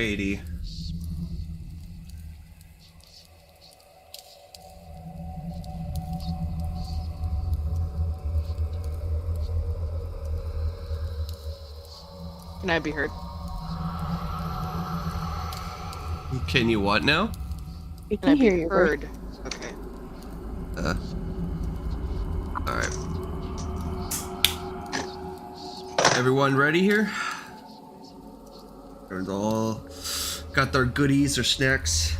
Alrighty. Can I be heard? Can you what now? We Can I can hear be you. heard? Okay. Alright. Everyone ready here? Everyone's all got their goodies or snacks.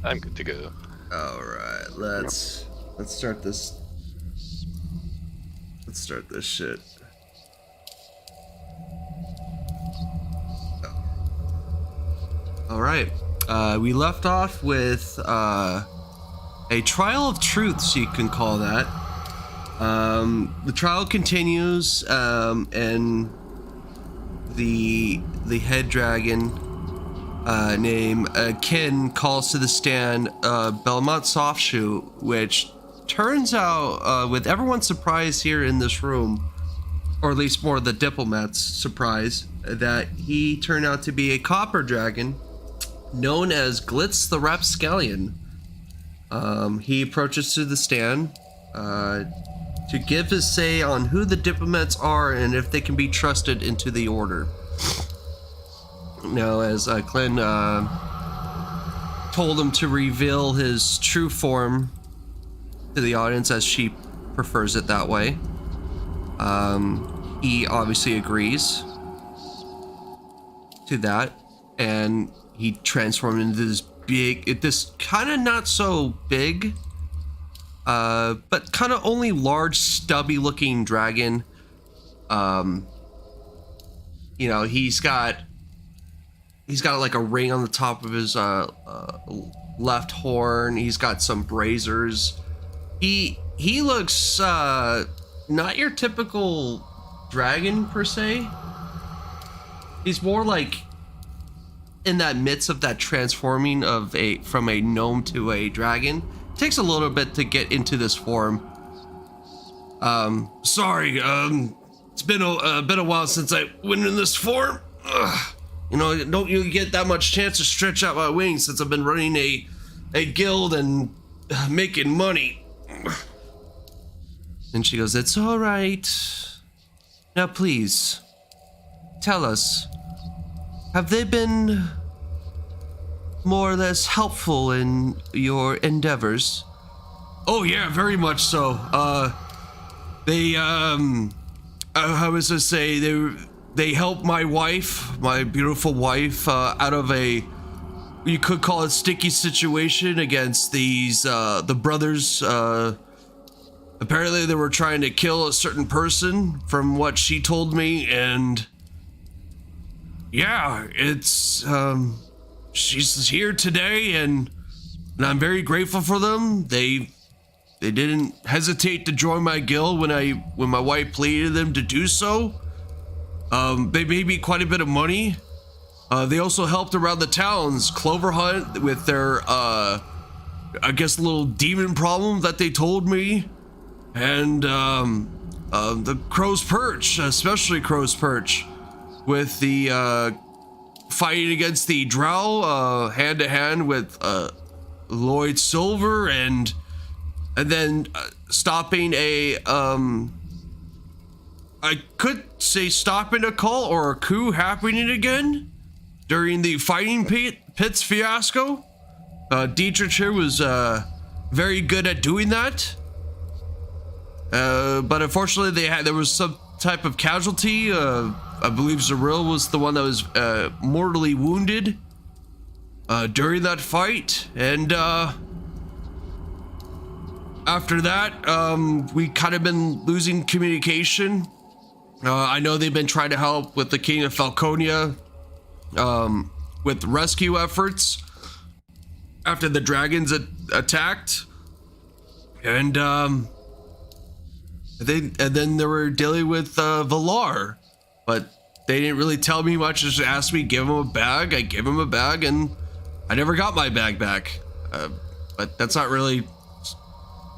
I'm good to go. Alright, let's start this. Let's start this shit. Alright. We left off with a trial of truths, you can call that. The trial continues, and the head dragon named Kin calls to the stand Belmont Softshoe, which turns out, with everyone's surprise here in this room, or at least more of the diplomats' surprise, that he turned out to be a copper dragon known as Glitz The Rapscallion. He approaches to the stand to give his say on who the diplomats are and if they can be trusted into the order. Now, as Clint told him to reveal his true form to the audience, as she prefers it that way, he obviously agrees to that, and he transformed into this kind of not so big, but kind of only large, stubby looking dragon. You know, he's got like a ring on the top of his left horn. He's got some braziers. He looks not your typical dragon per se. He's more like in that midst of that transforming of from a gnome to a dragon. It takes a little bit to get into this form. Sorry, it's been a while since I went in this form. You know, don't you get that much chance to stretch out my wings since I've been running a guild and making money. And she goes, "It's all right. Now please, tell us, have they been more or less helpful in your endeavors?" "Oh yeah, very much so. They how was I say, they helped my wife, my beautiful wife, out of a, you could call it, sticky situation against these the brothers. Apparently they were trying to kill a certain person, from what she told me, and yeah, it's she's here today, and I'm very grateful for them. They didn't hesitate to join my guild when my wife pleaded them to do so. They made me quite a bit of money. They also helped around the towns Clover Hunt with their I guess little demon problem that they told me, and the Crow's Perch, especially Crow's Perch, with the fighting against the Drow hand to hand with Lloyd Silver, and then stopping a I could say stopping a cult or a coup happening again during the fighting pits fiasco. Dietrich here was very good at doing that, but unfortunately there was some type of casualty. I believe Zaril was the one that was mortally wounded during that fight, and after that we kind of been losing communication. I know they've been trying to help with the King of Falconia with rescue efforts after the dragons attacked, and then they were dealing with Valar, but they didn't really tell me much. Just asked me, give him a bag. I gave him a bag, and I never got my bag back. But that's not really,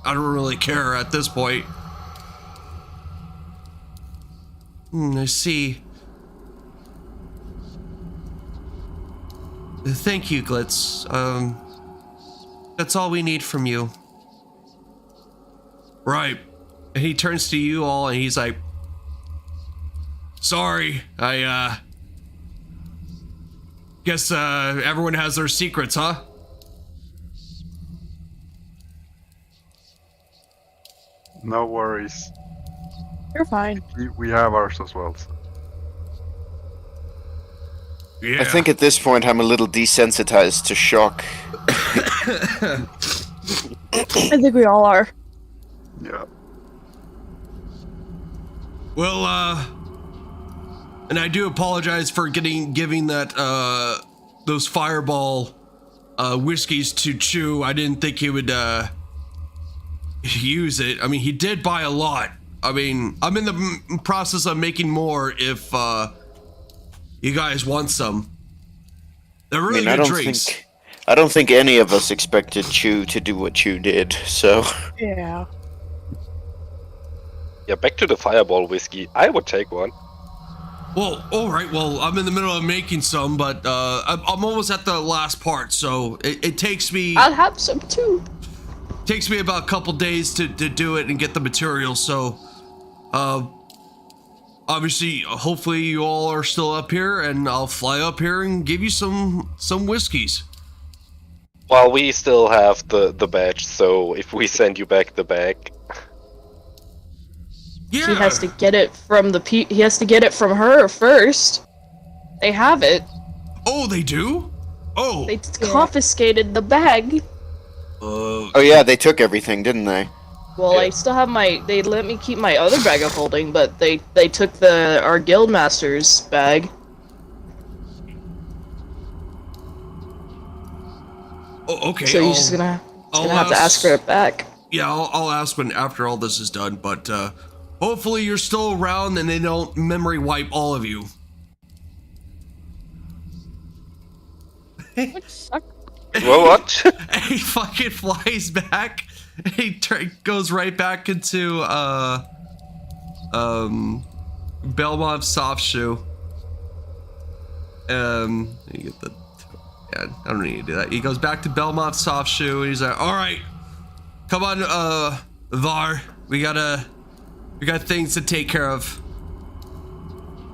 I don't really care at this point. I see. Thank you, Glitz. That's all we need from you. Right. And he turns to you all and he's like, sorry, I guess everyone has their secrets, huh? No worries. You're fine. We have ours as well. So. Yeah. I think at this point I'm a little desensitized to shock. I think we all are. Yeah. Well, and I do apologize for giving that those fireball whiskeys to Chew. I didn't think he would use it. I mean, he did buy a lot. I mean, I'm in the process of making more if you guys want some. They're really good drinks. I don't think any of us expected Chew to do what Chew did, so... Yeah. Yeah, back to the fireball whiskey. I would take one. Well, alright, well, I'm in the middle of making some, but I'm almost at the last part, so it takes me... I'll have some too. Takes me about a couple days to do it and get the material, so... obviously, hopefully you all are still up here, and I'll fly up here and give you some whiskeys. Well, we still have the badge, so if we send you back the bag... Yeah. He has to get it from he has to get it from her first. They have it. Oh, they do? Oh. They confiscated the bag. Oh yeah, they took everything, didn't they? Well, I still have they let me keep my other bag of holding, but they took our guildmaster's bag. Oh, okay. So you're just gonna have to ask for it back. Yeah, I'll ask when after all this is done, but hopefully you're still around and they don't memory wipe all of you. Well, what? He fucking flies back. He goes right back into Belmont Softshoe. You get the I don't need to do that. He goes back to Belmont Softshoe and he's like, all right, come on, Var, we got things to take care of.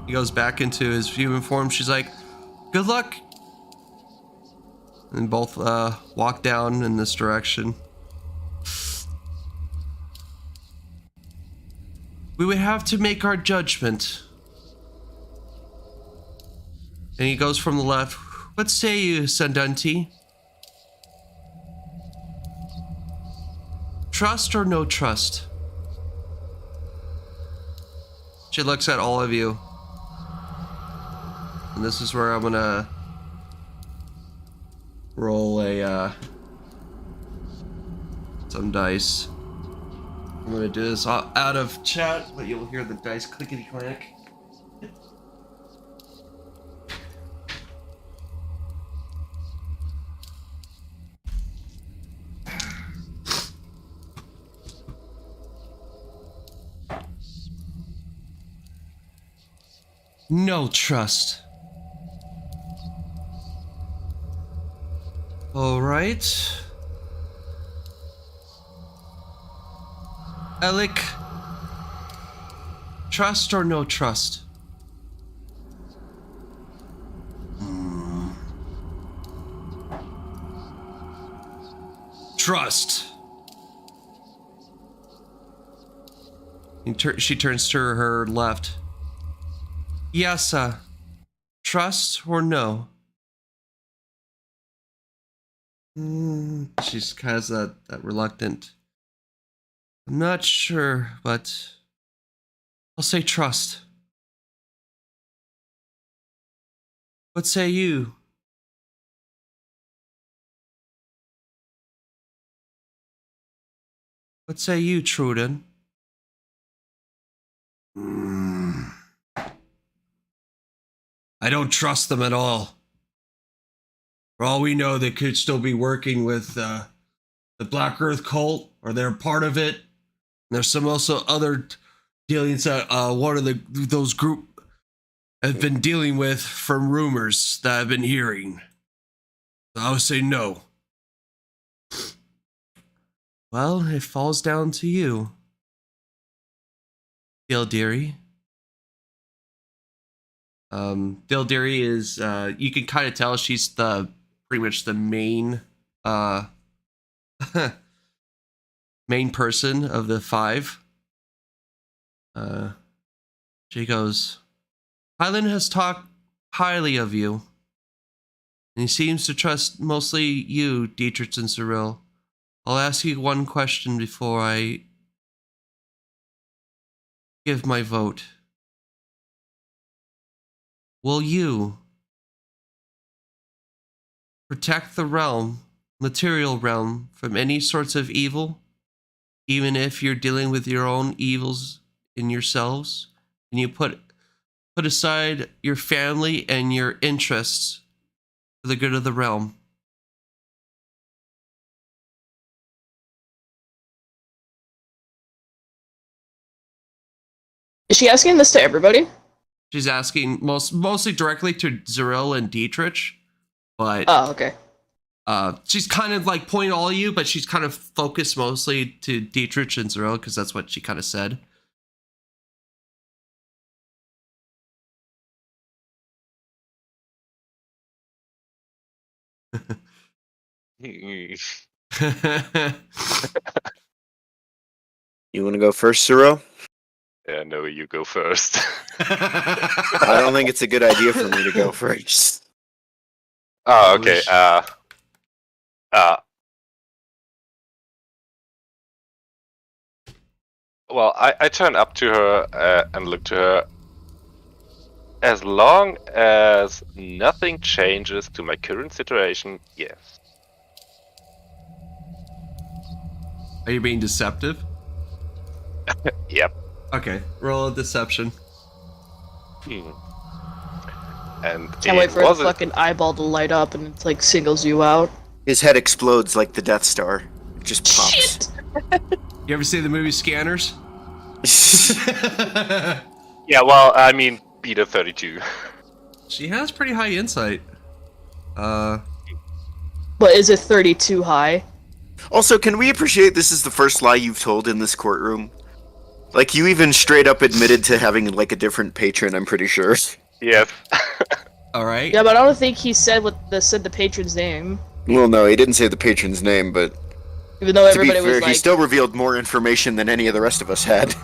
He goes back into his human form. She's like, good luck. And both walk down in this direction. We would have to make our judgment. And he goes from the left. What say you, Sandanti? Trust or no trust? She looks at all of you. And this is where I'm gonna roll some dice. I'm gonna do this out of chat, but you'll hear the dice clickety clack. No trust. All right. Alec, trust or no trust? Trust. She turns to her left. Yes, trust or no? She's kind of that reluctant. I'm not sure, but I'll say trust. What say you? What say you, Truden? I don't trust them at all. For all we know, they could still be working with the Black Earth cult, or they're part of it. And there's some also other dealings that one of those group have been dealing with from rumors that I've been hearing. I would say no. Well, it falls down to you, Dildiri. Dildiri is you can kind of tell she's pretty much the main main person of the five. She goes, Hyland has talked highly of you, and he seems to trust mostly you, Dietrich and Cyril. I'll ask you one question before I give my vote. Will you protect the realm, material realm, from any sorts of evil, even if you're dealing with your own evils in yourselves? And you put aside your family and your interests for the good of the realm? Is she asking this to everybody? She's asking mostly directly to Zeril and Dietrich, but Oh, okay. she's kind of like pointing all of you, but she's kind of focused mostly to Dietrich and Zeril because that's what she kind of said. You want to go first, Cyril? Yeah, no, you go first. I don't think it's a good idea for me to go first. Oh, okay. Well, I turn up to her and look to her. As long as nothing changes to my current situation, yes. Are you being deceptive? Yep. Okay, roll a deception. And Can't wait for the fucking eyeball to light up and it's like singles you out. His head explodes like the Death Star. It just pops. Shit! You ever see the movie Scanners? Yeah, well, I mean, Peter 32. She has pretty high insight. But is it 32 high? Also, can we appreciate this is the first lie you've told in this courtroom? Like, you even straight up admitted to having, like, a different patron, I'm pretty sure. Yes. Alright. Yeah, but I don't think he said said the patron's name. Well, no, he didn't say the patron's name, but Even though to be everybody fair, was like... he still revealed more information than any of the rest of us had.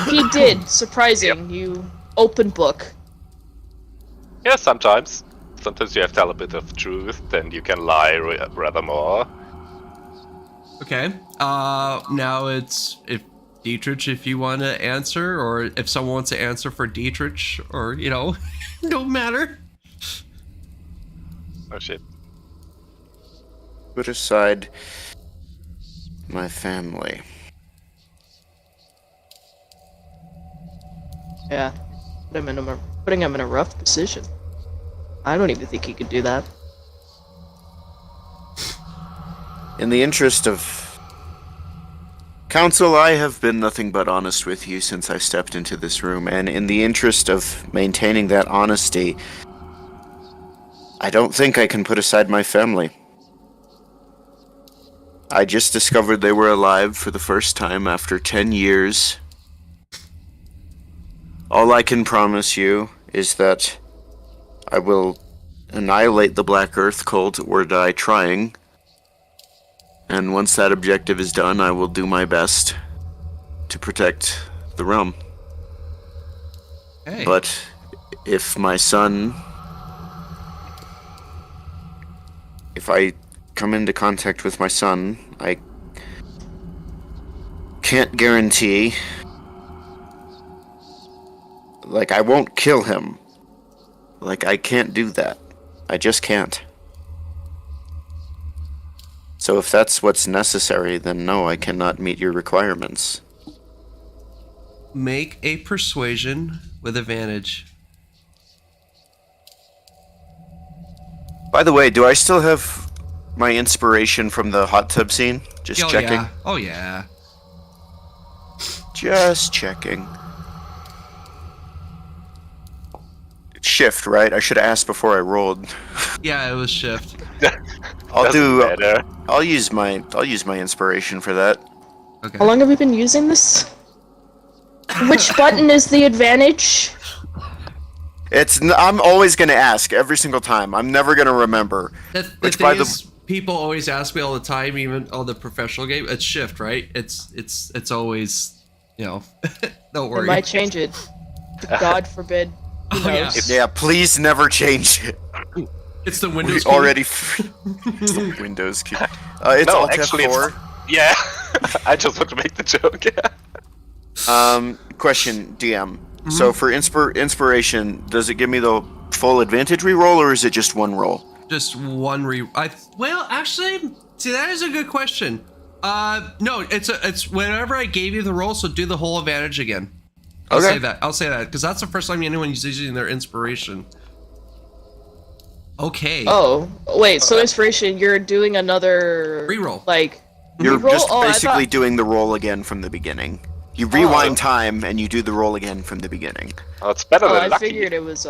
He did. Surprising. Yep. You open book. Yeah, sometimes. Sometimes you have to tell a bit of truth, then you can lie rather more. Okay. Now it's if you want to answer, or if someone wants to answer for Dietrich, or no matter. Oh shit. Put aside my family. Yeah. Putting him in a rough position. I don't even think he could do that. In the interest of counsel, I have been nothing but honest with you since I stepped into this room, and in the interest of maintaining that honesty, I don't think I can put aside my family. I just discovered they were alive for the first time after 10 years. All I can promise you is that I will annihilate the Black Earth cult or die trying. And once that objective is done, I will do my best to protect the realm. Hey. But if my son... If I come into contact with my son, I can't guarantee... Like, I won't kill him. Like, I can't do that. I just can't. So if that's what's necessary, then no, I cannot meet your requirements. Make a persuasion with advantage. By the way, do I still have my inspiration from the hot tub scene? Just checking. Yeah. Oh yeah. Just checking. shift, right? I should have asked before I rolled. Yeah, it was shift. I'll use my inspiration for that. Okay. How long have we been using this? Which button is the advantage? I'm always gonna ask every single time. I'm never gonna remember. The thing is, people always ask me all the time, even on the professional game. It's shift, right? It's always, don't worry. I might change it. God forbid. Who knows? Yeah, please never change it. It's the Windows key. Already. It's the Windows key. It's No, Alt actually, F4. Yeah, I just want to make the joke. Question, DM. So for inspiration, does it give me the full advantage reroll, or is it just one roll? Just one well, actually, see, that is a good question. No, it's whenever I gave you the roll, so do the whole advantage again. I'll say that because that's the first time anyone's using their inspiration. Okay. Oh, wait, so inspiration, you're doing another... Reroll. Like, You're reroll? just Oh, I basically thought- doing the roll again from the beginning. You rewind time and you do the roll again from the beginning. Oh, it's better than I lucky. figured it was,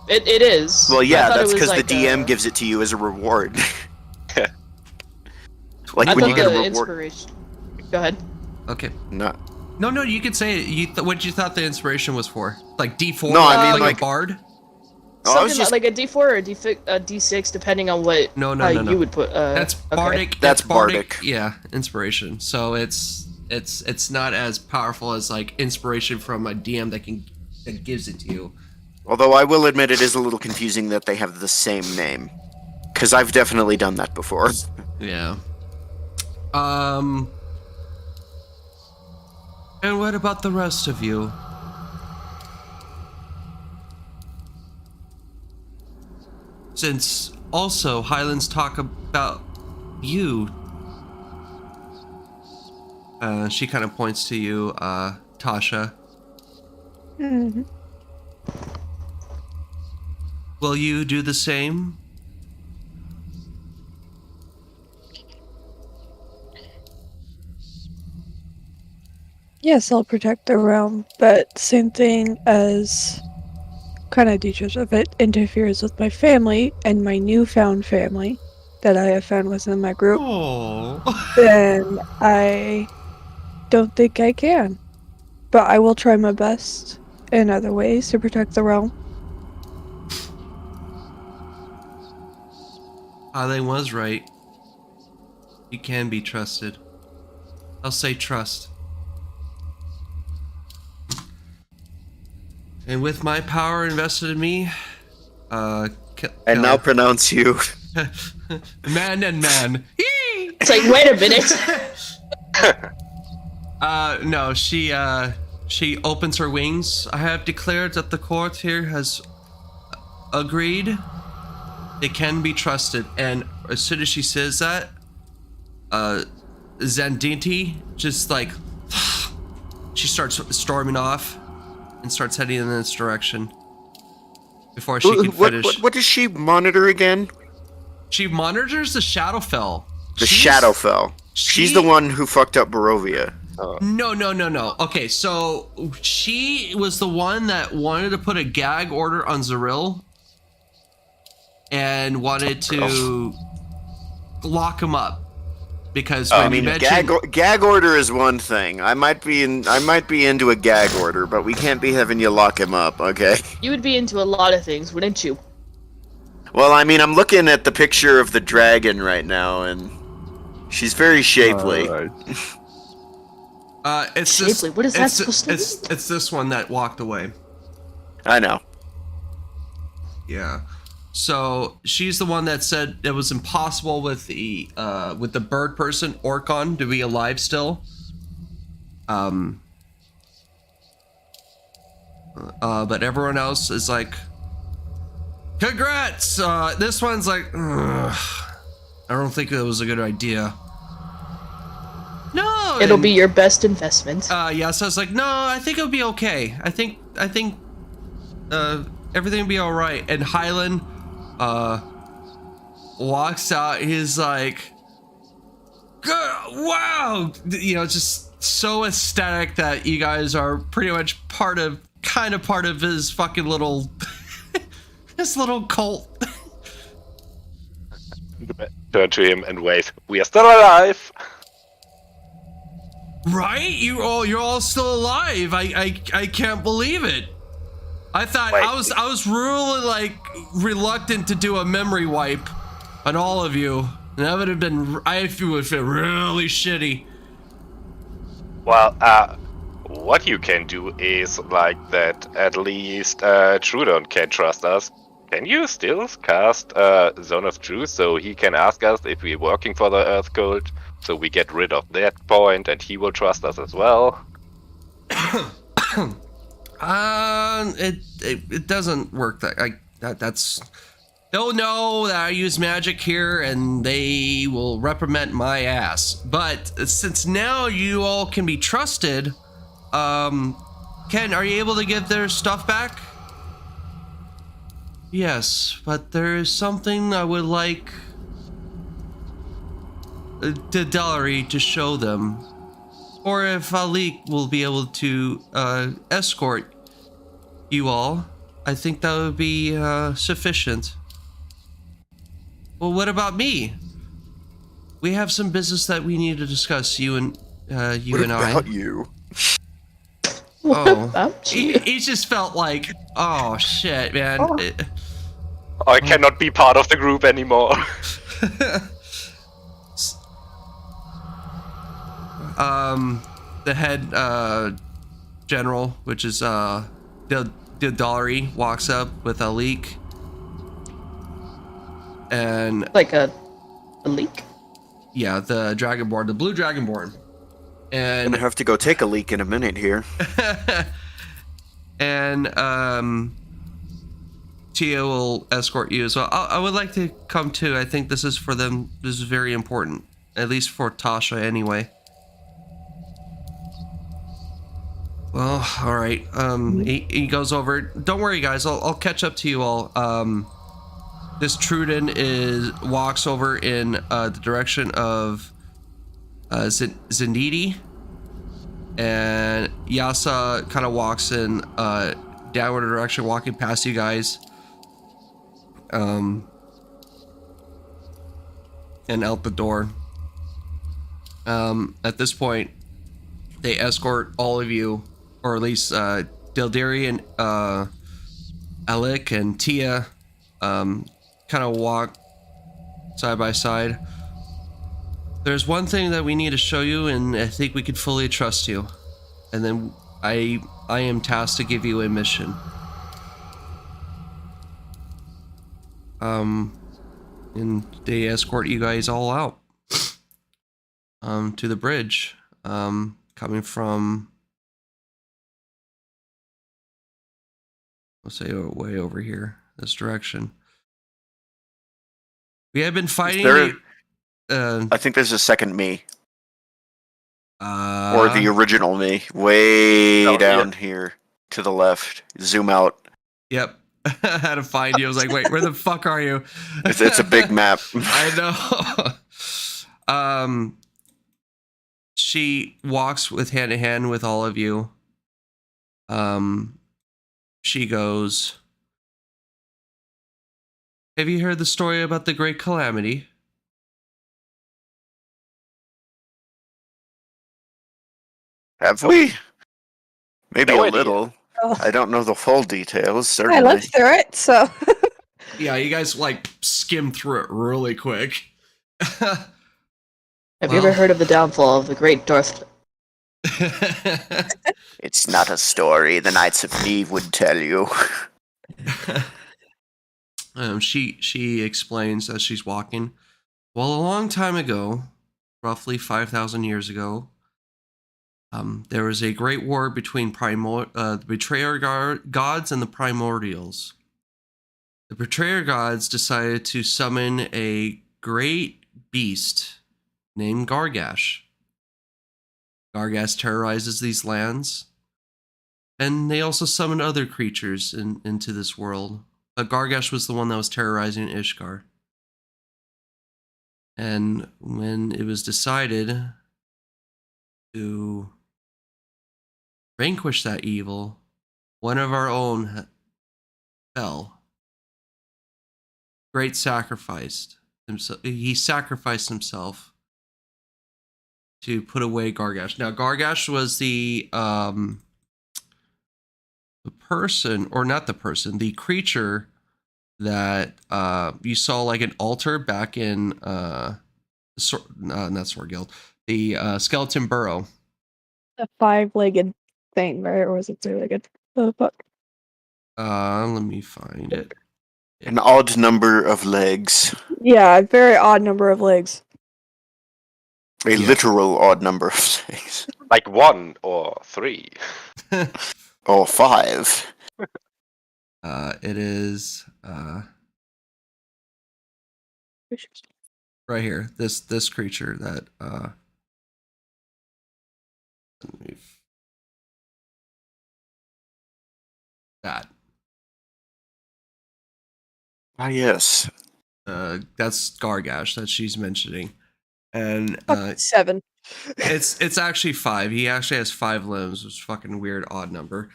It is. Well, yeah, I thought it that's was because like the DM gives it to you as a reward. Yeah. Like I when thought you get a the reward. inspiration... Go ahead. Okay. No. No, you could say it. What you thought the inspiration was for? Like D4? No, I mean, like a bard? Oh, I was Something just- like a D4 or a D6, depending on what No. you would put. That's bardic. Okay. That's it's bardic. Yeah, inspiration. So it's not as powerful as like inspiration from a DM that gives it to you. Although I will admit it is a little confusing that they have the same name. Because I've definitely done that before. Yeah. And what about the rest of you? Since also Highlands talk about you. She kind of points to you, Tasha. Mm-hmm. Will you do the same? Yes, I'll protect the realm, but same thing as kind of teaches if it interferes with my family and my newfound family that I have found within my group, Oh. then I don't think I can. But I will try my best in other ways to protect the realm. Eileen was right. You can be trusted. I'll say trust. And with my power invested in me, And now pronounce you. man and man. Yee! It's like, wait a minute. No, she opens her wings. I have declared that the court here has agreed it can be trusted. And as soon as she says that, Zandinti just like, she starts storming off and starts heading in this direction before she can finish. What does she monitor again? She monitors the Shadowfell. The Shadowfell. She's the one who fucked up Barovia. No. Okay, so she was the one that wanted to put a gag order on Zaril and wanted to lock him up because when you mentioned gag order is one thing. I might be into a gag order, but we can't be having you lock him up, okay? You would be into a lot of things, wouldn't you? Well, I mean, I'm looking at the picture of the dragon right now, and she's very shapely. Alright. it's Shapely, what is that supposed to mean? It's this one that walked away. I know. Yeah. So she's the one that said it was impossible with the bird person Orcon to be alive still. But everyone else is like, congrats. This one's like, ugh, I don't think it was a good idea. No. It'll be your best investment. Yeah. So I was like, no, I think it'll be okay. I think everything will be all right. And Highland walks out. He's like, wow, just so ecstatic that you guys are pretty much part of his fucking little this little cult. Turn to him and wave. We are still alive. Right? You're all still alive. I can't believe it. I thought Wait. I was really like reluctant to do a memory wipe on all of you. And that would have been, I would feel really shitty. Well, what you can do is like that. At least Trudon can trust us. Can you still cast Zone of Truth so he can ask us if we're working for the Earth Cult? So we get rid of that point, and he will trust us as well. It doesn't work that's. They'll know that I use magic here, and they will reprimand my ass. But since now you all can be trusted, Ken, are you able to give their stuff back? Yes, but there is something I would like the Dallary to show them. Or if Alik will be able to escort you all, I think that would be sufficient. Well, what about me? We have some business that we need to discuss, you and I. What about you? Oh, About you? he just felt like, oh shit, man. Oh. I cannot be part of the group anymore. The head general, which is Dallary, walks up with Alik, and Like a leak? yeah, the Dragonborn, the blue Dragonborn, I'm and gonna have to go take a leak in a minute here. and Tia will escort you as well. I would like to come too. I think this is for them. This is very important, at least for Tasha anyway. Well, all right. He goes over. Don't worry, guys. I'll catch up to you all. This Trudon walks over in the direction of Zeniti, and Yasa kind of walks in downward direction, walking past you guys. And out the door. At this point, they escort all of you, or at least Dildiri and Alec and Tia, kind of walk side by side. There's one thing that we need to show you, and I think we could fully trust you. And then I am tasked to give you a mission. And they escort you guys all out to the bridge, coming from, let's say, way over here, this direction. We have been fighting. I think there's a second me, or the original me, way down here to the left. Zoom out. Yep. I had to find you. I was like, wait, where the fuck are you? It's a big map. I know. She walks with hand in hand with all of you. She goes, have you heard the story about the Great Calamity? Have we? Maybe No a idea. little. Oh. I don't know the full details, certainly. I looked through it, so. Yeah, you guys like skim through it really quick. Have you ever heard of the downfall of the Great Darth? It's not a story the Knights of Eve would tell you. She explains as she's walking. Well, a long time ago, roughly 5,000 years ago, there was a great war between the betrayer gods and the primordials. The betrayer gods decided to summon a great beast named Gargash. Gargash terrorizes these lands, and they also summon other creatures into this world. But Gargash was the one that was terrorizing Ishgar. And when it was decided to vanquish that evil, one of our own fell. great sacrifice. He sacrificed himself to put away Gargash. Now, Gargash was the person, or not the person, the creature that you saw like an altar back in not Sword Guild, the Skeleton Burrow. The 5-legged thing, right? Or was it 3-legged? Oh, fuck. Let me find it. An odd number of legs. Yeah, a very odd number of legs. A Yeah. literal odd number of legs. Like 1 or 3. Or 5. It is right here. This creature that that Ah, yes. that's Gargash that she's mentioning, and Fuck, 7. it's actually 5. He actually has 5 limbs, which is fucking weird odd number.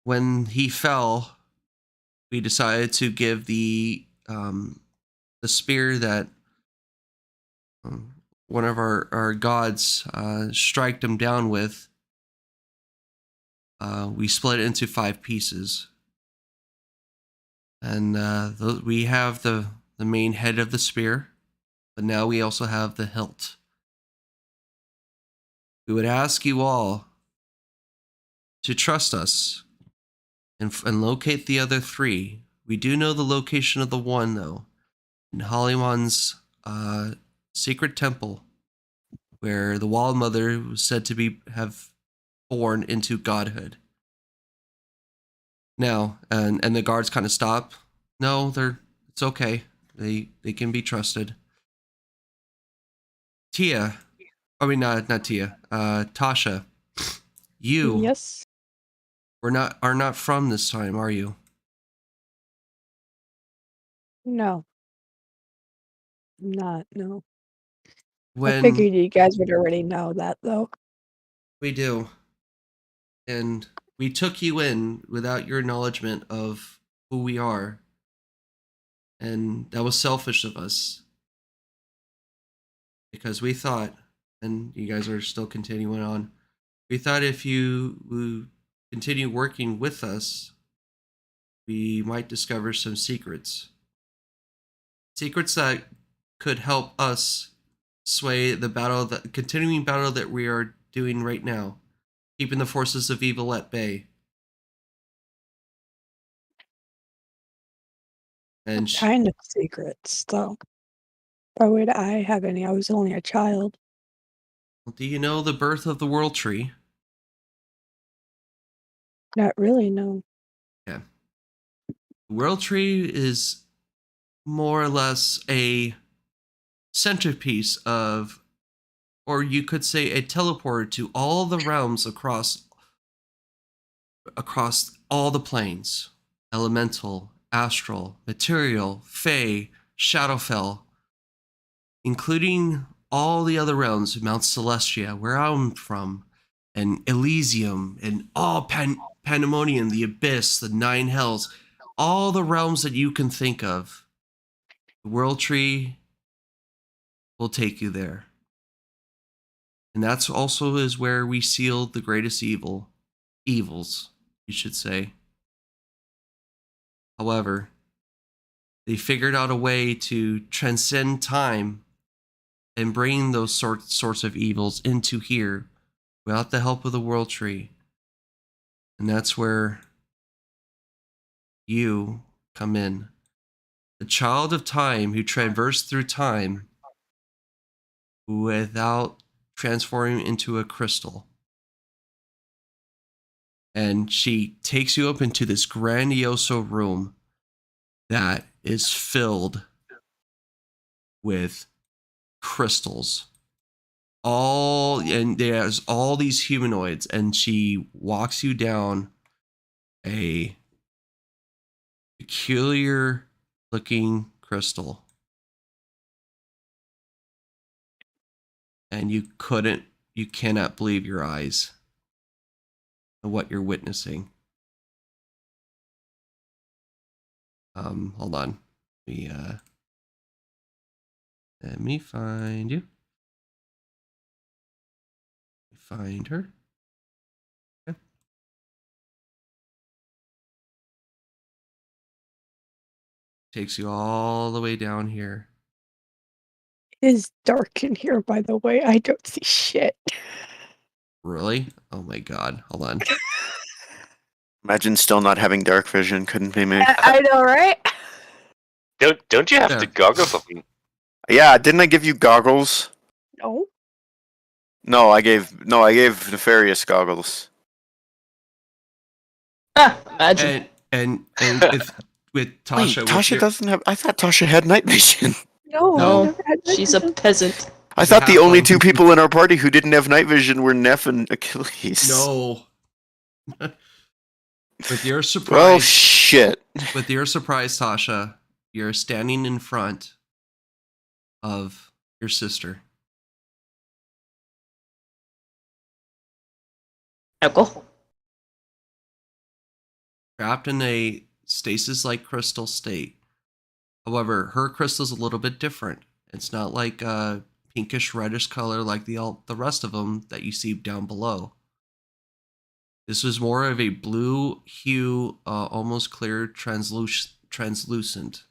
When he fell, we decided to give the spear that one of our gods striked him down with. We split it into 5 pieces, and we have the main head of the spear, but now we also have the hilt. We would ask you all to trust us and locate the other 3. We do know the location of the one, though, in Hollymon's secret temple, where the Wild Mother was said to have born into godhood. Now, and the guards kind of stop. No, it's okay. They can be trusted. Tia, I mean not Tia. Tasha, you Yes. are not from this time, are you? No. I'm not, no. I When figured you guys would already know that, though. we do, and we took you in without your acknowledgement of who we are, and that was selfish of us, because we thought, and you guys are still continuing on, we thought if you continue working with us, we might discover some secrets that could help us sway the continuing battle that we are doing right now, keeping the forces of evil at bay. And What kind of secrets, though? Why would I have any? I was only a child. do you know the birth of the World Tree? Not really, no. Yeah. The World Tree is more or less a centerpiece of, or you could say a teleporter to all the realms across all the planes: elemental, astral, material, fey, shadowfell, including all the other realms: Mount Celestia, where I'm from, and Elysium, and all Pandemonium, the Abyss, the Nine Hells, all the realms that you can think of. The World Tree will take you there. And that's also is where we sealed the greatest evils, you should say. However, they figured out a way to transcend time and bring those sorts of evils into here without the help of the World Tree. And that's where you come in. The child of time who traversed through time without transforming into a crystal. And she takes you up into this grandioso room that is filled with crystals. And there's all these humanoids, and she walks you down a peculiar looking crystal. And you cannot believe your eyes and what you're witnessing. Hold on. Let me find you. Find her. Okay. Takes you all the way down here. It is dark in here, by the way. I don't see shit. Really? Oh my god. Hold on. Imagine still not having dark vision. Couldn't be me. I know, right? Don't you have Yeah. the goggles of? Yeah, didn't I give you goggles? No. No, I gave Nefarious goggles. Ah, imagine. And if with Wait, Tasha, with Tasha your- doesn't have. I thought Tasha had night vision. No, I No, never had night she's a vision. peasant. I You thought the have only one. two people in our party who didn't have night vision were Neff and Achilles. No. With your Well, surprise, shit. Tasha, you're standing in front of your sister. Knuckle. Trapped in a stasis-like crystal state. However, her crystal's a little bit different. It's not like a pinkish reddish color like the rest of them that you see down below. This was more of a blue hue, almost clear, translucent.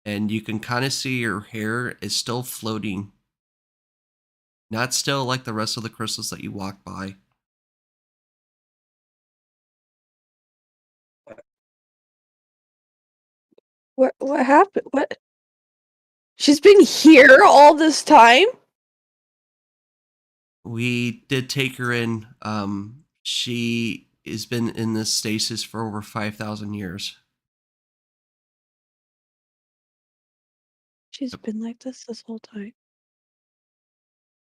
And you can kind of see your hair is still floating. Not still like the rest of the crystals that you walk by. What happened? What? She's been here all this time? We did take her in. She has been in this stasis for over 5,000 years. She's been like this whole time.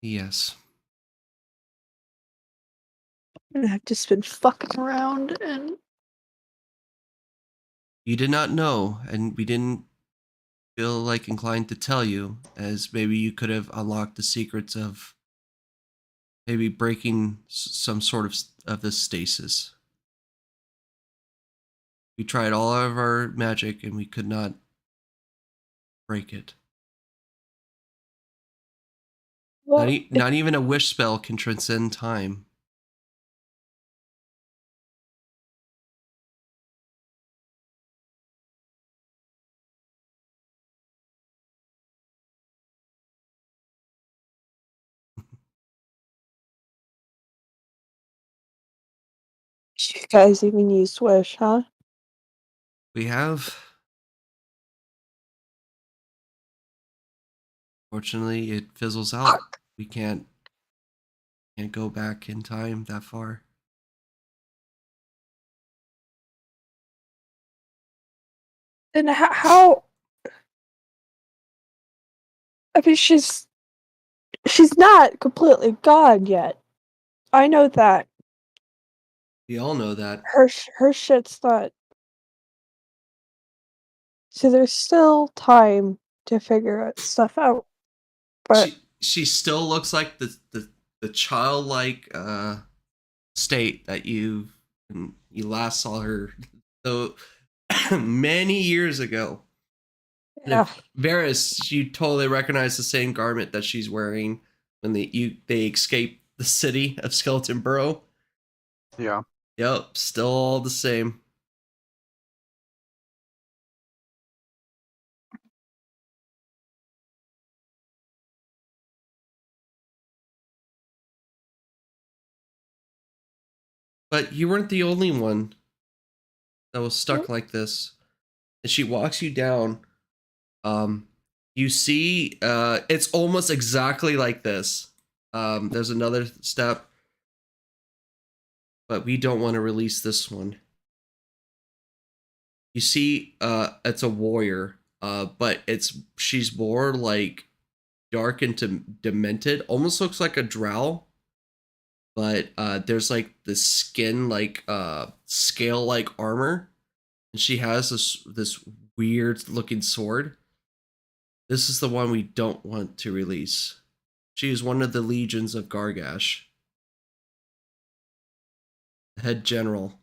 Yes. And I've just been fucking around and You did not know, and we didn't feel like inclined to tell you, as maybe you could have unlocked the secrets of maybe breaking some sort of this stasis. We tried all of our magic and we could not break it. well, Not even a wish spell can transcend time. you guys even used Wish, huh? We have. Fortunately, it fizzles out. We can't go back in time that far. Then how? I mean, she's not completely gone yet. I know that We all know that. her shit's not. So there's still time to figure stuff out. But She still looks like the childlike state that you last saw her so many years ago. And yeah, if Varys, you totally recognize the same garment that she's wearing when they escape the city of Skeleton Burrow. Yeah. Yep, still all the same. But you weren't the only one that was stuck like this. And she walks you down. You see, it's almost exactly like this. There's another step, but we don't want to release this one. You see, it's a warrior, but she's more like dark and demented. Almost looks like a drow, but there's like this skin like scale like armor, and she has this weird looking sword. This is the one we don't want to release. She is one of the legions of Gargash, the head general.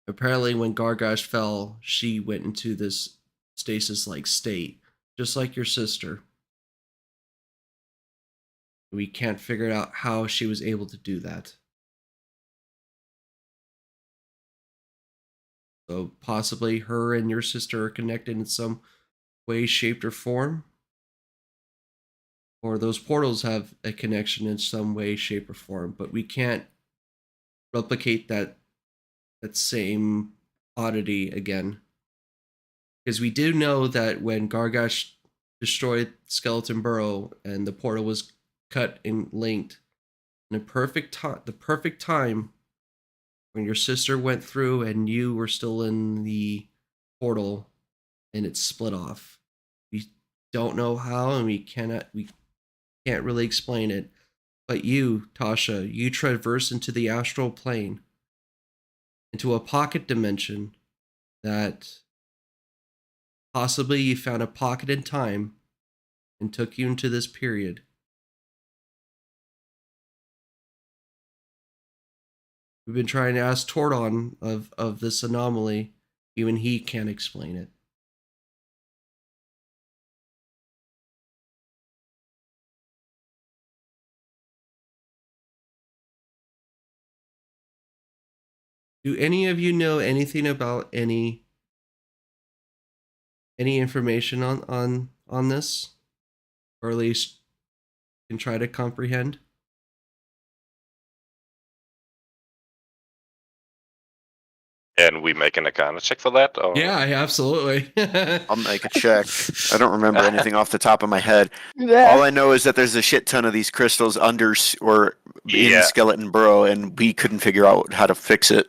Apparently, when Gargash fell, she went into this stasis-like state, just like your sister. We can't figure out how she was able to do that. So possibly her and your sister are connected in some way, shape, or form. Or those portals have a connection in some way, shape, or form, but we can't replicate that same oddity again. Because we do know that when Gargash destroyed Skeleton Burrow and the portal was cut and linked, in the perfect time when your sister went through and you were still in the portal and it split off. We don't know how, and we can't really explain it. But you, Tasha, you traverse into the astral plane, into a pocket dimension that possibly you found a pocket in time and took you into this period. We've been trying to ask Tordon of this anomaly. Even he can't explain it. Do any of you know anything about any information on this? Or at least can try to comprehend? And we make an Arcana check for that? Or? Yeah, absolutely. I'll make a check. I don't remember anything off the top of my head. Yeah. All I know is that there's a shit ton of these crystals under or in Yeah. Skeleton Burrow, and we couldn't figure out how to fix it.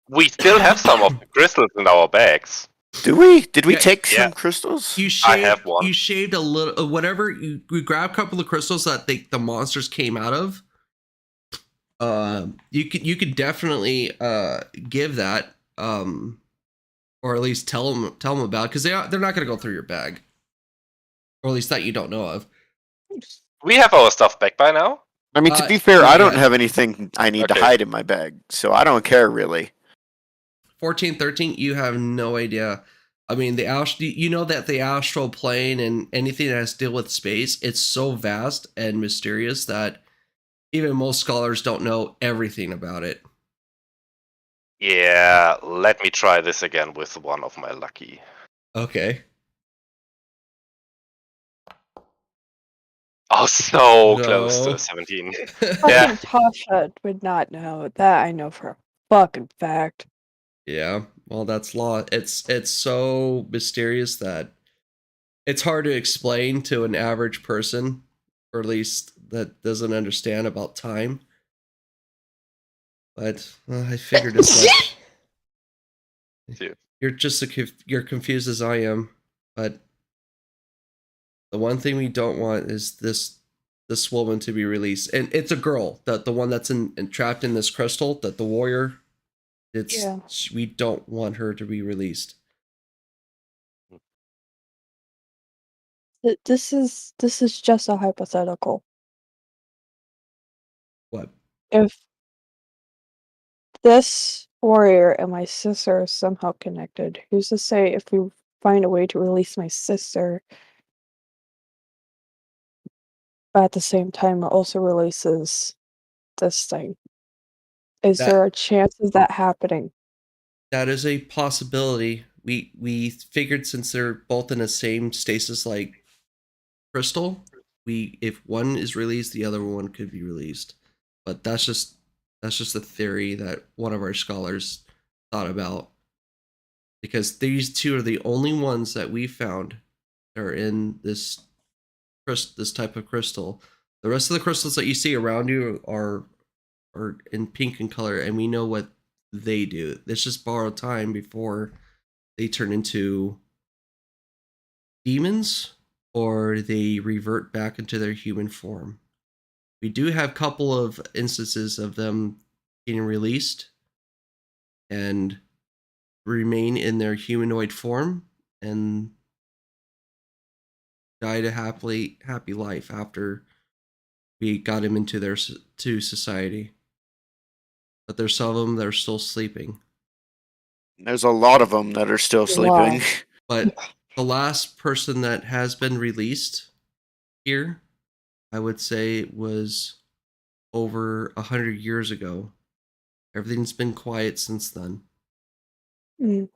We still have some of the crystals in our bags. Do we? Did we Yeah, take yeah. some crystals? You I have one. You shaved a little, whatever. You grab a couple of crystals that the monsters came out of. You could definitely give that, or at least tell them about, because they're not going to go through your bag, or at least that you don't know of. We have our stuff back by now. I mean, to be fair, not I don't yet. have anything I need to Okay. hide in my bag, so I don't care really. 14, 13, you have no idea. I mean, you know that the astral plane and anything that has to deal with space, it's so vast and mysterious that even most scholars don't know everything about it. Yeah, let me try this again with one of my lucky. Okay. Oh, so No. close to 17. Fucking Yeah. Tasha would not know. That I know for a fucking fact. Yeah. Well, that's law. It's so mysterious that it's hard to explain to an average person, or at least that doesn't understand about time. But I figured as much. Yeah. You're confused as I am, but the one thing we don't want is this woman to be released, and it's a girl, the one that's trapped in this crystal, that the warrior. Yeah. We don't want her to be released. This is just a hypothetical. What? If this warrior and my sister are somehow connected, who's to say if we find a way to release my sister, but at the same time it also releases this thing? Is there a chance of that happening? That is a possibility. We figured since they're both in the same stasis like crystal, if one is released, the other one could be released. But that's just a theory that one of our scholars thought about, because these two are the only ones that we found that are in this type of crystal. The rest of the crystals that you see around you are in pink in color, and we know what they do. It's just borrowed time before they turn into demons or they revert back into their human form. We do have a couple of instances of them getting released and remain in their humanoid form and died a happy life after we got him into to society. But there's some of them that are still sleeping. There's a lot of them that are still sleeping. But the last person that has been released here, I would say, was over 100 years ago. Everything's been quiet since then. Mm.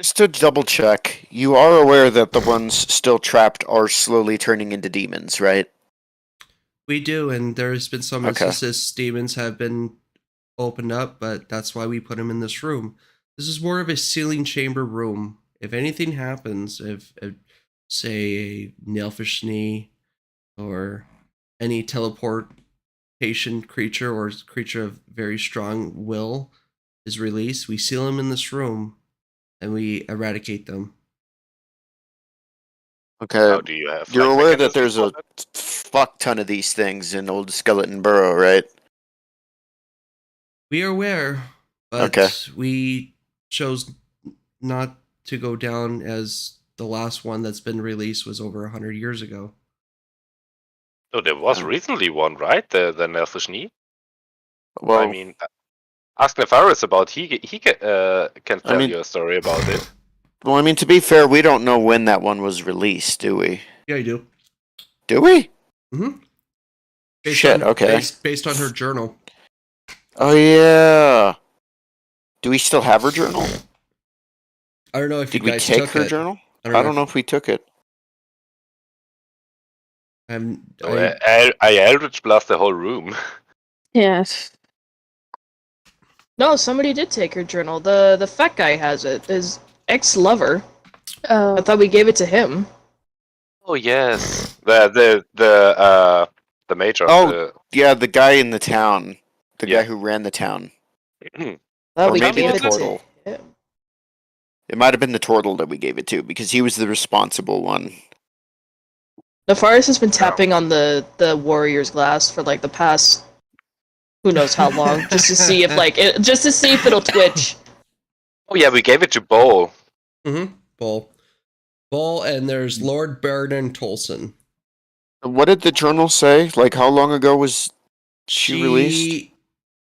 Just to double check, you are aware that the ones still trapped are slowly turning into demons, right? We do, and there's been some Okay. instances demons have been opened up, but that's why we put them in this room. This is more of a sealing chamber room. If anything happens, if say a nailfish knee or any teleportation creature or creature of very strong will is released, we seal them in this room and we eradicate them. Okay. How do you have? You're like, aware that mechanisms there's a for that? fuck ton of these things in Old Skeleton Burrow, right? We are aware, but Okay. we chose not to go down as the last one that's been released was over 100 years ago. Oh, there was Oh. recently one, right? The Nelfish knee. Well, I mean, ask Nefaris about he can tell mean- you a story about it. well, I mean, to be fair, we don't know when that one was released, do we? Yeah, you do. Do we? Mm-hmm. Shit, okay. Based on her journal. Oh, yeah. Do we still have her journal? I don't know if Did you we guys take took her it. journal? I I don't know if we took it. I Eldritch Blast the whole room. Yes. No, somebody did take her journal. The fat guy has it. His ex-lover. I thought we gave it to him. Oh yes, the major. Oh. Yeah, the guy in the town. The Yeah. guy who ran the town. Thought Or we maybe gave the it to turtle. him. It might have been the turtle that we gave it to, because he was the responsible one. Nefaris has been tapping on the warrior's glass for like the past who knows how long, just to see if it'll twitch. Oh yeah, we gave it to Bo. Mm-hmm. Bull, and there's Lord Baron Tolson. What did the journal say? Like, how long ago was she released?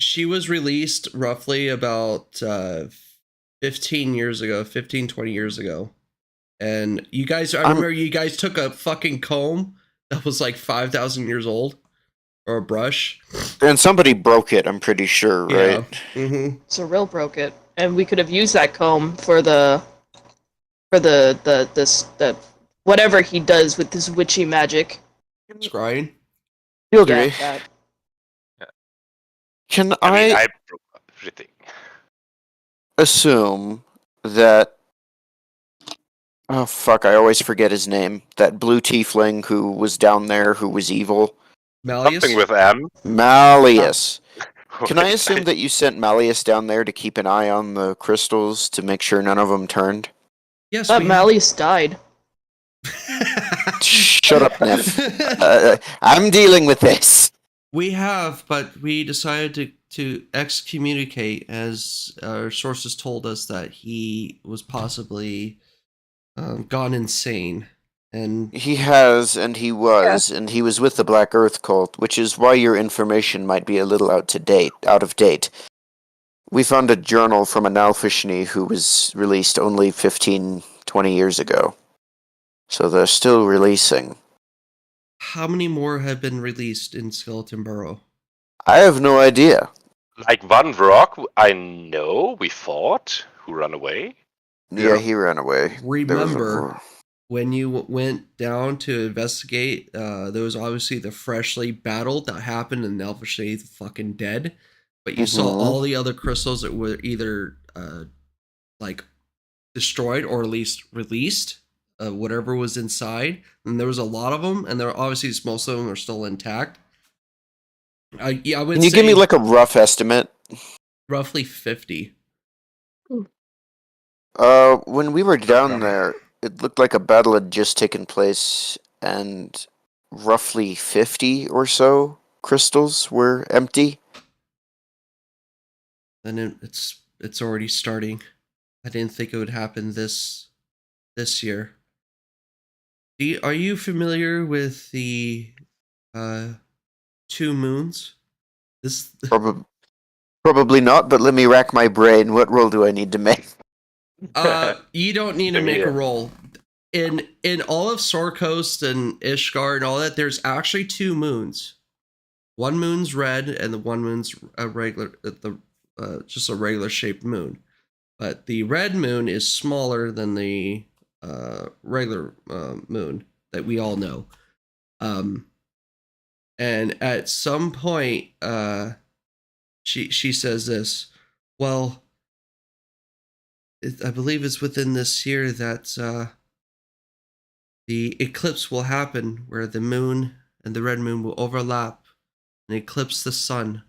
She was released roughly about 15 years ago, 15, 20 years ago. And you guys, I remember you guys took a fucking comb that was like 5,000 years old, or a brush. And somebody broke it, I'm pretty sure, right? Yeah. Mm-hmm. Sorrel broke it, and we could have used that comb for whatever he does with this witchy magic. Scrying. Field Yeah, Ray, that. can I mean, I I broke everything. assume that... Oh, fuck, I always forget his name. That blue tiefling who was down there, who was evil. Malleus? Something with M. Malleus. Can I Wait, assume that you sent Malleus down there to keep an eye on the crystals to make sure none of them turned? Yes, But we Malleus died. Shut up, Neff. I'm dealing with this. We have, but we decided to excommunicate as our sources told us that he was possibly gone insane. And He has, and he was, and he was with the Black Earth cult, which is why your information might be a little out of date. We found a journal from an Alfishni who was released only 15, 20 years ago. So they're still releasing. how many more have been released in Skeleton Burrow? I have no idea. like Van Rock, I know we fought. Who ran away? Yeah, he ran away. There was a- Remember, when you went down to investigate, there was obviously the freshly battled that happened, and Elfish Shade fucking dead. But you saw Mhm. all the other crystals that were either like destroyed or at least released, whatever was inside. And there was a lot of them, and there are obviously most of them are still intact. I would Can you say give me like a rough estimate? roughly 50. When we were down there, it looked like a battle had just taken place, and roughly 50 or so crystals were empty. And it's already starting. I didn't think it would happen this year. Are you familiar with the 2 moons? This Probably. Probably not, but let me rack my brain. What roll do I need to make? You don't need to make a roll. In all of Sorcoast and Ishgar and all that, there's actually 2 moons. One moon's red, and the one moon's a regular, just a regular shaped moon. But the red moon is smaller than the regular moon that we all know. And at some point, she says this. Well, I believe it's within this year that the eclipse will happen, where the moon and the red moon will overlap and eclipse the sun.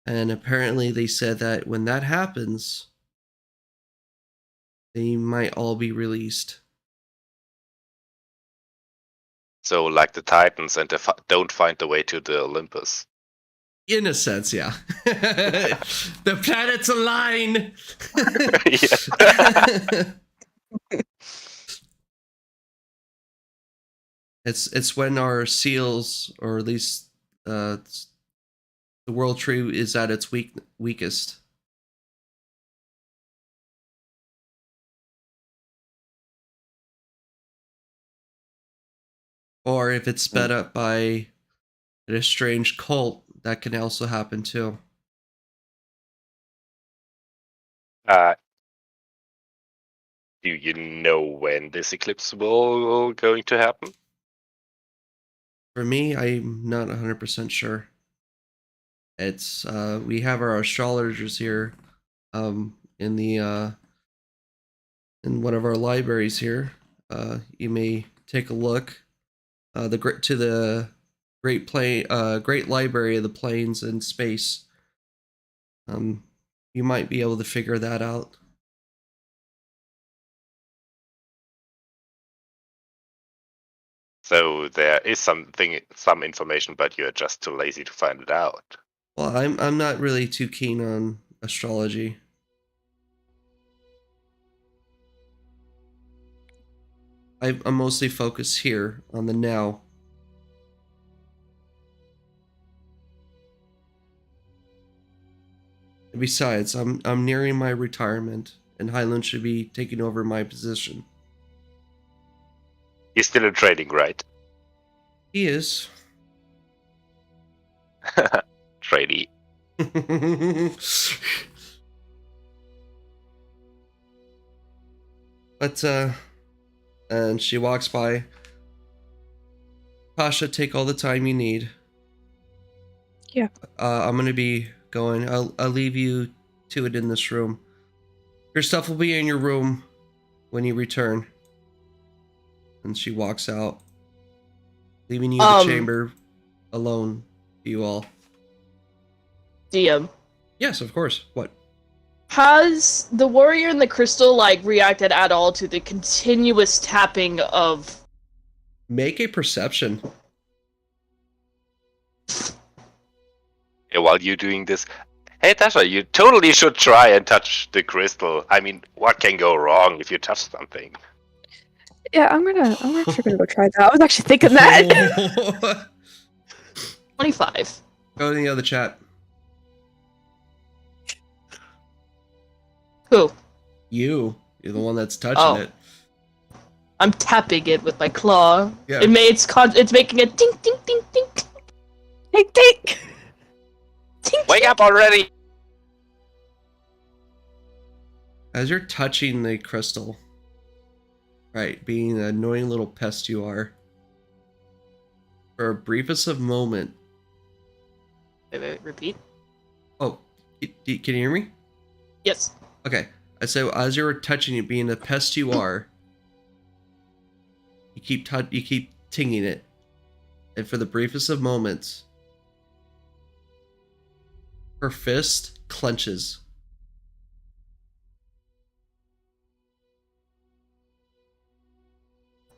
And apparently they said that when that happens, they might all be released. So, like the Titans, and don't find the way to the Olympus. In a sense, yeah. The planets align. It's when our seals, or at least the world tree, is at its weakest. Or if it's sped up by a strange cult, that can also happen too. Do you know when this eclipse will going to happen? For me, I'm not 100% sure. It's we have our astrologers here, in the in one of our libraries here. You may take a look. The Great Library of the Planes and Space. You might be able to figure that out. So there is some information, but you're just too lazy to find it out. Well, I'm not really too keen on astrology. I'm mostly focused here on the now. And besides, I'm nearing my retirement, and Hyland should be taking over my position. He's still in trading, right? He is. Tradie. But and she walks by. Pasha, take all the time you need. Yeah. I'm gonna be going. I'll leave you to it in this room. Your stuff will be in your room when you return. And she walks out, leaving you in the chamber alone. You all. DM. Yes, of course. What? Has the warrior in the crystal reacted at all to the continuous tapping of? Make a perception. Yeah, while you're doing this, hey Tasha, you totally should try and touch the crystal. I mean, what can go wrong if you touch something? Yeah, I'm actually gonna go try that. I was actually thinking that. 25. Go in the other chat. Who? You're the one that's touching it. I'm tapping it with my claw. Yeah. It's making a ding ding ding ding. Tink tink. Tink. Wake up already! As you're touching the crystal, right, being the annoying little pest you are, for a briefest of moment. Wait, repeat. Oh, can you hear me? Yes. Okay. I say, as you're touching it, being the pest you are, you keep tinging it, and for the briefest of moments, her fist clenches.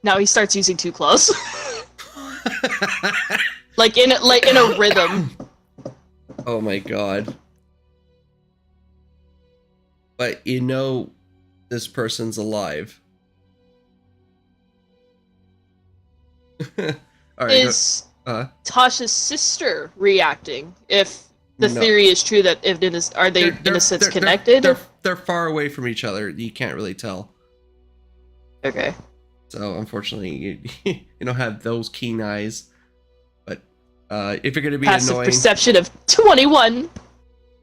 Now he starts using two claws. like in a rhythm. Oh my god. But you know this person's alive. Is Tasha's sister reacting if the No. theory is true that if are they in a sense connected? They're far away from each other. You can't really tell. Okay. So unfortunately, you don't have those keen eyes. But if you're gonna be Passive annoying, perception of 21.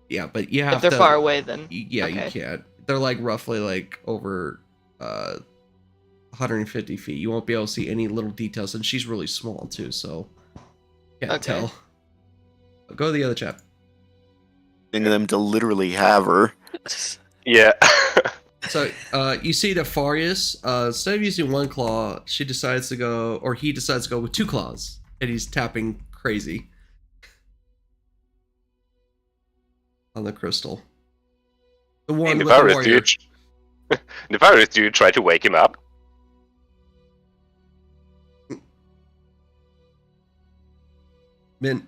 yeah, but you have If they're to. far away, then Yeah, okay. you can't. They're like roughly like over 150 feet. You won't be able to see any little details, and she's really small too, so can't Okay. tell. Go to the other chap. Think of them to literally have her. Yeah. So you see Nefarious, instead of using one claw, he decides to go with 2 claws, and he's tapping crazy on the crystal. The one with the warrior. Nefarious, do you try to wake him up? Min.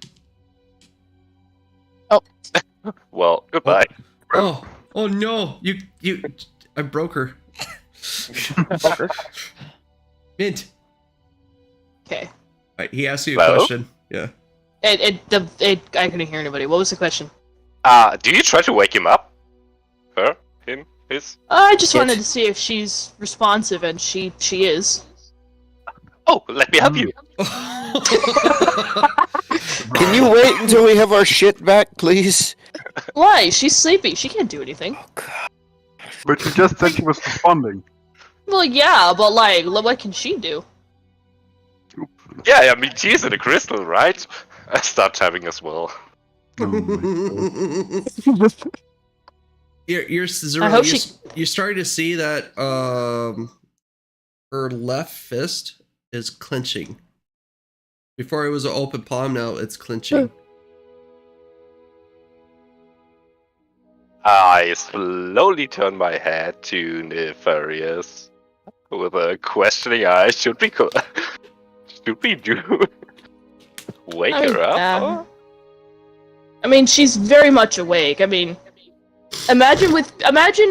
Well, goodbye. Oh no! I broke her. Mint. Okay. Right, he asked you a Hello? question. Yeah. I couldn't hear anybody. What was the question? Do you try to wake him up? Her? Him? His? I just Yes. wanted to see if she's responsive, and she is. Oh, let me help you. Can you wait until we have our shit back, please? Why? She's sleepy. She can't do anything. But you just said she was responding. Well, yeah, but like, what can she do? Yeah, I mean, she's in a crystal, right? I start tapping as well. Oh my God. You're I hope you're starting to see that her left fist is clenching. Before it was an open palm, now it's clenching. I slowly turn my head to Nefarious with a questioning eye. Should we do? Wake her up? yeah. I mean, she's very much awake. I mean, imagine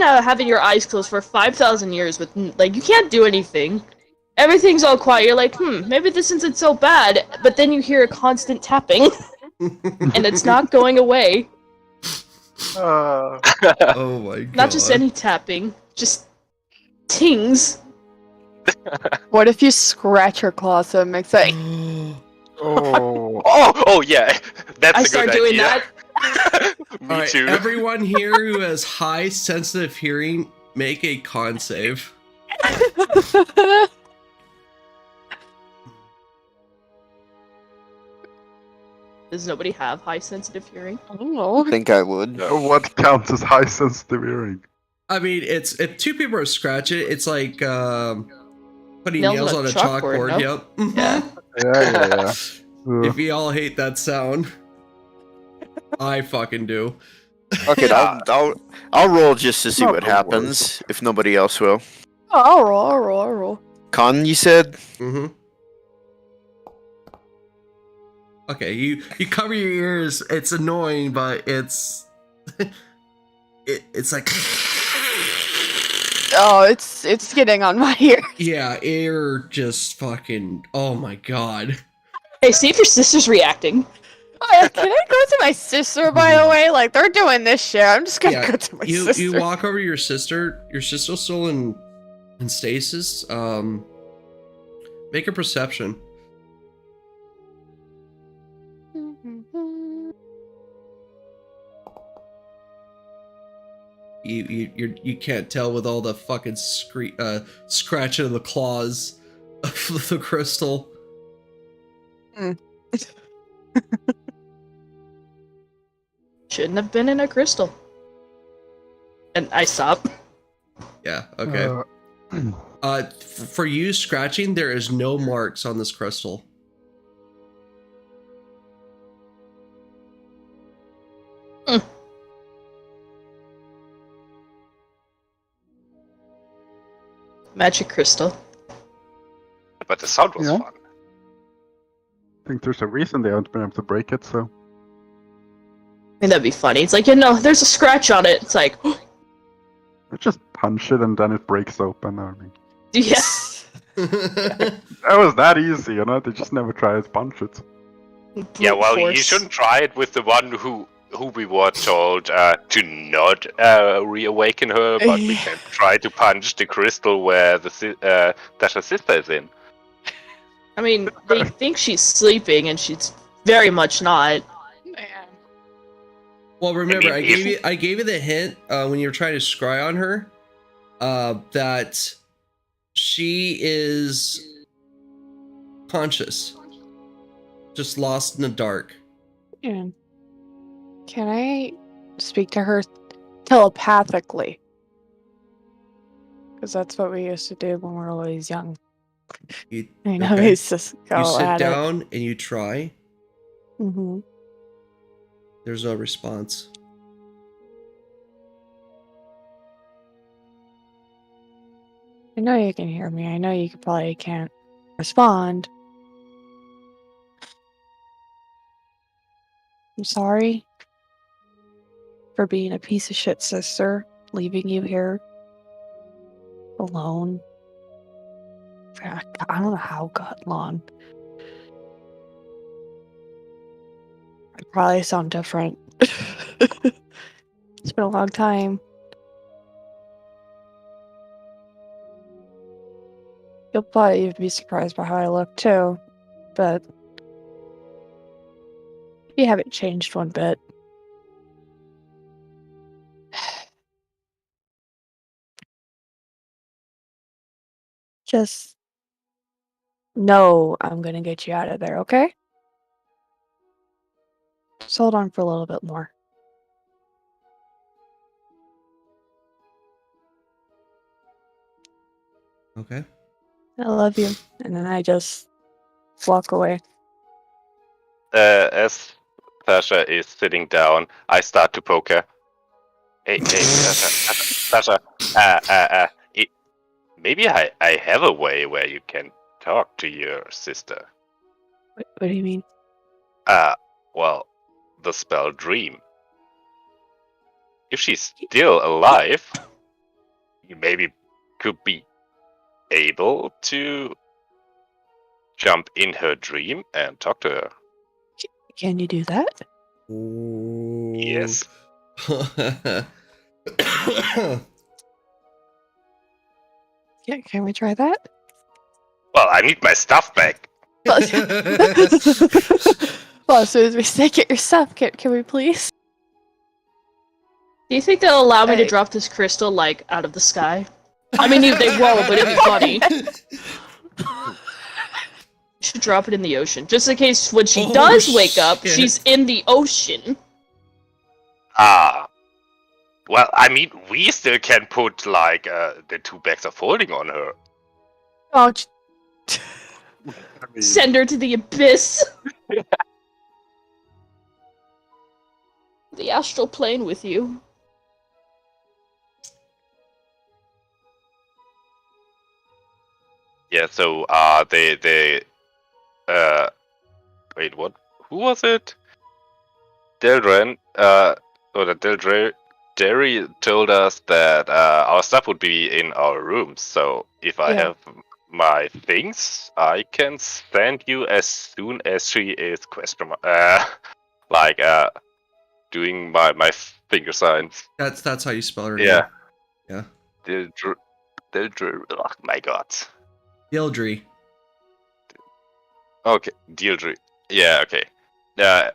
having your eyes closed for 5,000 years with like you can't do anything. Everything's all quiet. You're like, maybe this isn't so bad. But then you hear a constant tapping, and it's not going away. Uh, Oh my god. Not just any tapping, just tings. What if you scratch her claw so it makes like oh. Oh yeah, that's I a good start idea. doing that. Me All right, too. everyone here who has high sensitive hearing, make a con save. Does nobody have high sensitive hearing? I don't know. I think I would. What counts as high sensitive hearing? I mean, it's if 2 people are scratching, it's like putting Nails nails on on a a chalkboard, chalkboard. no? Yep. Yeah. Yeah. If you all hate that sound, I fucking do. Okay, I'll roll just to see Not what the worst. happens, if nobody else will. Oh, I'll roll. Con, you said? Mm-hmm. Okay, you cover your ears. It's annoying, but it's it's like Oh, it's getting on my ear. yeah, ear just fucking. Oh my god. Hey, see if your sister's reacting. Oh, can I go to my sister, by the way? Like, they're doing this shit. I'm just gonna Yeah, go to my you sister. you walk over to your sister. Your sister's still in stasis. Make a perception. You can't tell with all the fucking scratching of the claws of the crystal. Shouldn't have been in a crystal. And I stop. Yeah. Okay. For you scratching, there is no marks on this crystal. Magic crystal. But the sound was Yeah. fun. I think there's a reason they haven't been able to break it, so. I mean, that'd be funny. It's like, there's a scratch on it. It's like, I just punch it and then it breaks open. I mean, yeah. that was that easy, you know? They just never try to punch it. Yeah, well, you Force. shouldn't try it with the one who who we were told to not reawaken her, but we can try to punch the crystal where that her sister is in. I mean, they think she's sleeping, and she's very much not. Man. Well, remember, I if- gave you the hint when you were trying to scry on her that she is conscious, just lost in the dark. Yeah. Can I speak to her telepathically? Because that's what we used to do when we were always young. You, I know, okay. it's just go You sit at down and you try. it. Mm-hmm. There's no response. I know you can hear me. I know you probably can't respond. I'm sorry for being a piece of shit sister, leaving you here alone. I don't know how long. I probably sound different. It's been a long time. You'll probably be surprised by how I look too, but you haven't changed one bit. Just know I'm gonna get you out of there, okay? Just hold on for a little bit more. Okay. I love you. And then I just walk away. As Sasha is sitting down, I start to poke her. Hey, Sasha. Maybe I have a way where you can talk to your sister. What do you mean? Well, the spell Dream. If she's still alive, you maybe could be able to jump in her dream and talk to her. Can you do that? Yes. Yeah, can we try that? Well, I need my stuff back. Well, as soon as we say get your stuff, can we please? Do you think they'll allow me to Hey. drop this crystal, like, out of the sky? I mean, they won't, but it'd be funny. You should drop it in the ocean, just in case when she Oh, does wake up, shit. she's in the ocean. Well, I mean, we still can put, like, the 2 bags of holding on her. Oh, Send her to the abyss. The astral plane with you. Yeah, so, wait, what? Who was it? Deldren, Derry told us that our stuff would be in our rooms, so if I Yeah. have my things, I can send you as soon as she is doing my finger signs. That's how you spell her Yeah. name. Deldre, oh my god. Dildry. Okay, Deirdre. Yeah, okay. Yeah,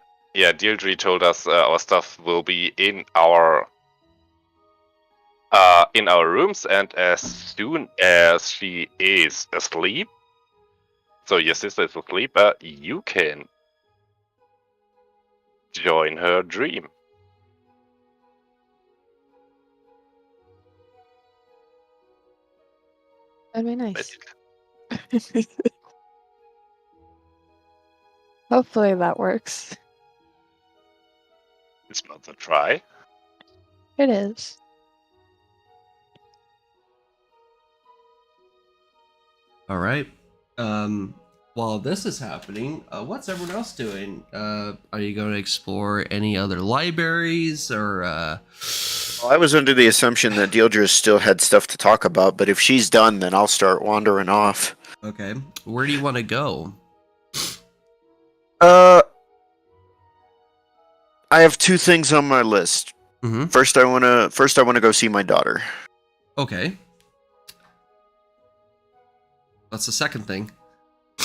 Deirdre told us our stuff will be in our rooms, and as soon as she is asleep, so your sister is asleep, you can join her dream. that'd be nice. Hopefully that works. It's not a try. It is. All right. While this is happening, what's everyone else doing? Are you going to explore any other libraries or? Well, I was under the assumption that Deirdre still had stuff to talk about, but if she's done, then I'll start wandering off. Okay. Where do you want to go? I have two things on my list. Mm-hmm. First, I wanna go see my daughter. Okay. That's the second thing.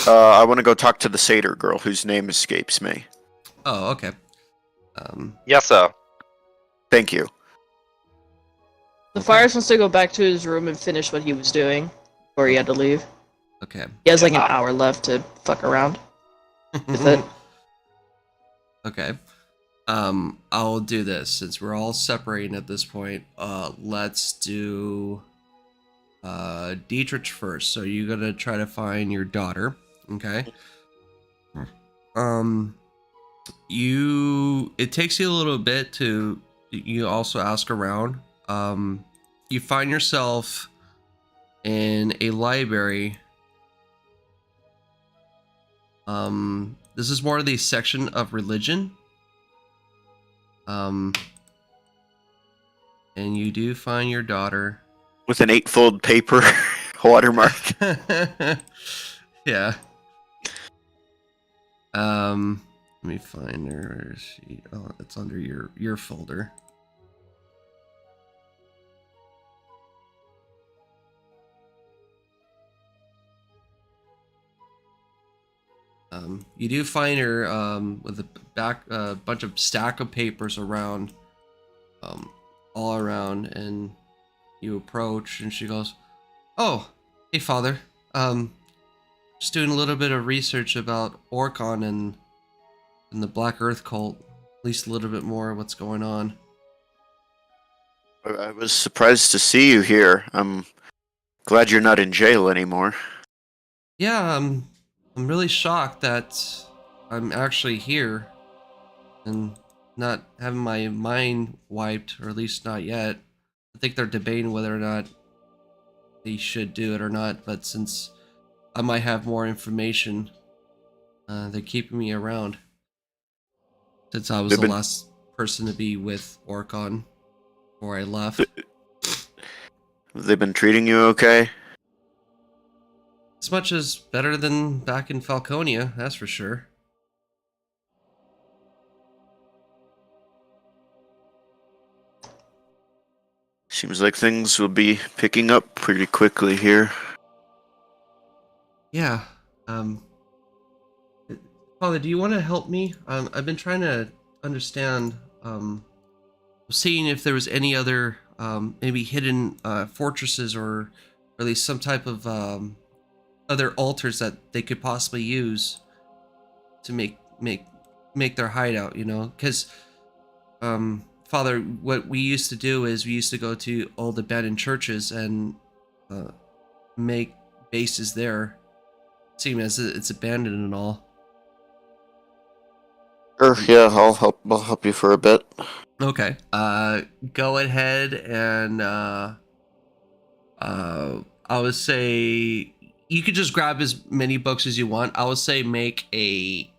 I want to go talk to the satyr girl whose name escapes me. Oh, okay. Yes, sir. Thank you. The Fires wants to go back to his room and finish what he was doing before he had to leave. Okay. He has like an hour left to fuck around with it. Okay. I'll do this since we're all separating at this point. Let's do Dietrich first. So you're gonna try to find your daughter. Okay. It takes you a little bit to you also ask around. You find yourself in a library. This is more of the section of religion. And you do find your daughter With an 8-fold paper watermark. Yeah. Let me find her. Where is she? Oh, it's under your folder. You do find her with a bunch of stack of papers around, all around, and you approach, and she goes, "Oh, hey, Father. Just doing a little bit of research about Orcon and the Black Earth cult. At least a little bit more of what's going on." I was surprised to see you here. I'm glad you're not in jail anymore. Yeah, I'm really shocked that I'm actually here and not having my mind wiped, or at least not yet. I think they're debating whether or not they should do it or not, but since I might have more information, they're keeping me around. Since I was the last person to be with Orcon before I left. They've been treating you okay? As much as better than back in Falconia, that's for sure. Seems like things will be picking up pretty quickly here. Yeah. Father, do you want to help me? I've been trying to understand, seeing if there was any other, maybe hidden fortresses, or at least some type of other altars that they could possibly use to make their hideout. You know, because Father, what we used to do is we used to go to old abandoned churches and make bases there, seeing as it's abandoned and all. Sure, yeah, I'll help you for a bit. Okay. Go ahead and I would say you could just grab as many books as you want. I would say make a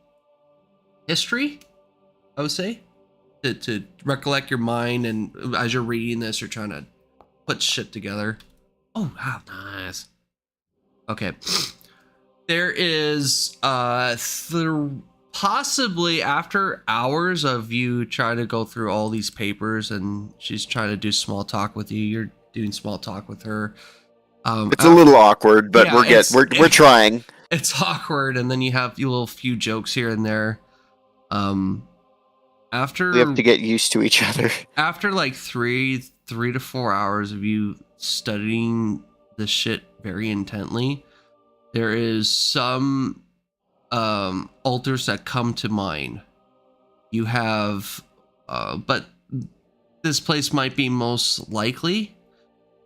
history. I would say to recollect your mind, and as you're reading this, you're trying to put shit together. Oh, wow, nice. Okay. There is possibly after hours of you trying to go through all these papers, and she's trying to do small talk with you, you're doing small talk with her. It's a little awkward, but yeah, we're trying. It's awkward, and then you have your little few jokes here and there. After We have to get used to each other. After like three to 4 hours of you studying this shit very intently, there is some altars that come to mind. You have but this place might be most likely.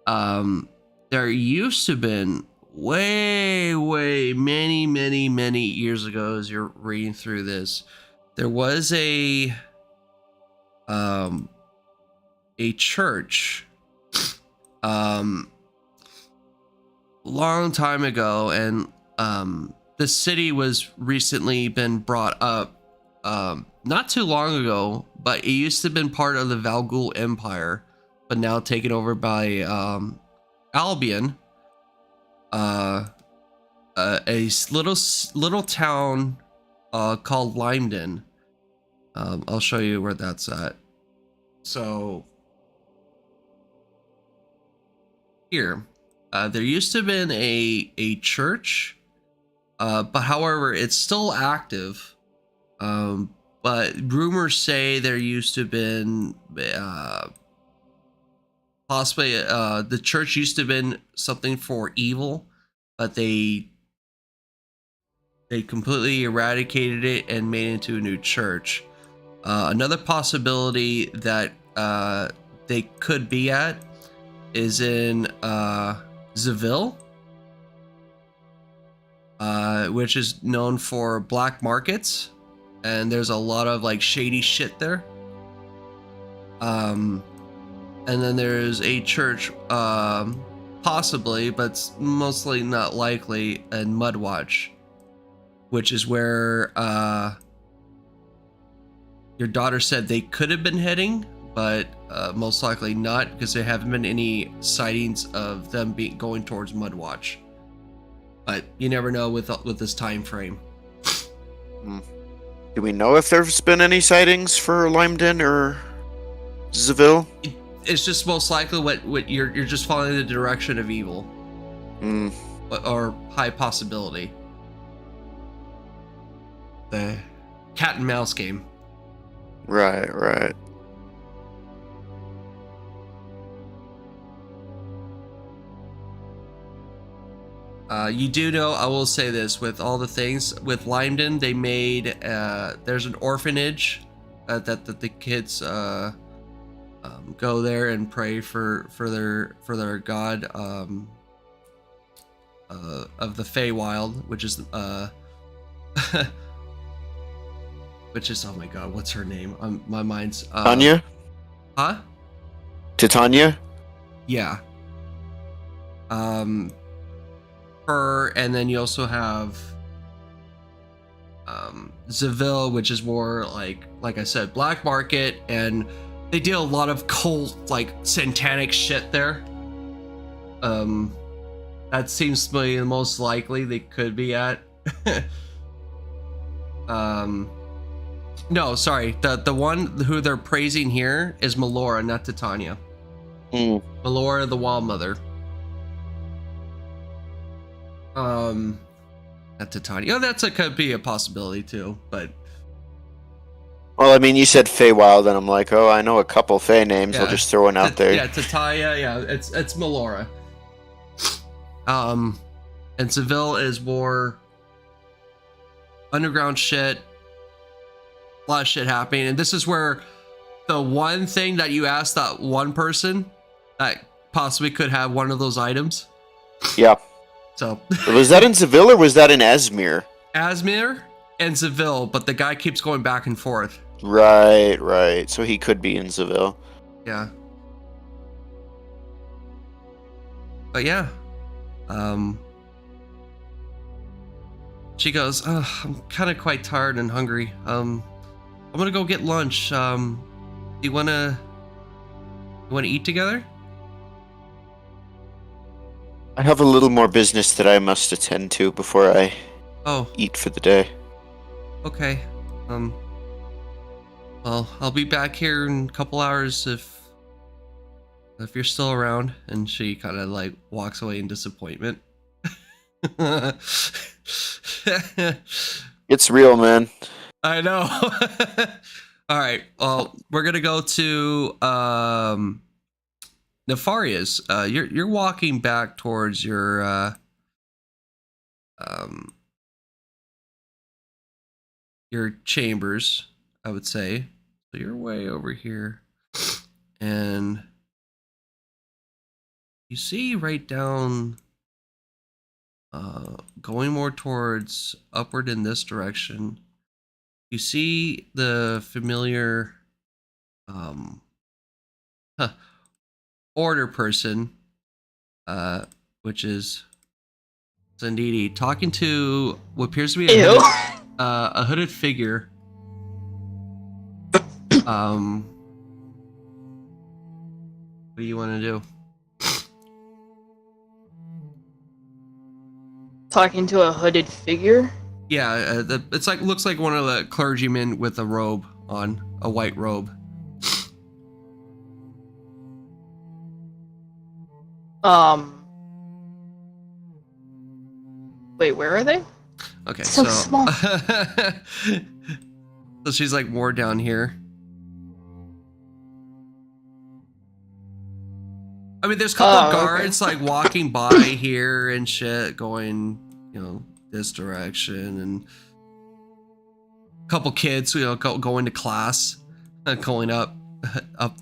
There used to been way many years ago, as you're reading through this, there was a church long time ago, and the city was recently been brought up not too long ago, but it used to have been part of the Valgul Empire, but now taken over by Albion, a little town called Limedon. I'll show you where that's at. So here, there used to have been a church, but however, it's still active. But rumors say there used to have been possibly the church used to have been something for evil, but they completely eradicated it and made it into a new church. Another possibility that they could be at is in Seville, which is known for black markets, and there's a lot of like shady shit there. And then there's a church, possibly, but it's mostly not likely, in Mudwatch, which is where your daughter said they could have been heading, but most likely not, because there haven't been any sightings of them going towards Mudwatch. But you never know with this time frame. Do we know if there's been any sightings for Limedon or Seville? It's just most likely what you're just following the direction of evil, or high possibility. The cat and mouse game. Right. You do know, I will say this, with all the things with Limedon, they made there's an orphanage that the kids go there and pray for their god of the Feywild, which is oh my god, what's her name? My mind's Tanya? Huh? Titania? Yeah. Her, and then you also have Seville, which is more like I said, black market, and they deal a lot of cult, like satanic shit there. That seems to be the most likely they could be at. No, sorry, the one who they're praising here is Melora, not Titania. Melora, the Wild Mother. Not Titania. Oh, could be a possibility too, but. Well, I mean, you said Feywild, and I'm like, oh, I know a couple Fey names. Yeah. I'll just throw one out there. Yeah, Titania. Yeah, it's Melora. And Seville is more underground shit. A lot of shit happening, and this is where the one thing that you asked that one person that possibly could have one of those items. Yeah. So was that in Seville or was that in Asmir? Asmir and Seville, but the guy keeps going back and forth. Right. So he could be in Seville. Yeah. But yeah. She goes, I'm kind of quite tired and hungry. I'm gonna go get lunch. Do you wanna eat together? I have a little more business that I must attend to before I eat for the day. Okay. Well, I'll be back here in a couple hours if you're still around. And she kind of like walks away in disappointment. It's real, man. I know. All right. Well, we're gonna go to Nefarious. You're walking back towards your chambers, I would say. So you're way over here, and you see right down, going more towards upward in this direction. You see the familiar order person, which is Zandidi, talking to what appears to be a hooded figure. What do you want to do? Talking to a hooded figure? Yeah, it's like looks like one of the clergymen with a robe on, a white robe. Wait, where are they? Okay, So small. So she's like more down here. I mean, there's a couple guards like walking by here and shit, going, this direction, and a couple kids, going to class, going up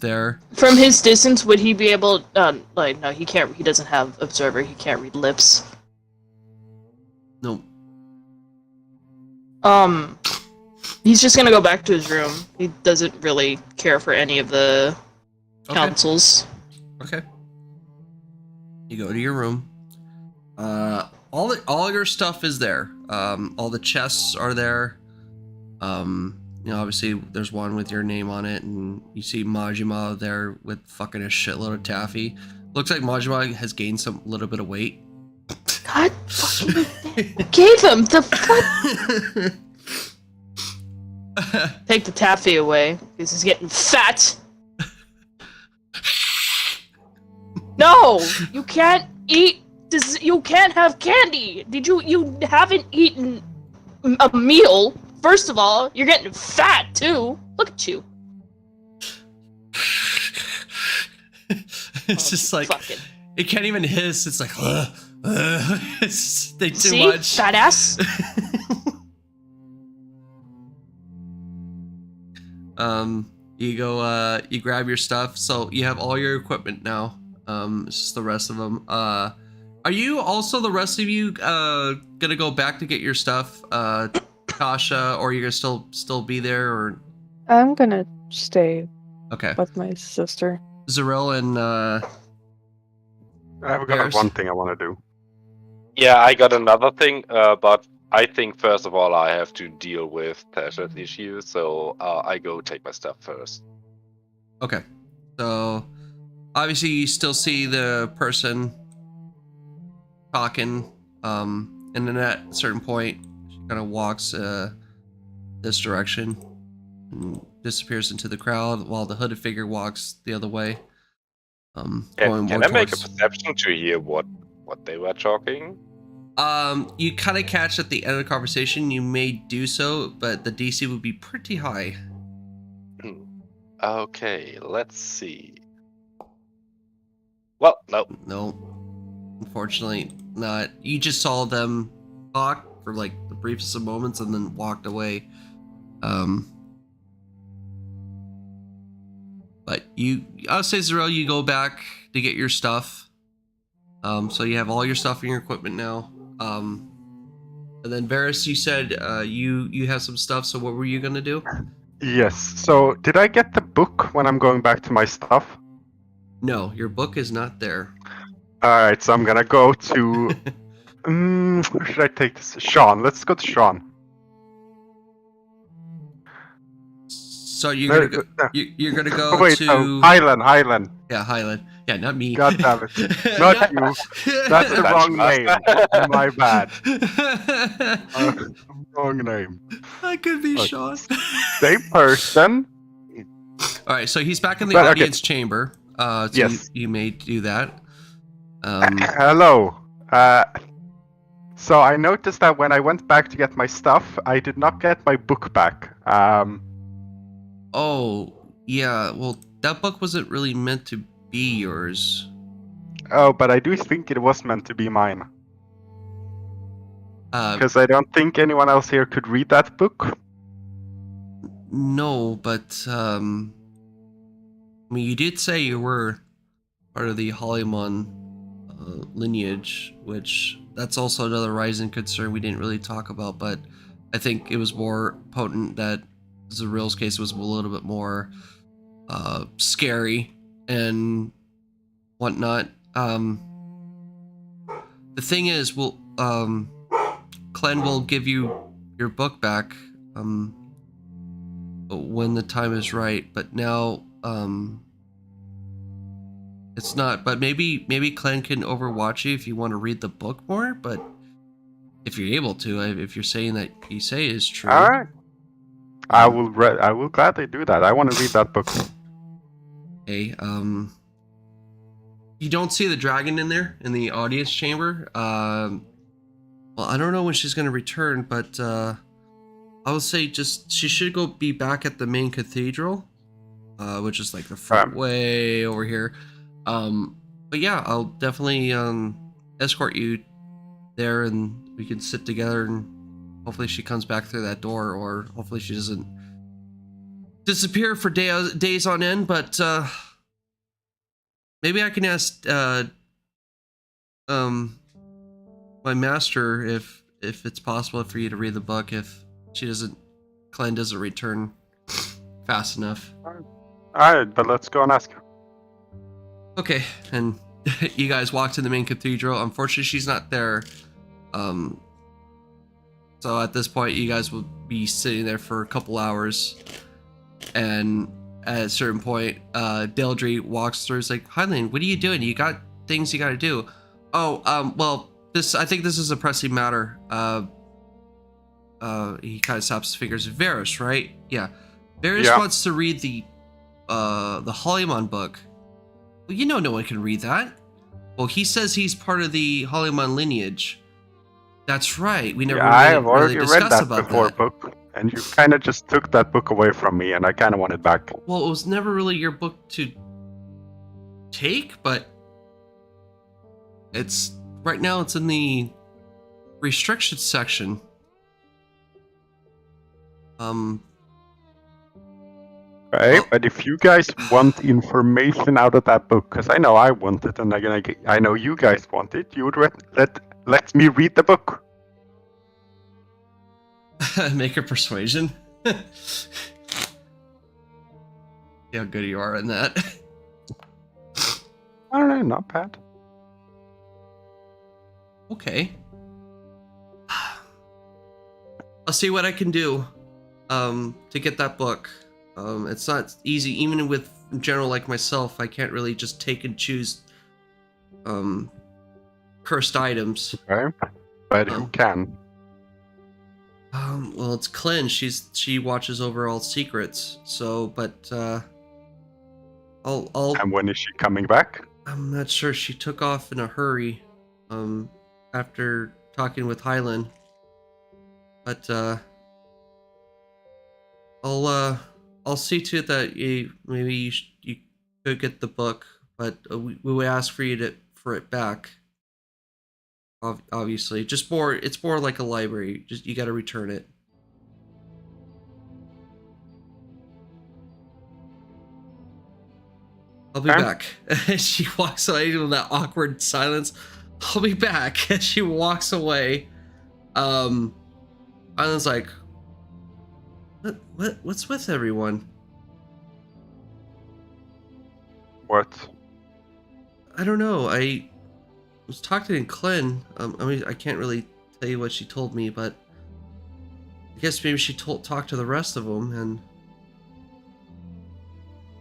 there. From his distance, would he be able? No, he can't. He doesn't have observer. He can't read lips. Nope. He's just gonna go back to his room. He doesn't really care for any of the councils. Okay. You go to your room. All your stuff is there. All the chests are there. Obviously there's one with your name on it, and you see Majima there with fucking a shitload of taffy. Looks like Majima has gained some little bit of weight. God fucking gave him the fuck. Take the taffy away, because he's getting fat. No, you can't eat. You can't have candy. You haven't eaten a meal. First of all, you're getting fat too. Look at you. It's just like it can't even hiss. It's like it's they too See? much. Fat ass. You go. You grab your stuff. So you have all your equipment now. It's just the rest of them. Are you also the rest of you gonna go back to get your stuff, Tasha, or you're gonna still be there, or? I'm gonna stay Okay. with my sister. Zaril and I've got one thing I want to do. Yeah, I got another thing, but I think first of all I have to deal with Tasha's issue, so I go take my stuff first. Okay. So obviously you still see the person talking, and then at a certain point she kind of walks this direction and disappears into the crowd while the hooded figure walks the other way. Can I make a perception to hear what they were talking? You kind of catch at the end of the conversation. You may do so, but the DC would be pretty high. Okay, let's see. Well, no. No, unfortunately not. You just saw them talk for like the briefest of moments and then walked away. But I'll say, Zarel, you go back to get your stuff. So you have all your stuff and your equipment now. And then Varys, you said you have some stuff. So what were you gonna do? Yes. So did I get the book when I'm going back to my stuff? No, your book is not there. All right. So I'm gonna go to. Where should I take this? Sean. Let's go to Sean. So you're gonna go. You're gonna go wait, to Highland. Yeah, Highland. Yeah, not me. God damn it! Not you. That's the wrong name. My bad. Wrong name. That could be Okay. Sean. Same person. All right, so he's back in the But, okay. audience chamber. So Yes. you may do that. Hello. So I noticed that when I went back to get my stuff, I did not get my book back. Oh, yeah. Well, that book wasn't really meant to be yours. Oh, but I do think it was meant to be mine. Because I don't think anyone else here could read that book. No, but I mean, you did say you were part of the Hollymon lineage, which that's also another rising concern we didn't really talk about. But I think it was more potent that Zaril's case was a little bit more scary and whatnot. The thing is, Clen will give you your book back when the time is right. But now it's not. But maybe Clen can overwatch you if you want to read the book more. But if you're able to, if you're saying that you say is true. All right. I will gladly do that. I want to read that book. Okay, you don't see the dragon in there, in the audience chamber. Well, I don't know when she's going to return, but I would say she should be back at the main cathedral, which is like the front way over here. But yeah, I'll definitely escort you there, and we can sit together, and hopefully she comes back through that door, or hopefully she doesn't disappear for days on end. But maybe I can ask my master if it's possible for you to read the book if Clem doesn't return fast enough. Alright, but let's go and ask her. Okay, and you guys walk to the main cathedral. Unfortunately, she's not there. So at this point, you guys will be sitting there for a couple hours. And at a certain point, Deirdre walks through. It's like, Heinlein, what are you doing? You got things you got to do. Oh, well, I think this is a pressing matter. He kind of stops his fingers. Varys, right? Yeah. Varys wants to read the Hollymon book. Well, you know no one can read that. Well, he says he's part of the Hollymon lineage. That's right. We never I have already really read discussed that about before, that. book, and you kind of just took that book away from me, and I kind of want it back. Well, it was never really your book to take, but right now it's in the restricted section. Right, but if you guys want information out of that book, because I know I want it, and I know you guys want it, you would let me read the book. Make a persuasion. See how good you are in that. I don't know, not bad. Okay. I'll see what I can do to get that book. It's not easy, even with general like myself. I can't really just take and choose cursed items. Okay, but who can? Well, it's Clem. She watches over all secrets. So, but I'll. And when is she coming back? I'm not sure. She took off in a hurry. After talking with Hyland. But I'll see to it that you could get the book, but we would ask for you for it back. Obviously, it's more like a library. Just you got to return it. I'll be back. She walks away with that awkward silence. I'll be back. And she walks away. Island's like, what's with everyone? What? I don't know. I was talking to Clem. I mean, I can't really tell you what she told me, but I guess maybe she talked to the rest of them, and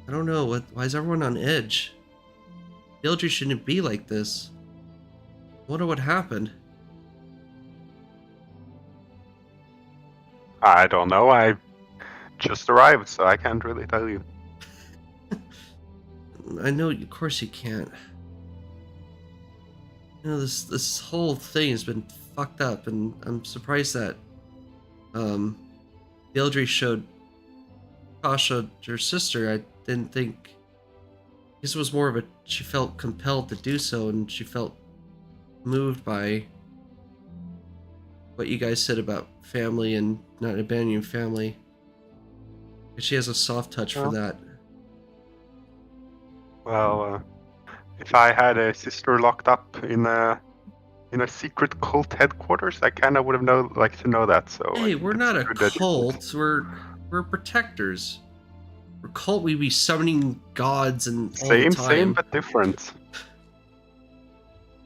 I don't know. Why is everyone on edge? Deirdre shouldn't be like this. I wonder what happened. I don't know. I just arrived, so I can't really tell you. I know, of course you can't. You know, this whole thing has been fucked up, and I'm surprised that Deirdre showed Tasha her sister. I didn't think this was more of she felt compelled to do so, and she felt moved by what you guys said about family and not abandoning family. She has a soft touch for that. Well, if I had a sister locked up in a secret cult headquarters, I kind of would have liked to know that. So hey, we're not a cult. We're protectors. We're cult. We be summoning gods and all the time. Same but different.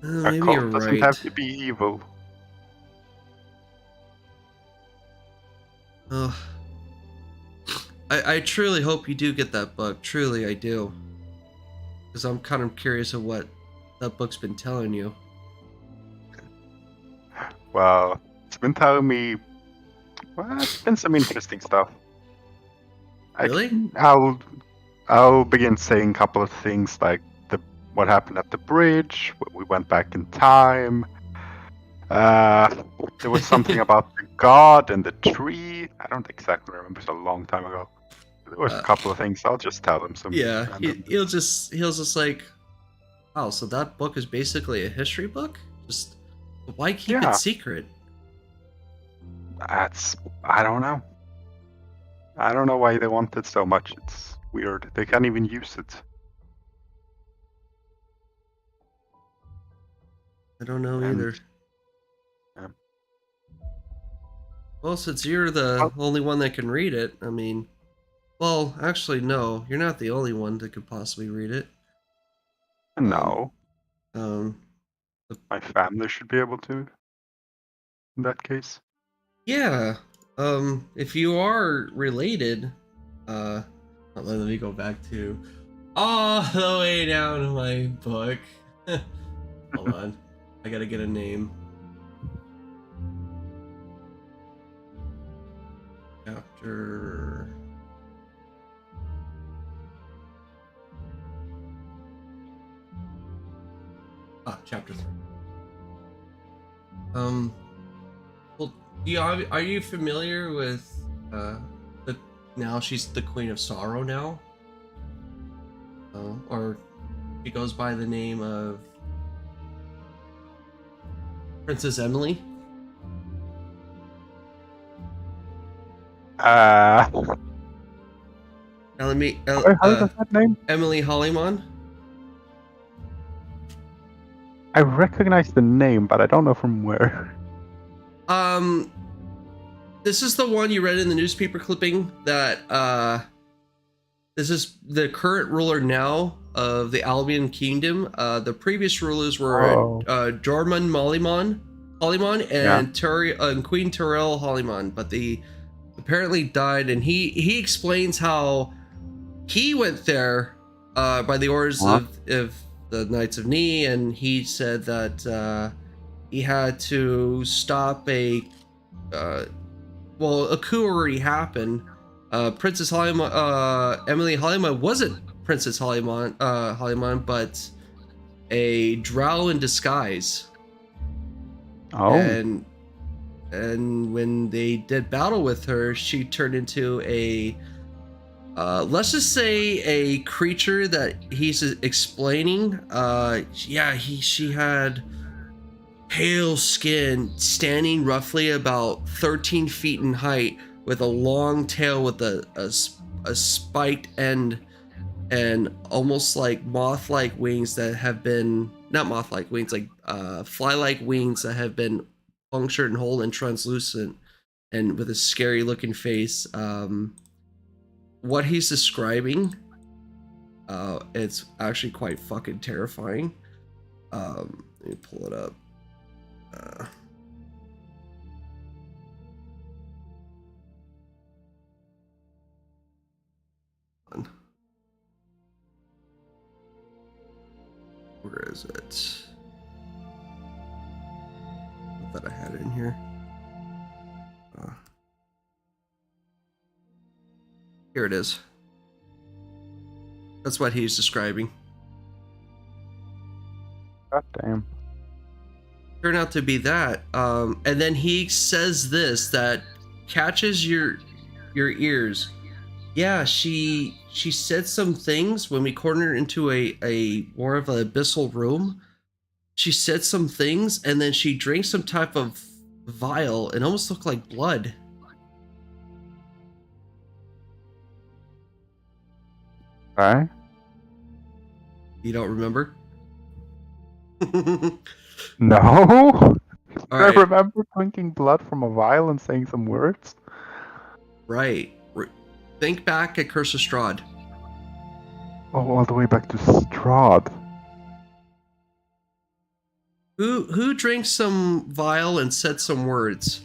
Maybe a cult you're doesn't right. have to be evil. I truly hope you do get that book. Truly, I do. Because I'm kind of curious of what that book's been telling you. Well, it's been telling me... Well, it's been some interesting stuff. Really? I'll begin saying a couple of things like what happened at the bridge. We went back in time. There was something about the god and the tree. I don't exactly remember. It's a long time ago. There was a couple of things. I'll just tell them some. Yeah, random- he'll just like, oh, so that book is basically a history book. Just why keep it secret? I don't know. I don't know why they want it so much. It's weird. They can't even use it. I don't know either. Yeah. Well, since you're the only one that can read it, I mean, well, actually, no, you're not the only one that could possibly read it. No. My family should be able to. In that case. Yeah. If you are related, let me go back to all the way down to my book. Hold on. I gotta get a name. Chapter. Chapter 3. Well, are you familiar with now she's the Queen of Sorrow now? Or she goes by the name of Princess Emily? How does that name? Emily Hollyman. I recognize the name, but I don't know from where. This is the one you read in the newspaper clipping that this is the current ruler now of the Albion Kingdom. The previous rulers were Jormund Hollyman and Queen Tyrell Hollyman, but they apparently died, and he explains how he went there by the orders of the Knights of Ni, and he said that he had to stop a coup already happened. Princess Emily Hollyman wasn't Princess Hollyman, but a drow in disguise. Oh. And when they did battle with her, she turned into a let's just say a creature that he's explaining. She had pale skin, standing roughly about 13 feet in height, with a long tail with a spiked end, and almost like moth-like wings that have been not moth-like wings, like fly-like wings that have been punctured and whole and translucent, and with a scary looking face. What he's describing, it's actually quite fucking terrifying. Let me pull it up. Where is it? I thought I had it in here. Here it is. That's what he's describing. God damn. Turned out to be that. And then he says this that catches your ears. Yeah, she said some things when we cornered into a more of an abyssal room. She said some things, and then she drank some type of vial and almost looked like blood. Right? You don't remember? No. All I right. remember drinking blood from a vial and saying some words. Right. Think back at Curse of Strahd. Oh, all the way back to Strahd. Who drank some vial and said some words?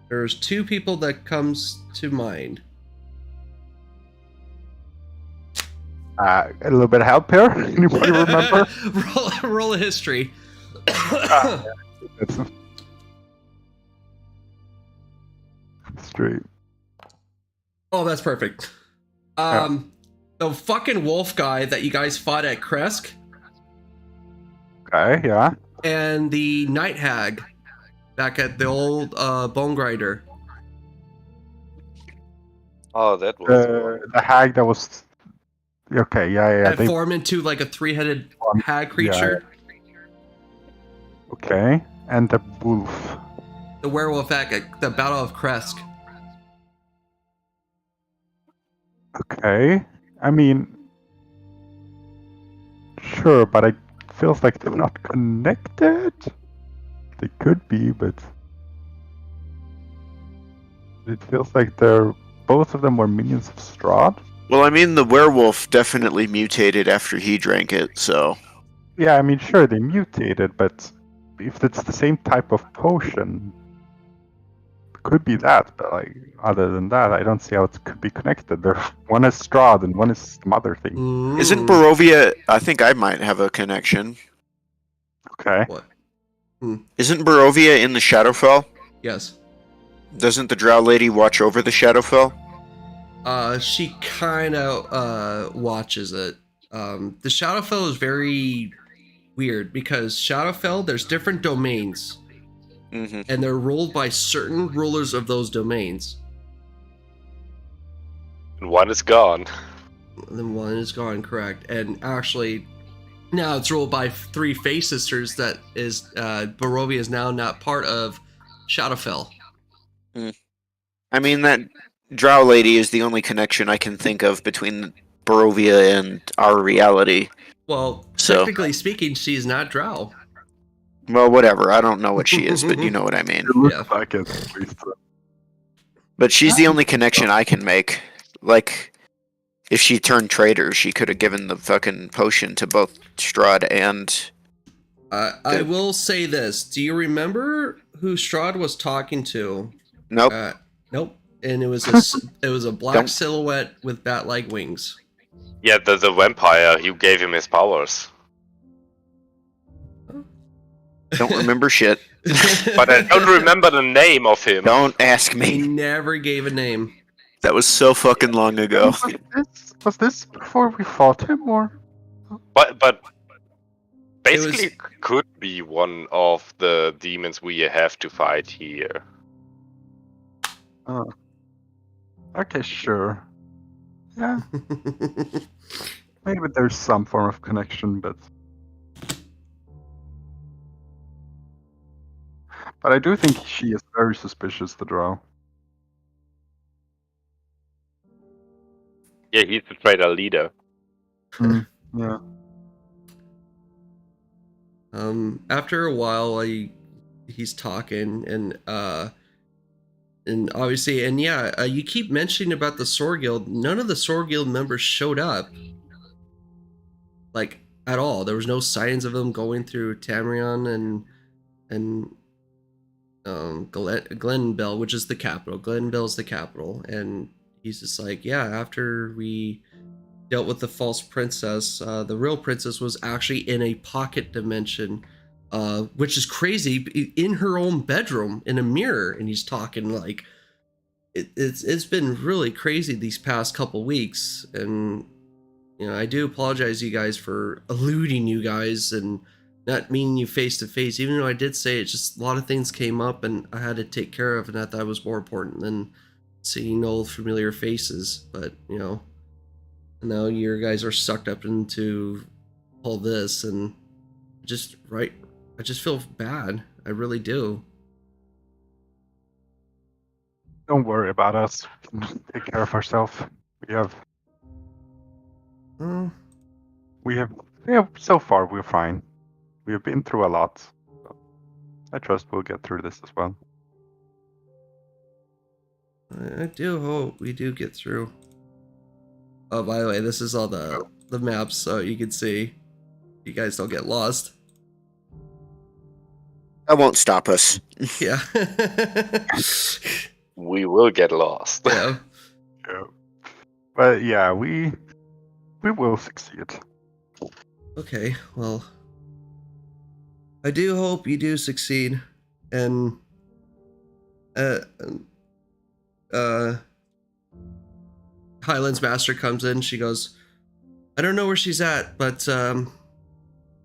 There's two people that comes to mind. A little bit of help here. Anybody remember? roll a history. That's straight. Oh, that's perfect. The fucking wolf guy that you guys fought at Kresk, Okay, yeah. and the night hag back at the old bone grinder. Oh, that was one. The hag that was... Okay, yeah. That They formed into like a three-headed hag yeah. creature. Okay, and the wolf. The werewolf at the Battle of Kresk. Okay, I mean, sure, but it feels like they're not connected. They could be, but it feels like they're both of them were minions of Strahd. Well, I mean, the werewolf definitely mutated after he drank it, so. Yeah, I mean, sure, they mutated, but if it's the same type of potion, it could be that. But like, other than that, I don't see how it could be connected. One is Strahd and one is some other thing. Isn't Barovia... I think I might have a connection. Okay. What? Isn't Barovia in the Shadowfell? Yes. Doesn't the Drow lady watch over the Shadowfell? She kind of watches it. The Shadowfell is very weird because Shadowfell, there's different domains, Mm-hmm. and they're ruled by certain rulers of those domains. And one is gone. And then one is gone, correct. And actually, now it's ruled by 3 Fae Sisters. That is, Barovia is now not part of Shadowfell. I mean, that Drow lady is the only connection I can think of between Barovia and our reality. Well, So- technically speaking, she's not Drow. Well, whatever. I don't know what she is, but you know what I mean. It looks Yeah. like it, at least. But she's the only connection I can make. Like, if she turned traitor, she could have given the fucking potion to both Strahd and... I will say this. Do you remember who Strahd was talking to? Nope. Nope. And it was a black Don't- silhouette with bat-like wings. Yeah, the vampire, you gave him his powers. Don't remember shit. But I don't remember the name of him. Don't ask He me. never gave a name. That was so fucking long ago. Was this before we fought him, or? But It basically could be one of the demons we have to fight here. Okay, sure. Yeah, maybe there's some form of connection, but I do think she is very suspicious, the Drow. Yeah, he's the traitor leader. Yeah. After a while, he's talking, and obviously, and yeah, you keep mentioning about the Sword Guild. None of the Sword Guild members showed up, like at all. There was no signs of them going through Tamrion and Glenbell, which is the capital. Glenbell's the capital, and he's just like, yeah. After we dealt with the false princess, the real princess was actually in a pocket dimension, which is crazy, in her own bedroom in a mirror. And he's talking like it's been really crazy these past couple weeks. And you know, I do apologize, you guys, for eluding you guys and not meeting you face to face. Even though I did say it, just a lot of things came up and I had to take care of, and I thought it was more important than seeing old familiar faces. But you know, now you guys are sucked up into all this, and I just feel bad. I really do. Don't worry about us. We can take care of ourselves. We have. Yeah, so far we're fine. We have been through a lot. So I trust we'll get through this as well. I do hope we do get through. Oh, by the way, this is all the maps, so you can see. You guys don't get lost. That won't stop us. Yeah. We will get lost. Yeah. Yeah. But yeah, we will succeed. Okay, well, I do hope you do succeed, and Highland's master comes in. She goes, I don't know where she's at, but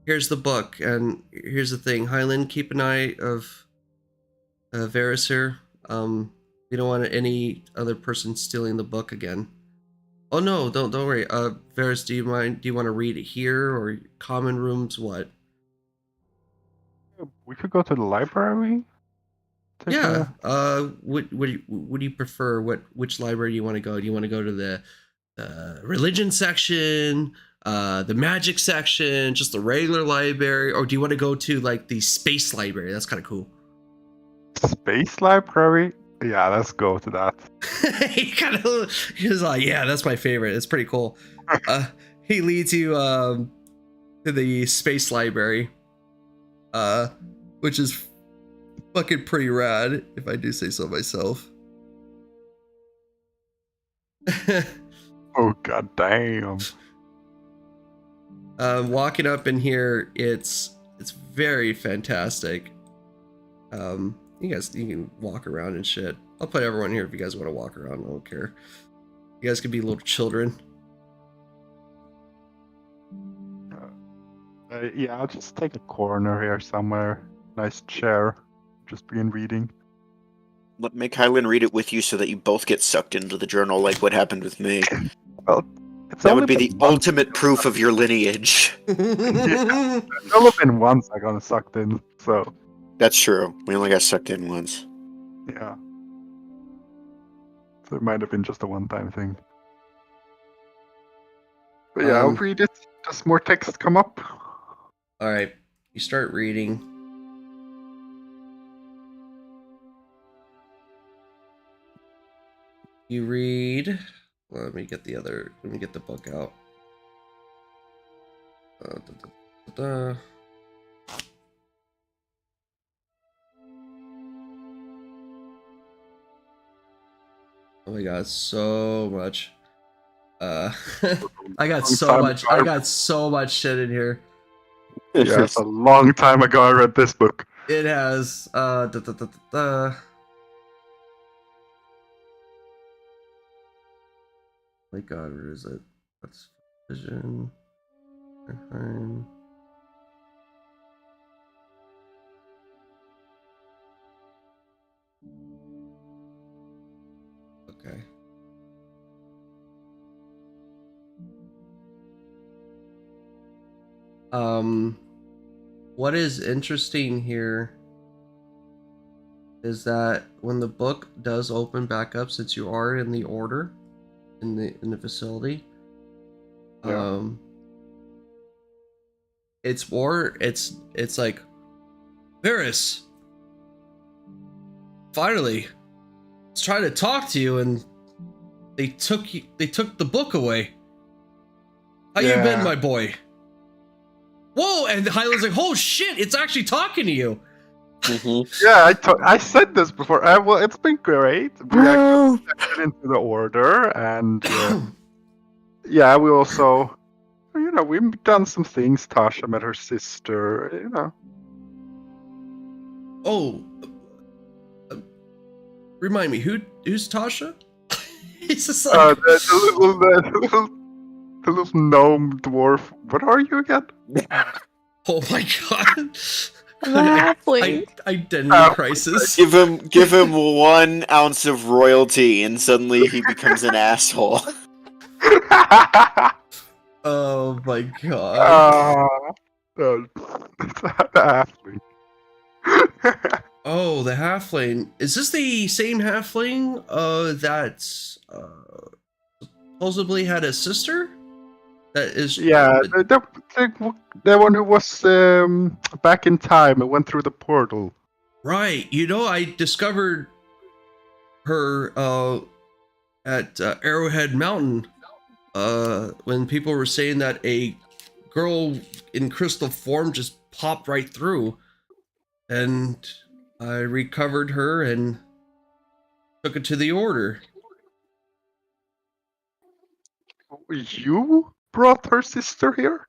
here's the book, and here's the thing. Highland, keep an eye of Varys here. We don't want any other person stealing the book again. Oh no, don't worry. Varys, do you mind? Do you want to read it here or common rooms? What? We could go to the library. Take Yeah. a- What do you prefer? Which library do you want to go? Do you want to go to the religion section, the magic section, just the regular library, or do you want to go to like the space library? That's kind of cool. Space library? Yeah, let's go to that. He's like, yeah, that's my favorite. It's pretty cool. He leads you to the space library, which is fucking pretty rad, if I do say so myself. Oh god damn. Walking up in here, it's very fantastic. You can walk around and shit. I'll put everyone here if you guys want to walk around. I don't care. You guys can be little children. Yeah, I'll just take a corner here somewhere. Nice chair. Just begin reading. Make Highland read it with you so that you both get sucked into the journal like what happened with me. Well, it's That only would be been the ultimate proof of your lineage. It's only been once I got sucked in, so That's true. We only got sucked in once. yeah. So it might have been just a one-time thing. But yeah, I'll read it. Does more text come up? All right, you start reading. You read. Well, let me get the book out. Oh my god, so much. I got so much shit in here. Yeah, it's a long time ago I read this book. It has my god, where is it? That's vision. Okay. What is interesting here is that when the book does open back up, since you are in the order in the facility, Yeah. it's like, Varys, finally, I was trying to talk to you and they took the book away. How you been, my boy? Whoa! And Highland's like, oh shit, it's actually talking to you. Yeah, I said this before. Well, it's been great. We actually stepped into the order, and yeah, we also, we've done some things. Tasha met her sister. Oh, remind me, who's Tasha? He's just like, The little gnome dwarf. What are you again? oh my god. Halfling. Identity crisis. Give him 1 ounce of royalty and suddenly he becomes an asshole. Oh my god. It's the halfling. Oh, the halfling. Is this the same halfling that supposedly had a sister? That is, Yeah, the one who was back in time and went through the portal. right. I discovered her at Arrowhead Mountain when people were saying that a girl in crystal form just popped right through, and I recovered her and took it to the order. You brought her sister here?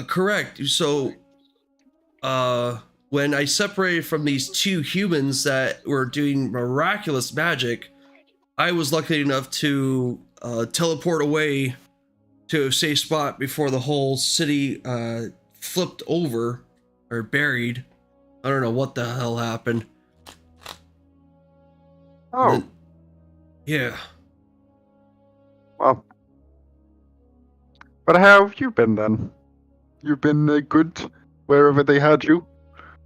Correct. So, when I separated from these 2 humans that were doing miraculous magic, I was lucky enough to teleport away to a safe spot before the whole city flipped over or buried. I don't know what the hell happened. Oh, Then, yeah. well. But how have you been then? You've been good wherever they had you?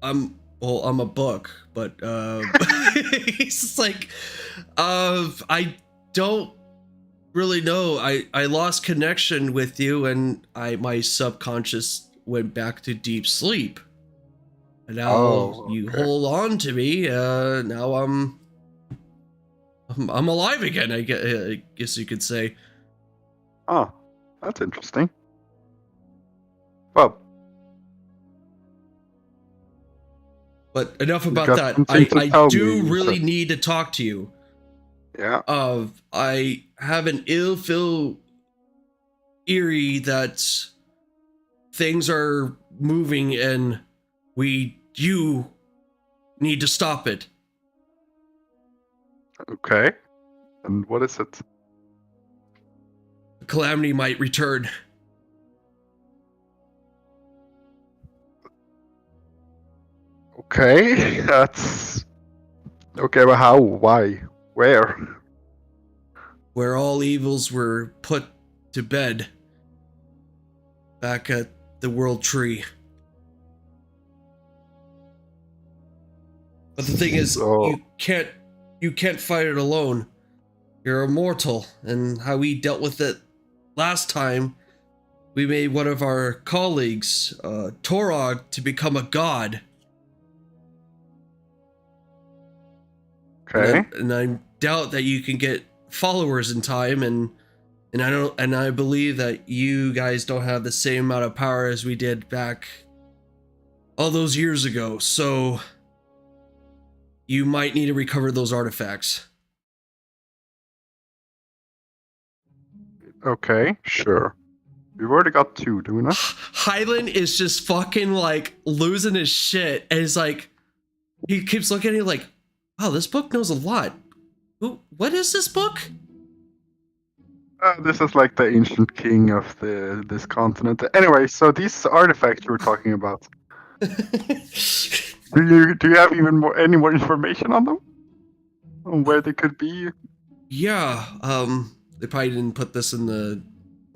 I'm a book, but it's just like I don't really know. I lost connection with you, and my subconscious went back to deep sleep. And now you okay. hold on to me. Now I'm alive again. I guess you could say. Oh, that's interesting. Well, But enough you about got that. something to I tell do me, really so- need to talk to you. Yeah. I have an ill feel eerie that things are moving and you need to stop it. Okay. And what is it? The calamity might return. Okay, that's... Okay, but how? Why? Where? Where all evils were put to bed. Back at the World Tree. But the thing is, So- you can't fight it alone. You're immortal, and how we dealt with it last time, we made one of our colleagues, Torog, to become a god. Okay. And I doubt that you can get followers in time, and I believe that you guys don't have the same amount of power as we did back all those years ago. So you might need to recover those artifacts. Okay, sure. We've already got 2, do we not? Highland is just fucking like losing his shit, and he's like, he keeps looking at you like, wow, this book knows a lot. What is this book? This is like the ancient king of this continent. Anyway, so these artifacts you were talking about, do you have any more information on them? On where they could be? Yeah, they probably didn't put this in the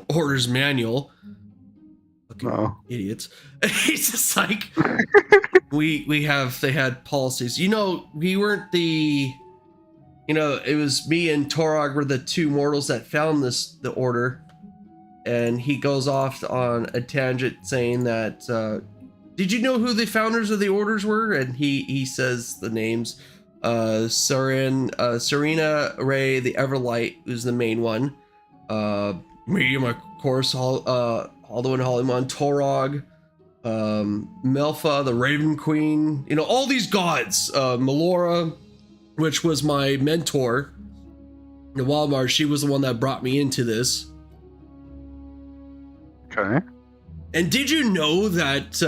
orders manual. Fucking No. idiots. It's just like they had policies. We weren't it was me and Torog were the 2 mortals that found the order. And he goes off on a tangent saying that did you know who the founders of the orders were? And he says the names. Serena Ray, the Everlight, who's the main one. Medium, of course, Alduin Hollyman, Torog, Melfa, the Raven Queen, all these gods. Melora, which was my mentor. The Wildmar, she was the one that brought me into this. Okay. And did you know that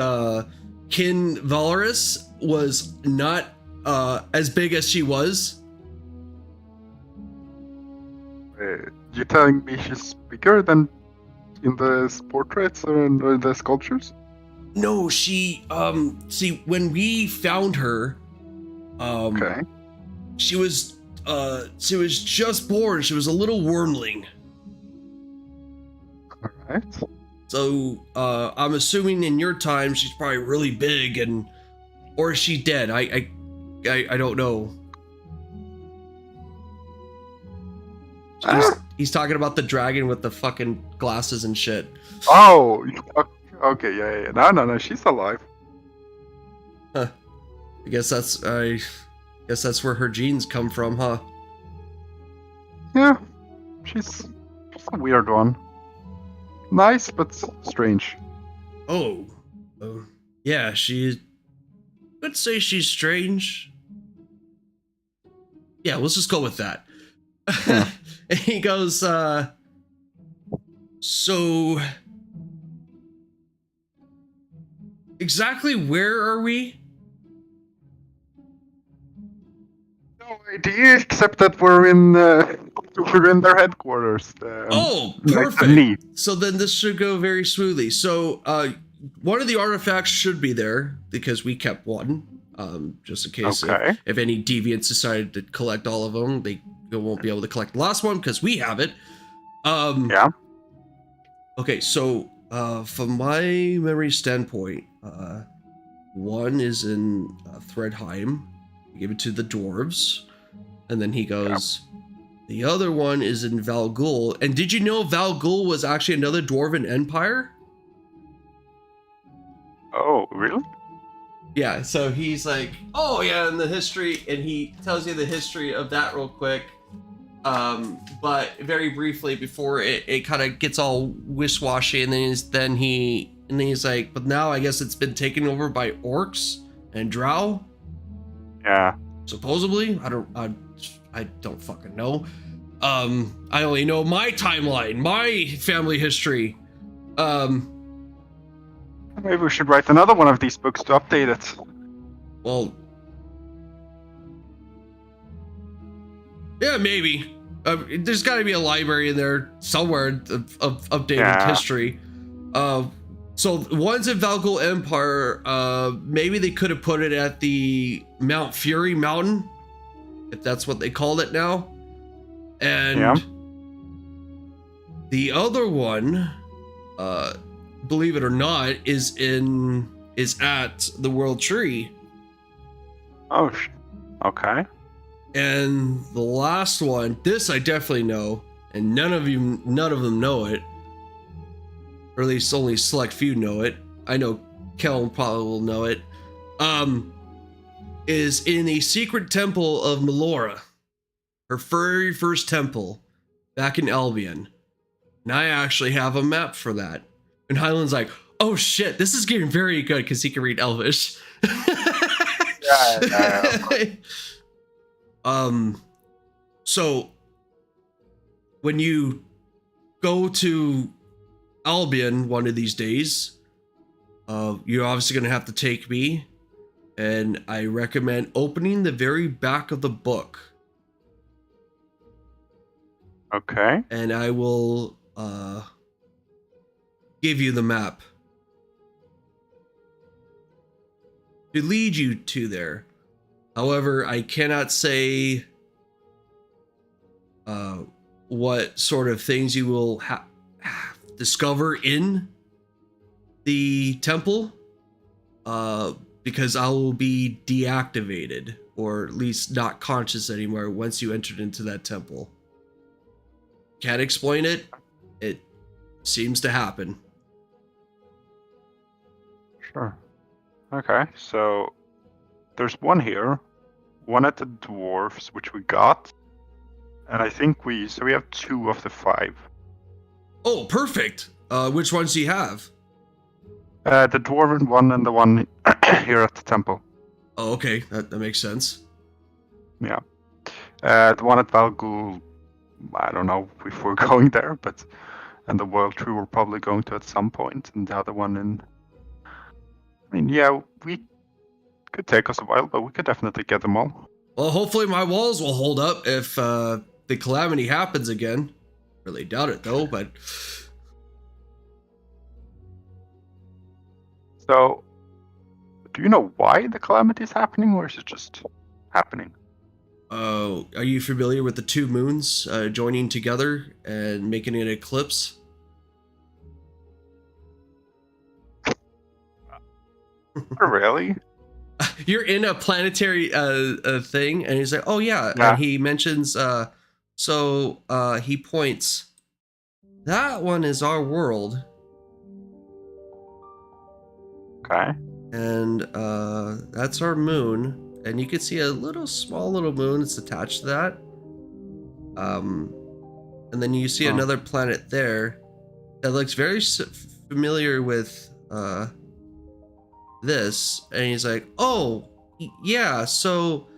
Kin Valoris was not as big as she was? You're telling me she's bigger than in the portraits or in the sculptures? No, she see, when we found her, Okay. she was just born. She was a little wormling. Alright. So I'm assuming in your time she's probably really big, or is she dead? I don't know. He's talking about the dragon with the fucking glasses and shit. Oh, okay, yeah. No, she's alive. Huh. I guess that's where her genes come from, huh? Yeah, she's a weird one. Nice, but strange. Oh, yeah, let's say she's strange. Yeah, let's just go with that. Yeah. And he goes, so exactly where are we? idea, except that we're in their headquarters. Oh, Nice and neat. perfect. So then this should go very smoothly. So one of the artifacts should be there because we kept one, just in case Okay. if any deviants decided to collect all of them, they won't be able to collect the last one because we have it. Yeah. Okay, so from my memory standpoint, one is in Thredheim. We give it to the dwarves, and then he goes. Yeah. The other one is in Valgul. And did you know Valgul was actually another dwarven empire? Oh, really? Yeah, so he's like, oh yeah, in the history, and he tells you the history of that real quick. But very briefly before it kind of gets all wish-washy, and then he's like, but now I guess it's been taken over by orcs and drow. Yeah. Supposedly, I don't fucking know. I only know my timeline, my family history. Maybe we should write another one of these books to update it. Well, yeah, maybe. There's got to be a library in there somewhere of updated history. So one's in Valgul Empire. Maybe they could have put it at the Mount Fury Mountain, if that's what they called it now. And the other one, believe it or not, is at the World Tree. Oh, okay. And the last one, this I definitely know, and none of them know it. Or at least only select few know it. I know Kel probably will know it. Is in the secret temple of Melora. Her very first temple back in Albion. And I actually have a map for that. And Highland's like, oh shit, this is getting very good because he can read Elvish. So when you go to Albion one of these days, you're obviously going to have to take me, and I recommend opening the very back of the book. Okay. And I will give you the map to lead you to there. However, I cannot say what sort of things you will discover in the temple, because I will be deactivated, or at least not conscious anymore once you entered into that temple. Can't explain it. It seems to happen. Sure. Okay, so there's one here, one at the dwarves, which we got, and I think we have 2 of the 5. Oh, perfect. Which ones do you have? The dwarven one and the one here at the temple. Oh, okay. That makes sense. Yeah. The one at Valgul, I don't know if we're going there, but and the World Tree we're probably going to at some point, and the other one in. I mean, yeah, we could take us a while, but we could definitely get them all. Well, hopefully my walls will hold up if the calamity happens again. Really doubt it though, but. So, do you know why the calamity is happening, or is it just happening? Are you familiar with the 2 moons joining together and making an eclipse? Really? You're in a planetary thing, and he's like, oh yeah. And he mentions, he points, that one is our world. Okay. And that's our moon. And you can see a small little moon. It's attached to that. And then you see another planet there that looks very familiar with this. And he's like, oh, yeah. So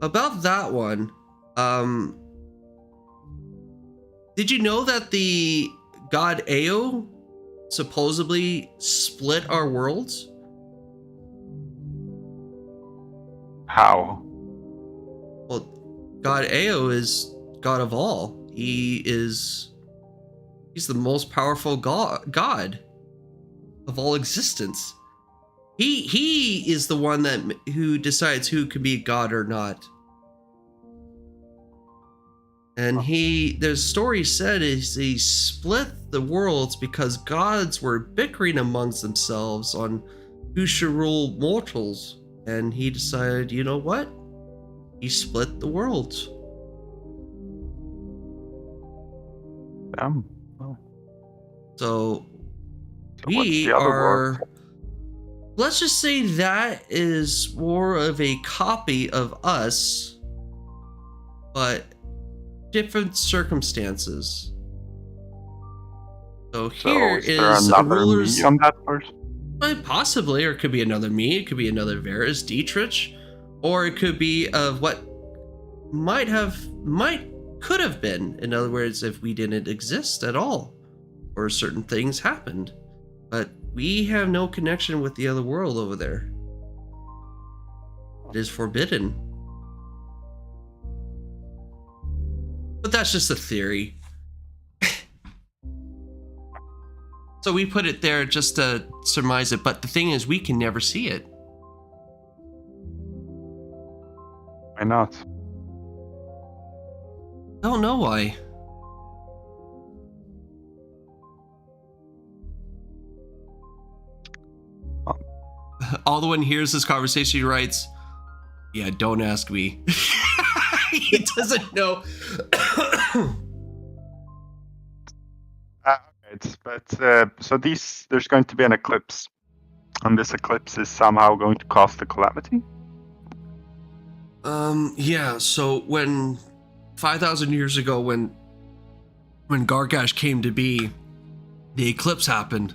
about that one, did you know that the god Ao supposedly split our worlds? How? Well, God Ao is God of all. He's the most powerful God of all existence. He is the one who decides who can be God or not. And there's story said is he split the worlds because gods were bickering amongst themselves on who should rule mortals. And he decided, you know what? He split the worlds. Damn. Oh. So So what's we the other are. world? Let's just say that is more of a copy of us, but different circumstances. So here So is there is a another ruler's. me on that person? Possibly, or it could be another me. It could be another Varys Dietrich, or it could be of what could have been. In other words, if we didn't exist at all, or certain things happened, but we have no connection with the other world over there. It is forbidden. But that's just a theory. So we put it there just to surmise it, but the thing is, we can never see it. Why not? Don't know why. Alduin hears this conversation, he writes, yeah, don't ask me. He doesn't know. So there's going to be an eclipse, and this eclipse is somehow going to cause the calamity. Yeah. So when 5,000 years ago, when Gargash came to be, the eclipse happened,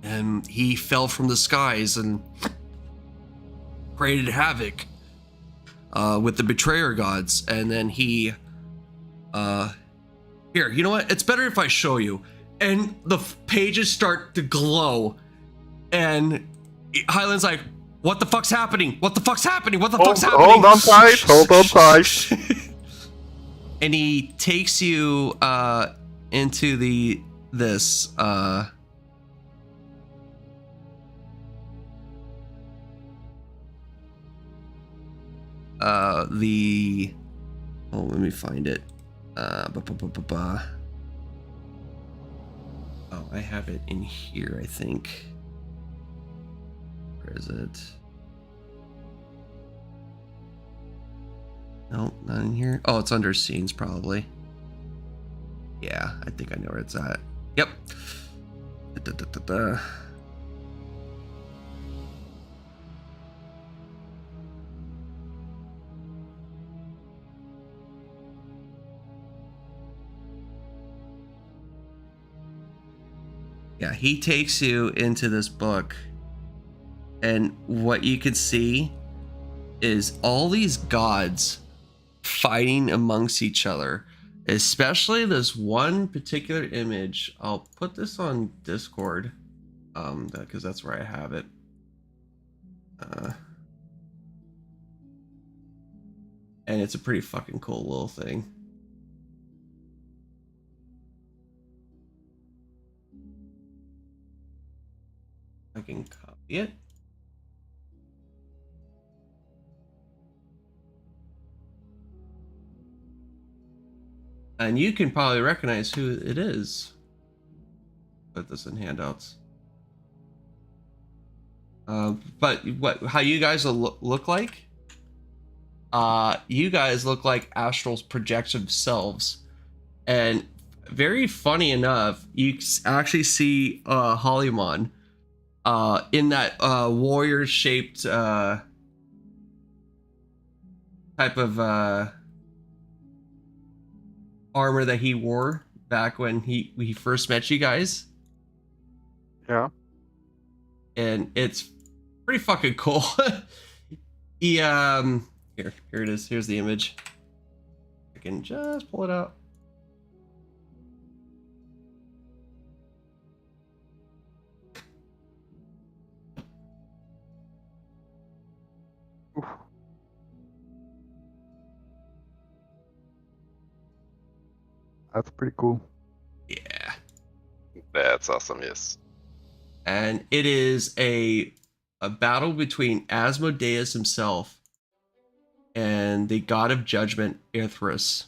and he fell from the skies and created havoc with the betrayer gods, and then he here, you know what? It's better if I show you. And the pages start to glow, and Highland's like, "What the fuck's happening? What the fuck's happening? What the fuck's happening?" Hold on tight. Hold on tight. And he takes you into the let me find it. Oh, I have it in here, I think. Where is it? No, not in here. Oh, it's under scenes, probably. Yeah, I think I know where it's at. Yep. Yeah, he takes you into this book, and what you could see is all these gods fighting amongst each other, especially this one particular image. I'll put this on Discord, because that's where I have it. And it's a pretty fucking cool little thing. I can copy it. And you can probably recognize who it is. Put this in handouts. But how you guys look like? You guys look like Astral's projection selves. And very funny enough, you actually see Hollymon in that warrior-shaped type of armor that he wore back when he first met you guys. Yeah. And it's pretty fucking cool. He here it is. Here's the image. I can just pull it out. That's pretty cool. Yeah. That's awesome, yes. And it is a battle between Asmodeus himself and the god of judgment, Ithras.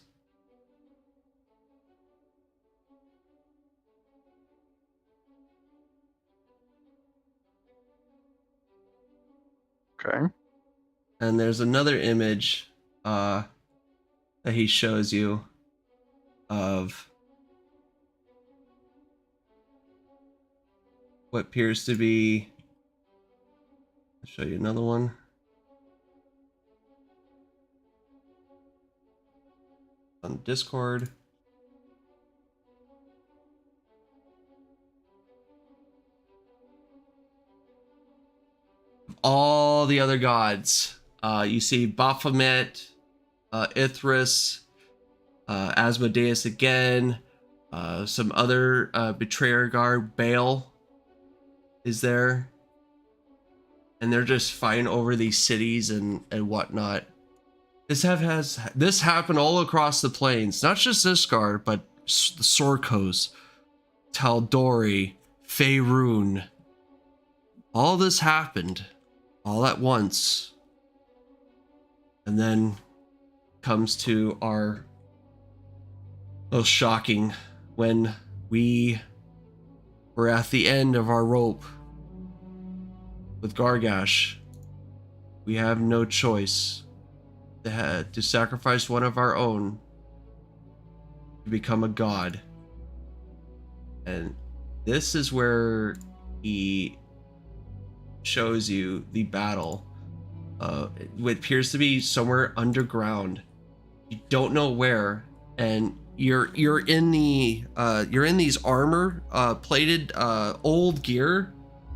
Okay. And there's another image that he shows you of what appears to be. I'll show you another one. On Discord. All the other gods. You see Baphomet, Ithras, Asmodeus again, some other betrayer guard, Baal is there. And they're just fighting over these cities and whatnot. This happened all across the plains, not just Ishgar, but the Sorkos, Taldori, Faerun. All this happened all at once. And then comes to our most shocking when we were at the end of our rope with Gargash. We have no choice to sacrifice one of our own to become a god. And this is where he shows you the battle. It appears to be somewhere underground. You don't know where, and you're in these armor plated old gear,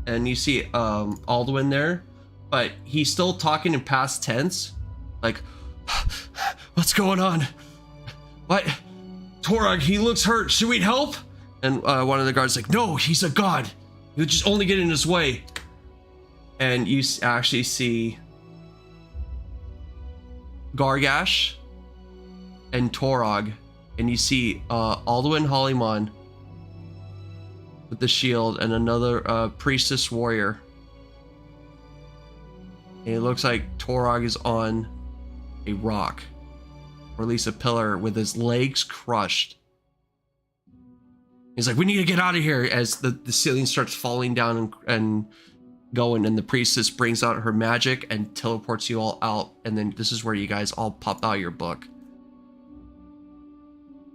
and you see Alduin there, but he's still talking in past tense, like, what's going on? What? Torag, he looks hurt. Should we help? And one of the guards like, no, he's a god. You'll just only get in his way. And you actually see Gargash and Torag, and you see Alduin Hollyman with the shield and another priestess warrior. And it looks like Torag is on a rock, or at least a pillar, with his legs crushed. He's like, we need to get out of here, as the ceiling starts falling down and going, and the priestess brings out her magic and teleports you all out, and then this is where you guys all pop out your book.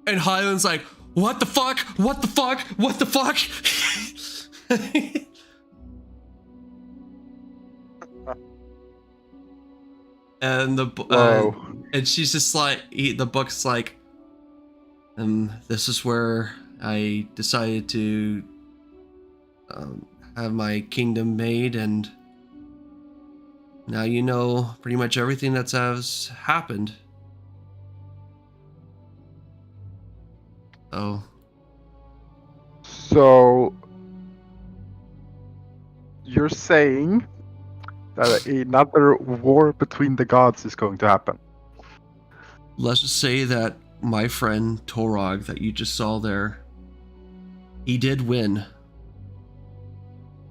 And Highland's like, what the fuck? What the fuck? What the fuck? And and she's just like, the book's like, this is where I decided to have my kingdom made, and now you know pretty much everything that's has happened. So you're saying that another war between the gods is going to happen? Let's just say that my friend Torag that you just saw there, he did win.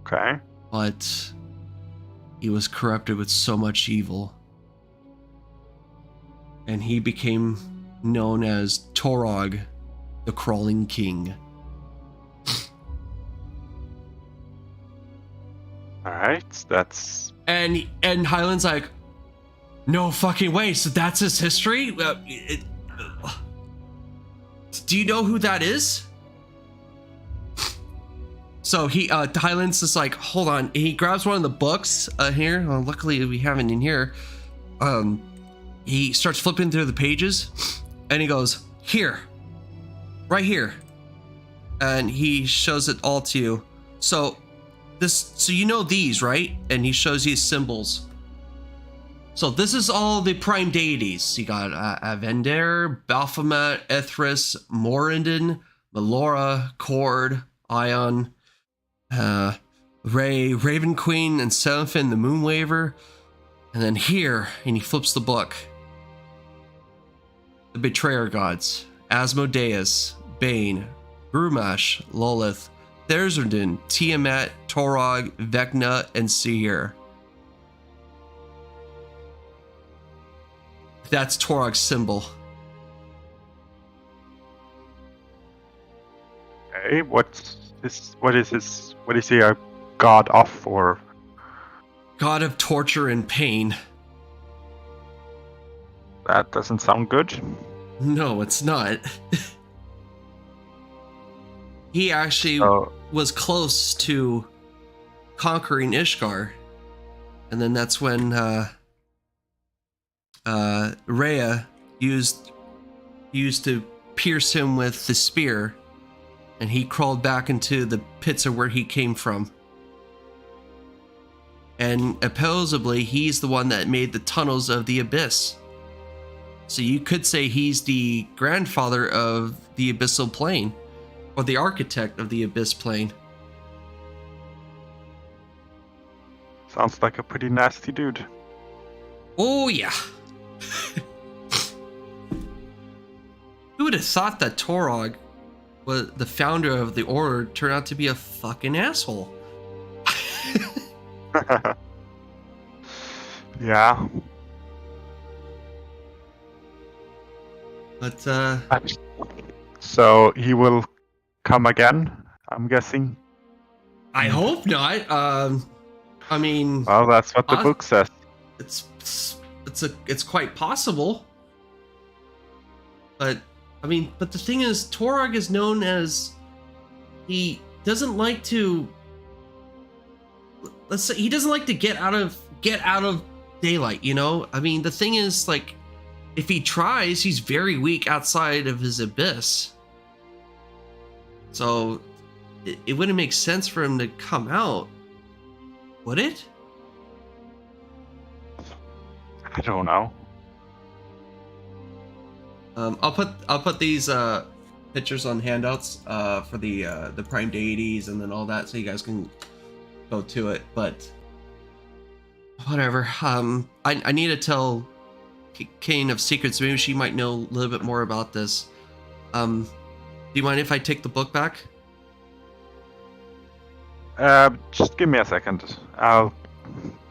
Okay. But he was corrupted with so much evil. And he became known as Torag, the Crawling King. Alright, that's... And Highland's like, no fucking way, so that's his history? Do you know who that is? So Highland's just like, hold on. He grabs one of the books here. Well, luckily we have it in here. He starts flipping through the pages, and he goes, here, right here. And he shows it all to you. So you know these, right? And he shows you symbols. So this is all the prime deities. You got Avender, Baphomet, Ithras, Morindin, Melora, Cord, Ion, Ray, Raven Queen, and Seraphim, the Moonwaver. And then here, and he flips the book, the Betrayer Gods, Asmodeus, Bane, Grumash, Lolith, Therzerden, Tiamat, Torog, Vecna, and Seer. That's Torog's symbol. Okay, what is he a god of for? God of torture and pain. That doesn't sound good. No, it's not. He actually was close to conquering Ishgar. And then that's when Rhea used to pierce him with the spear, and he crawled back into the pits of where he came from. And supposedly he's the one that made the tunnels of the abyss. So you could say he's the grandfather of the abyssal plane, or the architect of the abyss plane. Sounds like a pretty nasty dude. Oh yeah. Who would have thought that Torog, was the founder of the order, turned out to be a fucking asshole? Yeah. But So he will come again, I'm guessing. I hope not. I mean, Well, that's what the book says. it's quite possible. But I mean, but the thing is, Torog is known as, he doesn't like to, let's say, he doesn't like to get out of daylight, you know? I mean, the thing is, like, if he tries, he's very weak outside of his abyss. So it wouldn't make sense for him to come out, would it? I don't know. I'll put these pictures on handouts for the prime deities and then all that, so you guys can go to it. But whatever. I need to tell Kane of Secrets. Maybe she might know a little bit more about this. Do you mind if I take the book back? Just give me a second. I'll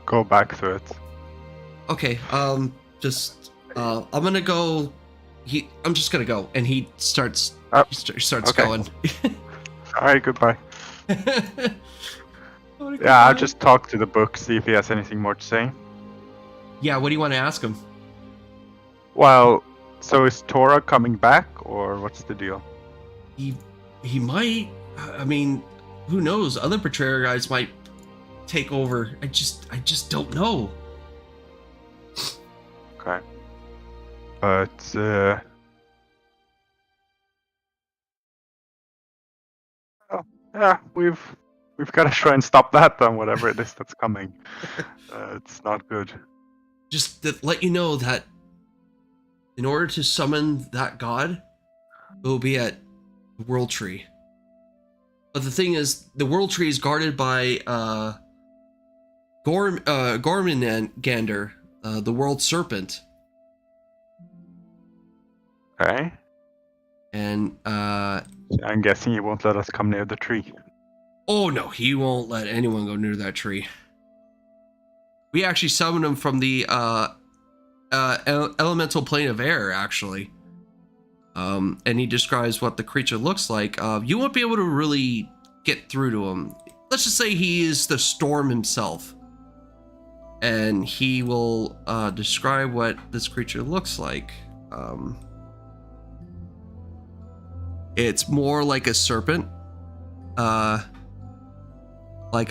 go back through it. Okay. I'm gonna go. I'm just gonna go, and he starts. He starts okay. going. All right. Goodbye. Yeah, I'll just talk to the book, see if he has anything more to say. Yeah. What do you want to ask him? Well, so is Tora coming back, or what's the deal? He might. I mean, who knows? Other Betrayer guys might take over. I just don't know. Okay. But yeah, we've got to try and stop that then, whatever it is that's coming. It's not good. Just to let you know that in order to summon that god, it will be at the World Tree. But the thing is, the World Tree is guarded by Gorminander, the World Serpent. Okay. And I'm guessing he won't let us come near the tree. oh no, he won't let anyone go near that tree. We actually summoned him from the elemental plane of air, actually. And he describes what the creature looks like. You won't be able to really get through to him. Let's just say he is the storm himself. And he will describe what this creature looks like. It's more like a serpent. Like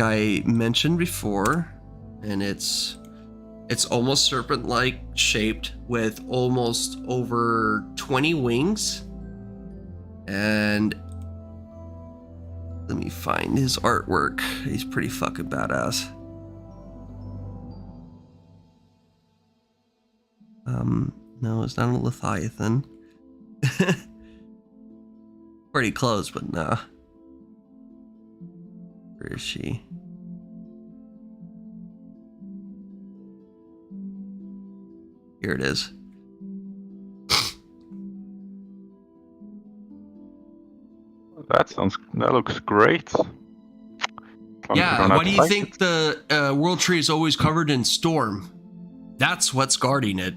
I mentioned before. And it's almost serpent-like shaped with almost over 20 wings. And let me find his artwork. He's pretty fucking badass. No, it's not a Leviathan. Pretty close, but nah. Where is she? Here it is. That looks great. As long as we Yeah, don't have why to do you fight think it. the World Tree is always covered in storm? That's what's guarding it.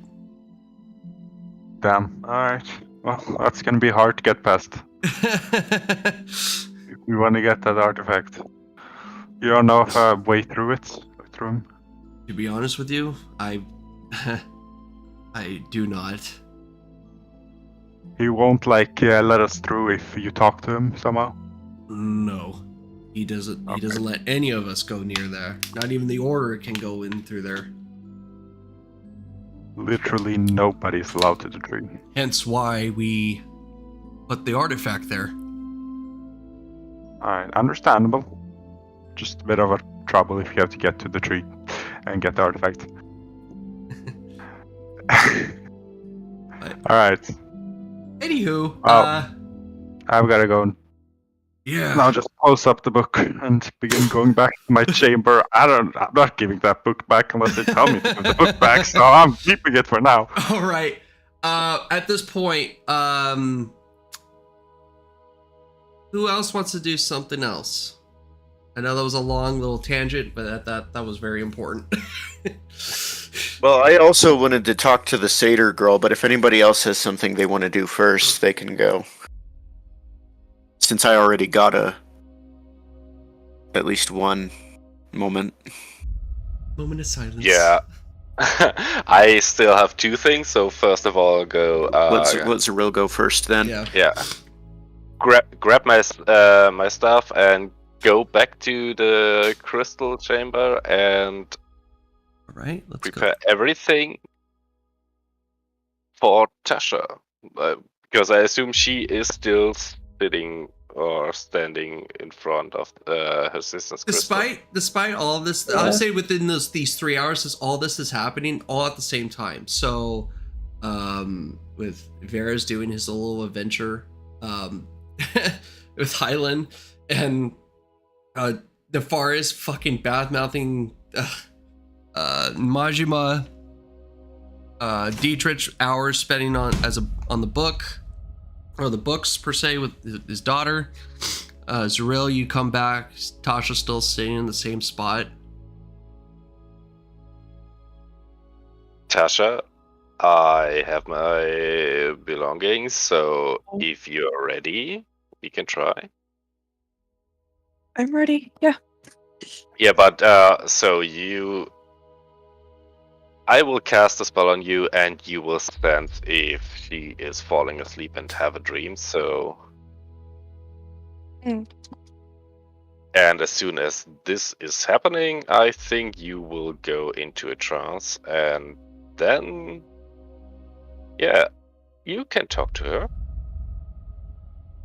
Damn. Alright. Well, that's gonna be hard to get past. If we want to get that artifact. You don't know if I way through it? Through him? To be honest with you, I do not. He won't let us through if you talk to him somehow? No, he doesn't. He Okay. doesn't let any of us go near there. Not even the Order can go in through there. Literally nobody's allowed to the tree. Hence why we put the artifact there. Alright, understandable. Just a bit of a trouble if you have to get to the tree and get the artifact. Alright, Anywho, I've gotta go yeah. now. Just close up the book and begin going back to my chamber. I'm not giving that book back unless they tell me to give the book back, so I'm keeping it for now. All right. At this point, who else wants to do something else? I know that was a long little tangent, but that was very important. Well, I also wanted to talk to the satyr girl, but if anybody else has something they want to do first, they can go. Since I already got at least one moment. Moment of silence. Yeah. I still have two things, so first of all, go. Let's Zeril go first then. Yeah. Yeah. Grab my my stuff and go back to the crystal chamber and All right. Let's prepare everything for Tasha, because I assume she is still sitting or standing in front of her sister's crystal. Despite all of this, I would say within these 3 hours, all this is happening all at the same time. So, with Vera's doing his little adventure, with Hyland, and Nefari's fucking bad mouthing Majima, Dietrich hours spending on the book. Or the books per se with his daughter. Zeril, you come back. Tasha's still sitting in the same spot. Tasha, I have my belongings, so if you're ready, we can try. I'm ready. Yeah. Yeah, but I will cast a spell on you, and you will sense if she is falling asleep and have a dream, so... Mm. And as soon as this is happening, I think you will go into a trance, and then... Yeah, you can talk to her.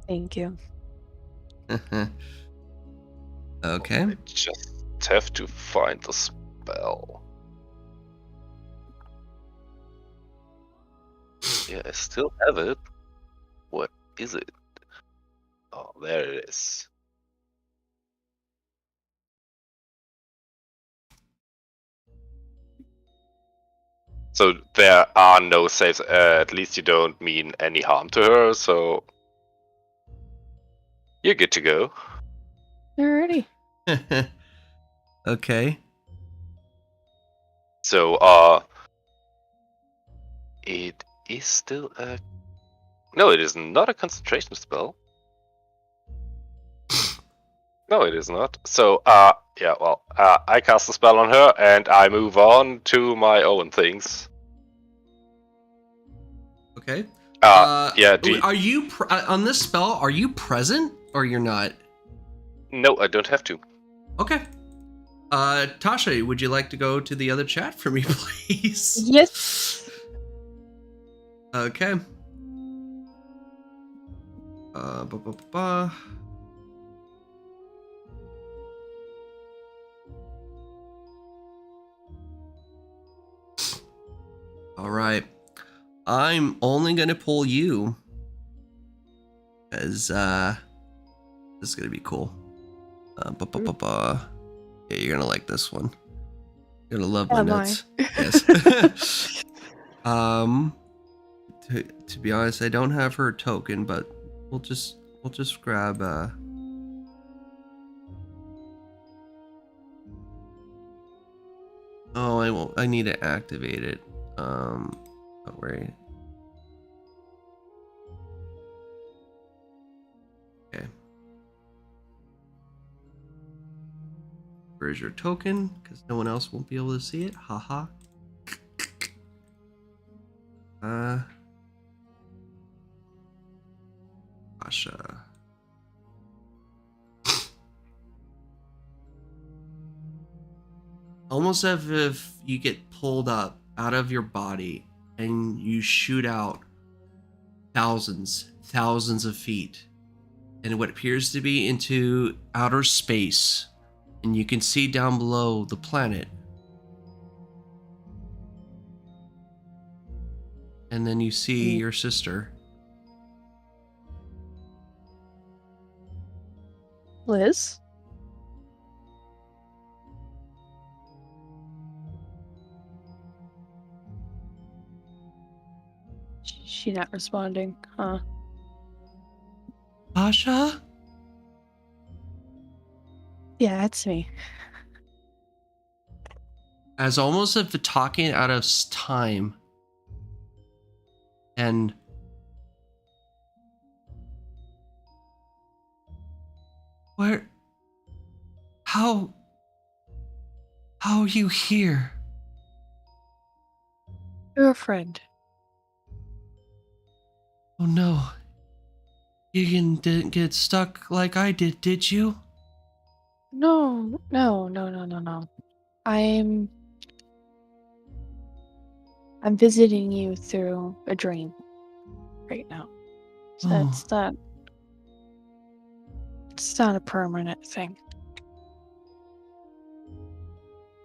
Thank you. Okay. I just have to find the spell. Yeah, I still have it. What is it? Oh, there it is. So there are no saves. At least you don't mean any harm to her, so you're good to go. Alrighty. Okay. So, it is still a... No, it is not a concentration spell. No, it is not. So, yeah, well, I cast a spell on her, and I move on to my own things. Okay. Yeah, Are you on this spell? Are you present or you're not? No, I don't have to. Okay. Tasha, would you like to go to the other chat for me, please? Yes. Okay. All right. I'm only gonna pull you, as this is gonna be cool. Yeah, you're gonna like this one. You're gonna love my Am I? notes. Yes. To be honest, I don't have her token, but we'll just we'll just grab Oh, I won't. I need to activate it. Don't worry. Okay. Where's your token? Because no one else won't be able to see it. Haha. Asha. Almost as if you get pulled up out of your body and you shoot out thousands of feet and what appears to be into outer space, and you can see down below the planet, and then you see your sister. Liz? She not responding, huh? Asha? Yeah, it's me. As almost if talking out of time, and where, how are you here? You're a friend. Oh no, you didn't get stuck like I did you? No. I'm visiting you through a dream right now. So Oh. it's not a permanent thing.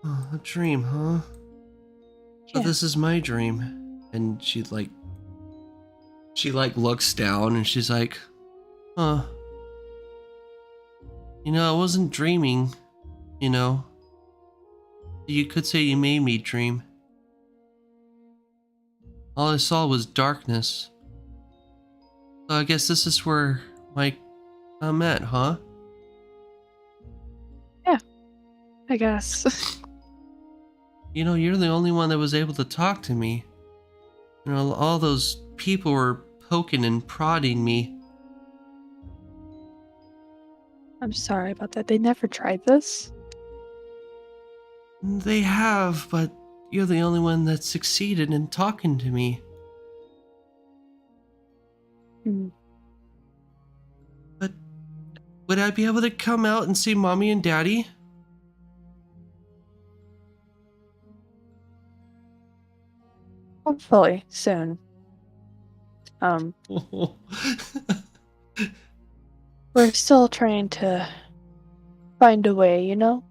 Oh, a dream, huh? But Yeah. this is my dream. And she looks down and she's like, huh. You know, I wasn't dreaming, you know. You could say you made me dream. All I saw was darkness. So I guess this is where Mike met, huh? Yeah. I guess. You know, you're the only one that was able to talk to me. You know, all those people were poking and prodding me. I'm sorry about that. They never tried this. They have, but you're the only one that succeeded in talking to me. Hmm. But would I be able to come out and see Mommy and Daddy? Hopefully soon. We're still trying to find a way, you know?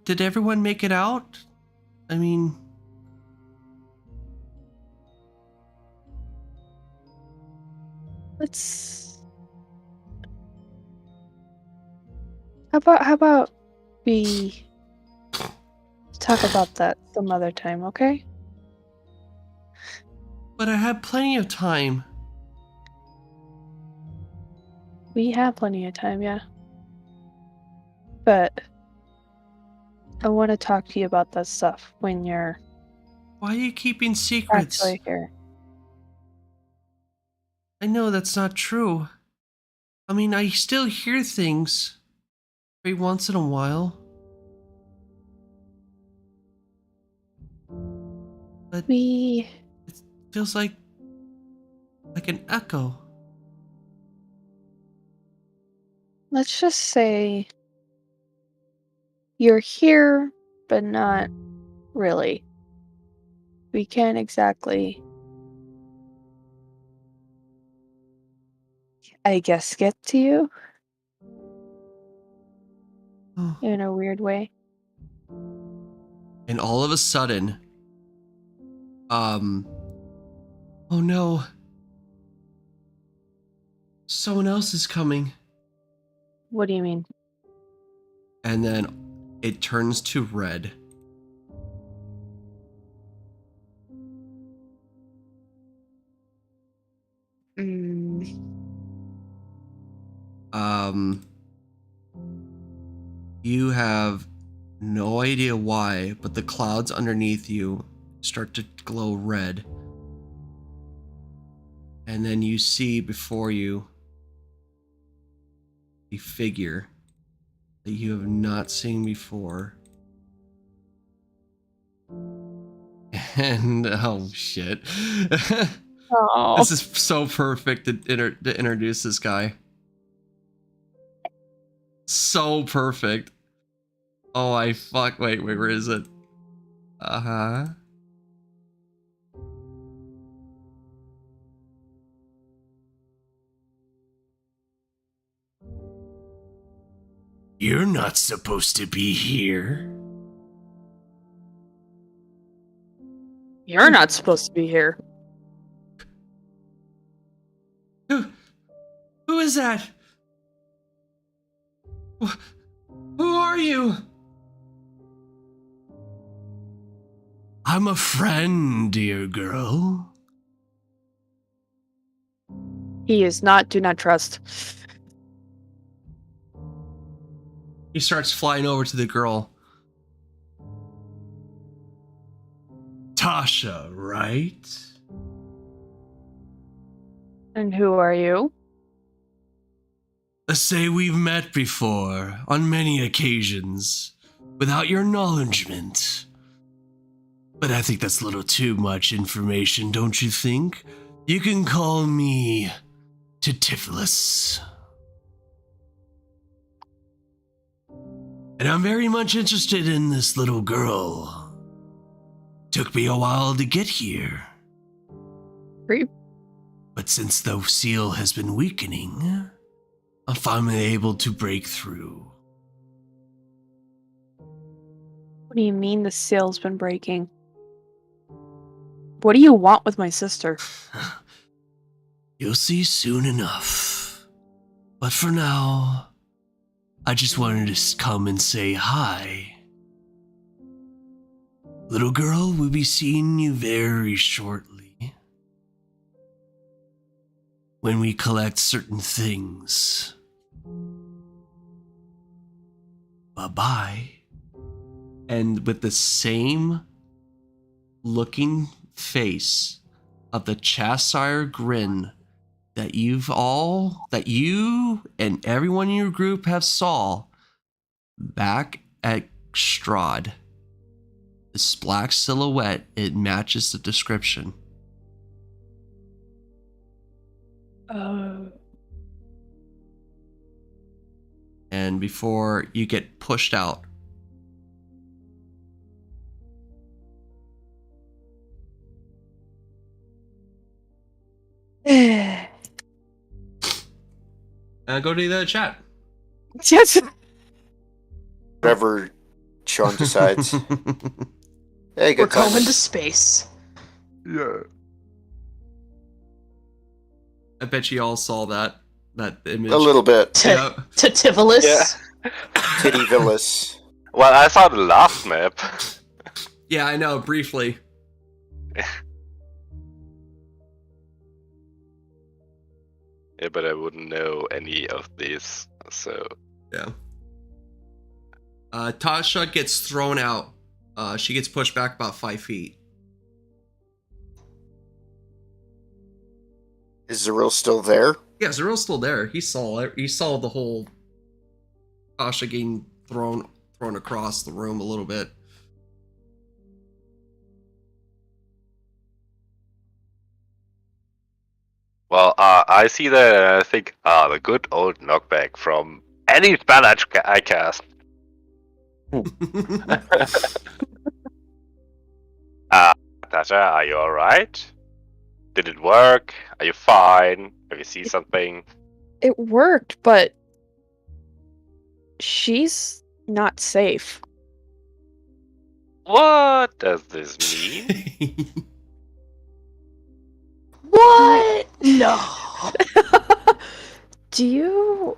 Did everyone make it out? I mean, Let's. How about we talk about that some other time, okay? but I had plenty of time. We have plenty of time, yeah. But I want to talk to you about that stuff when you're Why are you keeping secrets? actually here. I know that's not true. I mean, I still hear things every once in a while. But We it feels like an echo. let's just say you're here, but not really. We can't exactly, I guess, get to you Oh. in a weird way. And all of a sudden, oh no. Someone else is coming. What do you mean? And then it turns to red. You have no idea why, but the clouds underneath you start to glow red. And then you see before you a figure that you have not seen before. And oh shit. Oh. This is so perfect to introduce this guy. So perfect. Oh, wait, where is it? Uh-huh. You're not supposed to be here. You're not supposed to be here. Who is that? Who are you? I'm a friend, dear girl. He is not. Do not trust. He starts flying over to the girl. Tasha, right? And who are you? Let's say we've met before, on many occasions, without your acknowledgement. But I think that's a little too much information, don't you think? You can call me Titifilus. And I'm very much interested in this little girl. Took me a while to get here. Creep. But since the seal has been weakening, I'm finally able to break through. What do you mean the seal's been breaking? What do you want with my sister? You'll see soon enough. But for now, I just wanted to come and say hi. Little girl, we'll be seeing you very shortly. When we collect certain things. Bye-bye. And with the same looking face of the Chassire grin that you and everyone in your group have saw back at Strahd. This black silhouette, it matches the description. And before you get pushed out, go to the chat. Yes. Whatever Sean decides. Hey, We're good time. going to space. Yeah. I bet you all saw that image. A little bit. Yeah. Titifilus. Yeah. Titty Villas. Well, I saw the last map. Yeah, I know, briefly. Yeah, but I wouldn't know any of these, so... Yeah. Tasha gets thrown out. She gets pushed back about 5 feet. Is Zeril still there? Yeah, Zeril's still there. He saw it. He saw the whole Tasha getting thrown across the room a little bit. Well, I see that and I think, the good old knockback from any spell I cast. Tasha, are you alright? Did it work? Are you fine? Have you seen something? It worked, but she's not safe. What does this mean? What? No. Do you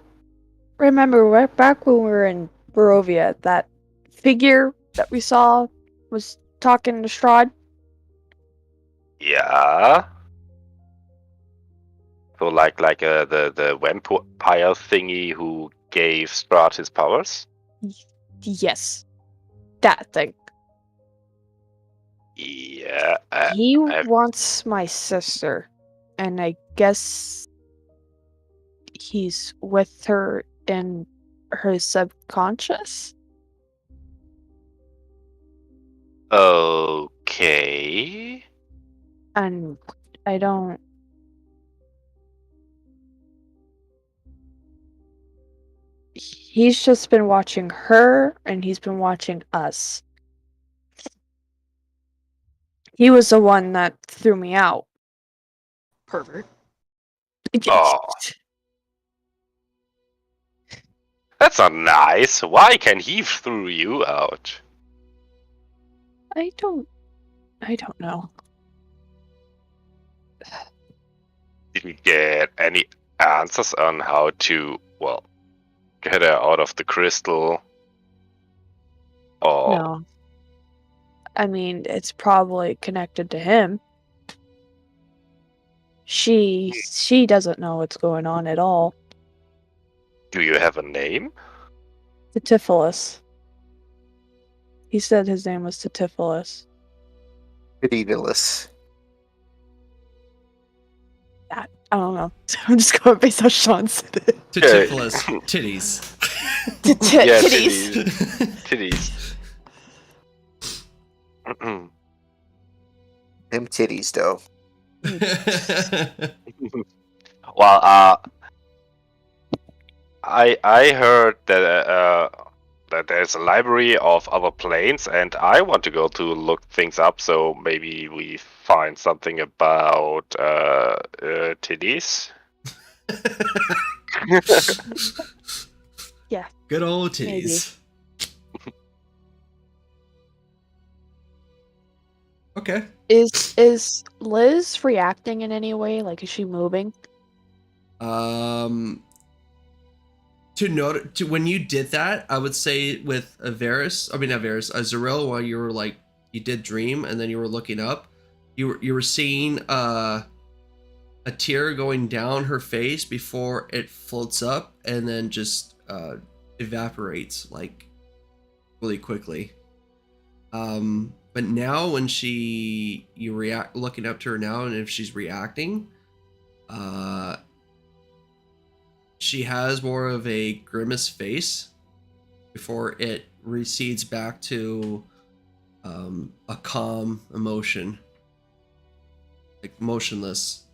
remember right back when we were in Barovia, that figure that we saw was talking to Strahd? Yeah. So the vampire thingy who gave Strahd his powers? Yes. That thing. Yeah. He wants my sister. And I guess he's with her in her subconscious? Okay. And I don't... He's just been watching her, and he's been watching us. He was the one that threw me out. Pervert. Oh. That's not nice. Why can he throw you out? I don't know. Did we get any answers on how to, well, get her out of the crystal? Or No. I mean, it's probably connected to him. She doesn't know what's going on at all. do you have a name? Titiphilis. He said his name was Titiphilis. Pitiless. I don't know. I'm just going based on Sean said it. Titiphilis. Titties. Yeah, Titties. Titties. Them titties, though. Well, I heard that there's a library of other planes, and I want to go to look things up. So maybe we find something about titties. Yeah. Good old titties. Okay. Is Liz reacting in any way? Like, is she moving? To when you did that, I would say with Zaril, while you were like, you did dream and then you were looking up, you were seeing a tear going down her face before it floats up and then just evaporates like really quickly. But now when you react, looking up to her now, and if she's reacting, she has more of a grimace face before it recedes back to a calm emotion, like motionless.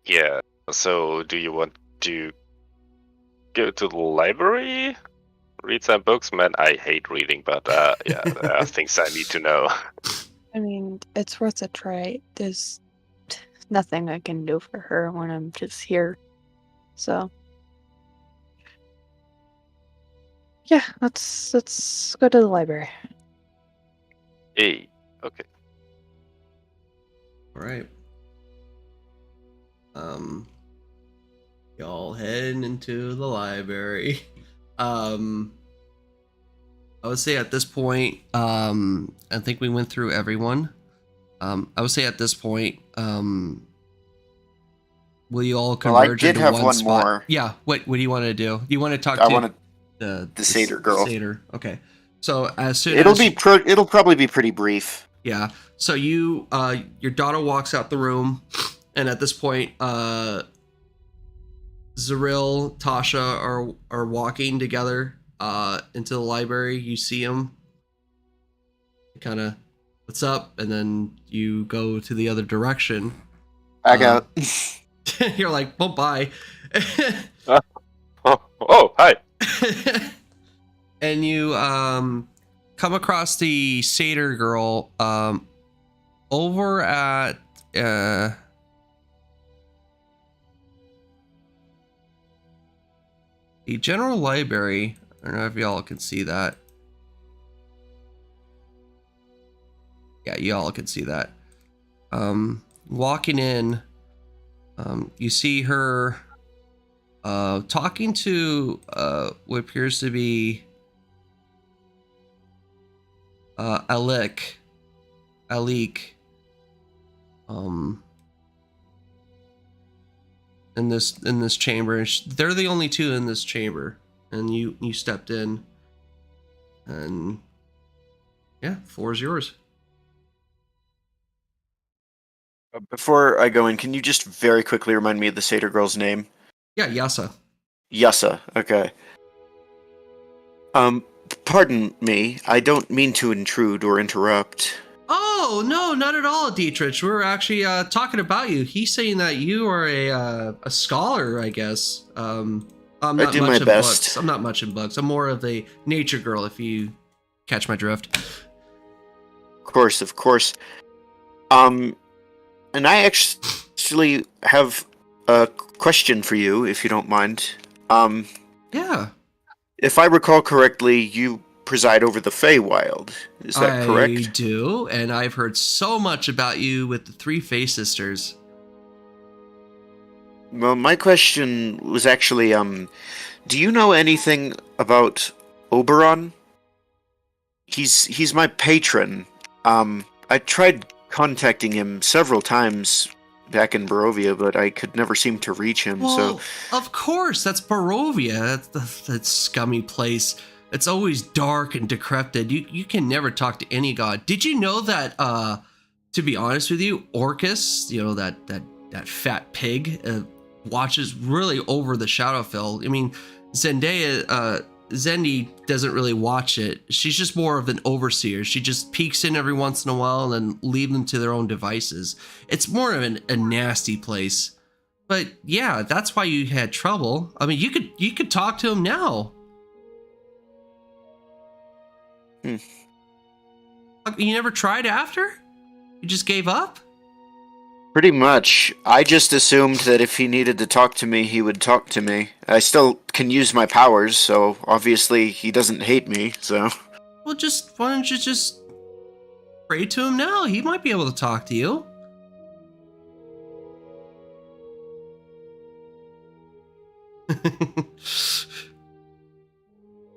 Yeah. So, do you want to go to the library? Read some books? Man, I hate reading, but yeah, there are things I need to know. I mean, it's worth a try. There's nothing I can do for her when I'm just here. So, yeah, let's go to the library. Hey, okay. All right. Y'all heading into the library. I would say at this point, I think we went through everyone. I would say at this point, will you all converge did into have one one spot? more. Yeah. What do you want to do? You want to talk I to wanna- the satyr girl. Satyr. Okay. So as soon It'll as it'll probably be pretty brief. yeah. So you, your daughter walks out the room, and at this point, Zaril, Tasha are walking together into the library. You see them, kind of, what's up? And then you go to the other direction. Back out. You're like, well, bye. Oh, hi. And you come across the satyr girl over at the general library. I don't know if y'all can see that. Yeah, y'all can see that. Walking in, you see her talking to what appears to be Alik, in this chamber. They're the only two in this chamber, and you stepped in, and yeah, floor is yours. Before I go in, can you just very quickly remind me of the satyr girl's name? Yeah, Yasa. Yasa, okay. Pardon me, I don't mean to intrude or interrupt. Oh, no, not at all, Dietrich. We were actually talking about you. He's saying that you are a scholar, I guess. I'm not I do much my in best. books. I'm not much in books. I'm more of a nature girl, if you catch my drift. Of course. And I actually have a question for you, if you don't mind. Yeah. If I recall correctly, you preside over the Feywild. Is that correct? I do, and I've heard so much about you with the three Fey sisters. Well, my question was actually, do you know anything about Oberon? He's my patron. I tried contacting him several times back in Barovia, but I could never seem to reach him, Well, so... of course, that's Barovia. That's that scummy place. It's always dark and decrepit. You can never talk to any god. Did you know that, to be honest with you, Orcus, that fat pig, watches really over the Shadowfell? I mean, Zendi doesn't really watch it. She's just more of an overseer. She just peeks in every once in a while and then leave them to their own devices. It's more of a nasty place. But yeah, that's why you had trouble. I mean, you could talk to him now. You never tried after? You just gave up? Pretty much. I just assumed that if he needed to talk to me, he would talk to me. I still can use my powers, so obviously he doesn't hate me, so... Well, why don't you just pray to him now? He might be able to talk to you.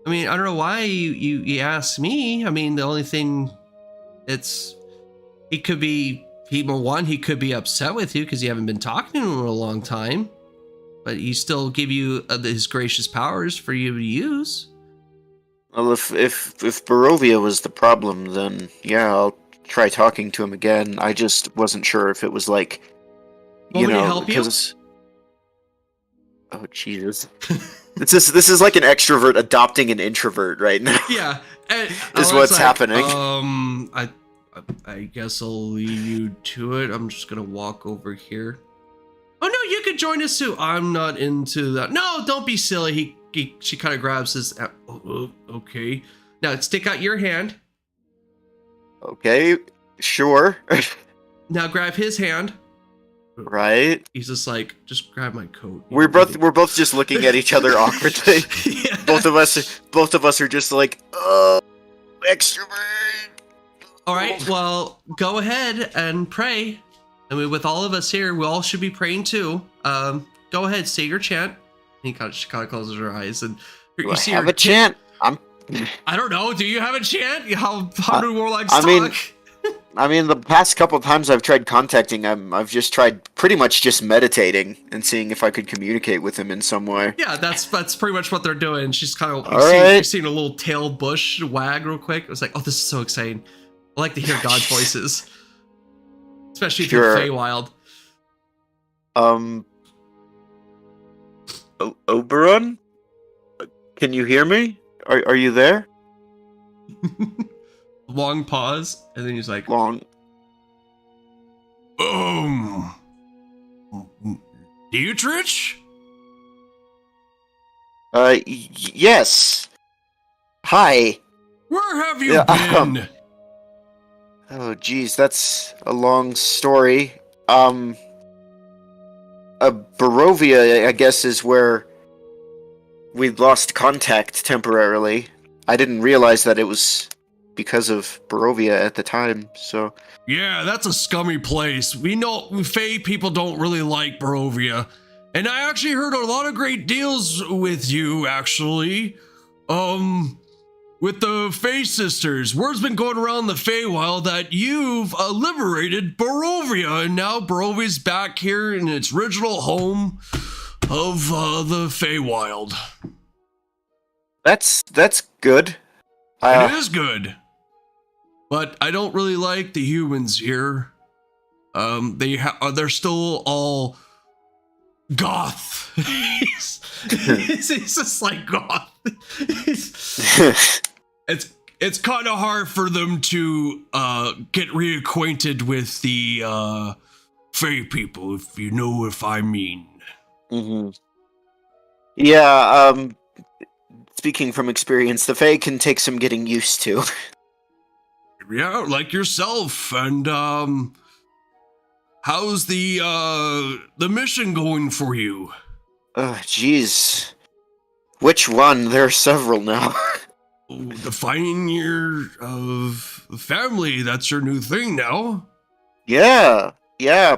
I mean, I don't know why you asked me. I mean, the only thing he could be upset with you because you haven't been talking to him in a long time, but he still give you his gracious powers for you to use. Well, if Barovia was the problem, then yeah, I'll try talking to him again. I just wasn't sure if it was like, Want me to help you? Oh Jesus. This is like an extrovert adopting an introvert right now. Yeah, is what's happening. I guess I'll leave you to it. I'm just gonna walk over here. Oh no, you could join us too. I'm not into that. No, don't be silly. She kind of grabs his. Okay. Now stick out your hand. Okay, sure. Now grab his hand. Right. He's just like, just grab my coat. We're both just looking at each other awkwardly. Yeah. Both of us are just like, oh, extrovert. All right, well, go ahead and pray. I mean, with all of us here, we all should be praying too. Go ahead, say your chant. She kind of closes her eyes, and Do I have a chant? I don't know. Do you have a chant? How do warlocks I talk? I mean, the past couple times I've tried contacting him, I've just tried pretty much just meditating and seeing if I could communicate with him in some way. Yeah, that's pretty much what they're doing. She's kind of right. seen a little tail bush wag real quick. It was like, oh, this is so exciting. I like to hear God's voices, especially if you're Feywild. Oberon? Can you hear me? Are you there? Long pause, and then he's like, Long. Dietrich? Yes. Hi. Where have you been? Oh, geez, that's a long story. Barovia, I guess, is where we lost contact temporarily. I didn't realize that it was because of Barovia at the time, so... Yeah, that's a scummy place. We know Fey people don't really like Barovia. And I actually heard a lot of great deals with you, actually. With the Fae Sisters. Word's been going around the Feywild that you've liberated Barovia, and now Barovia's back here in its original home of the Feywild. That's good. It is good. But I don't really like the humans here. They're still all goth. he's just like goth. It's kind of hard for them to get reacquainted with the Fae people, if you know what I mean. Mm-hmm. Yeah, speaking from experience, the Fae can take some getting used to. Yeah, like yourself. And how's the mission going for you? Jeez. Which one? There are several now. Defining your family, that's your new thing now. Yeah,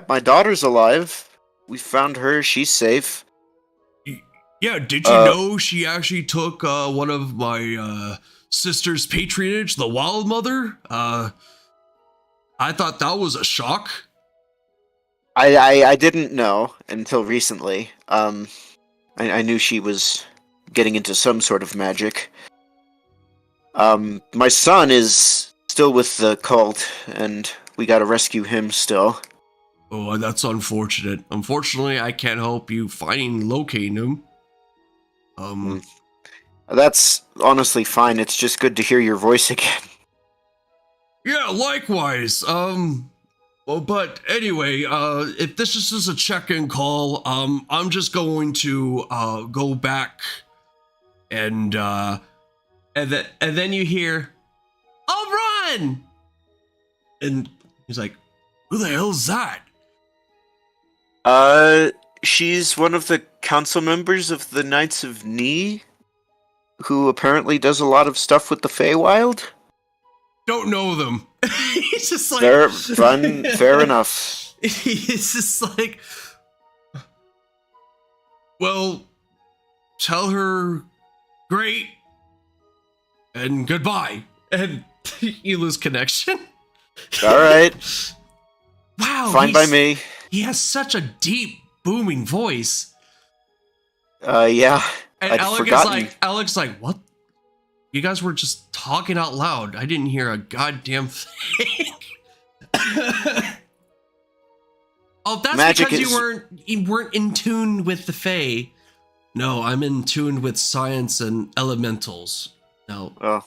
my daughter's alive. We found her, she's safe. Yeah, did you know she actually took one of my sister's patronage, the Wild Mother? I thought that was a shock. I didn't know until recently. I knew she was getting into some sort of magic. My son is still with the cult, and we gotta rescue him still. Oh, that's unfortunate. Unfortunately, I can't help you locating him. That's honestly fine. It's just good to hear your voice again. Yeah, likewise. Well, but anyway, if this is just a check-in call, I'm just going to go back and then you hear, "I'll run!" And he's like, "Who the hell's that?" She's one of the council members of the Knights of Ni, who apparently does a lot of stuff with the Feywild. Don't know them. He's just like, fair enough. He's just like, well, tell her great and goodbye. And you lose connection. All right. Wow. Fine by me. He has such a deep, booming voice. Yeah. And I'd forgotten. Alec's like, what? You guys were just talking out loud. I didn't hear a goddamn thing. Oh, that's Magic because you weren't in tune with the Fae. No, I'm in tune with science and elementals. No. Oh,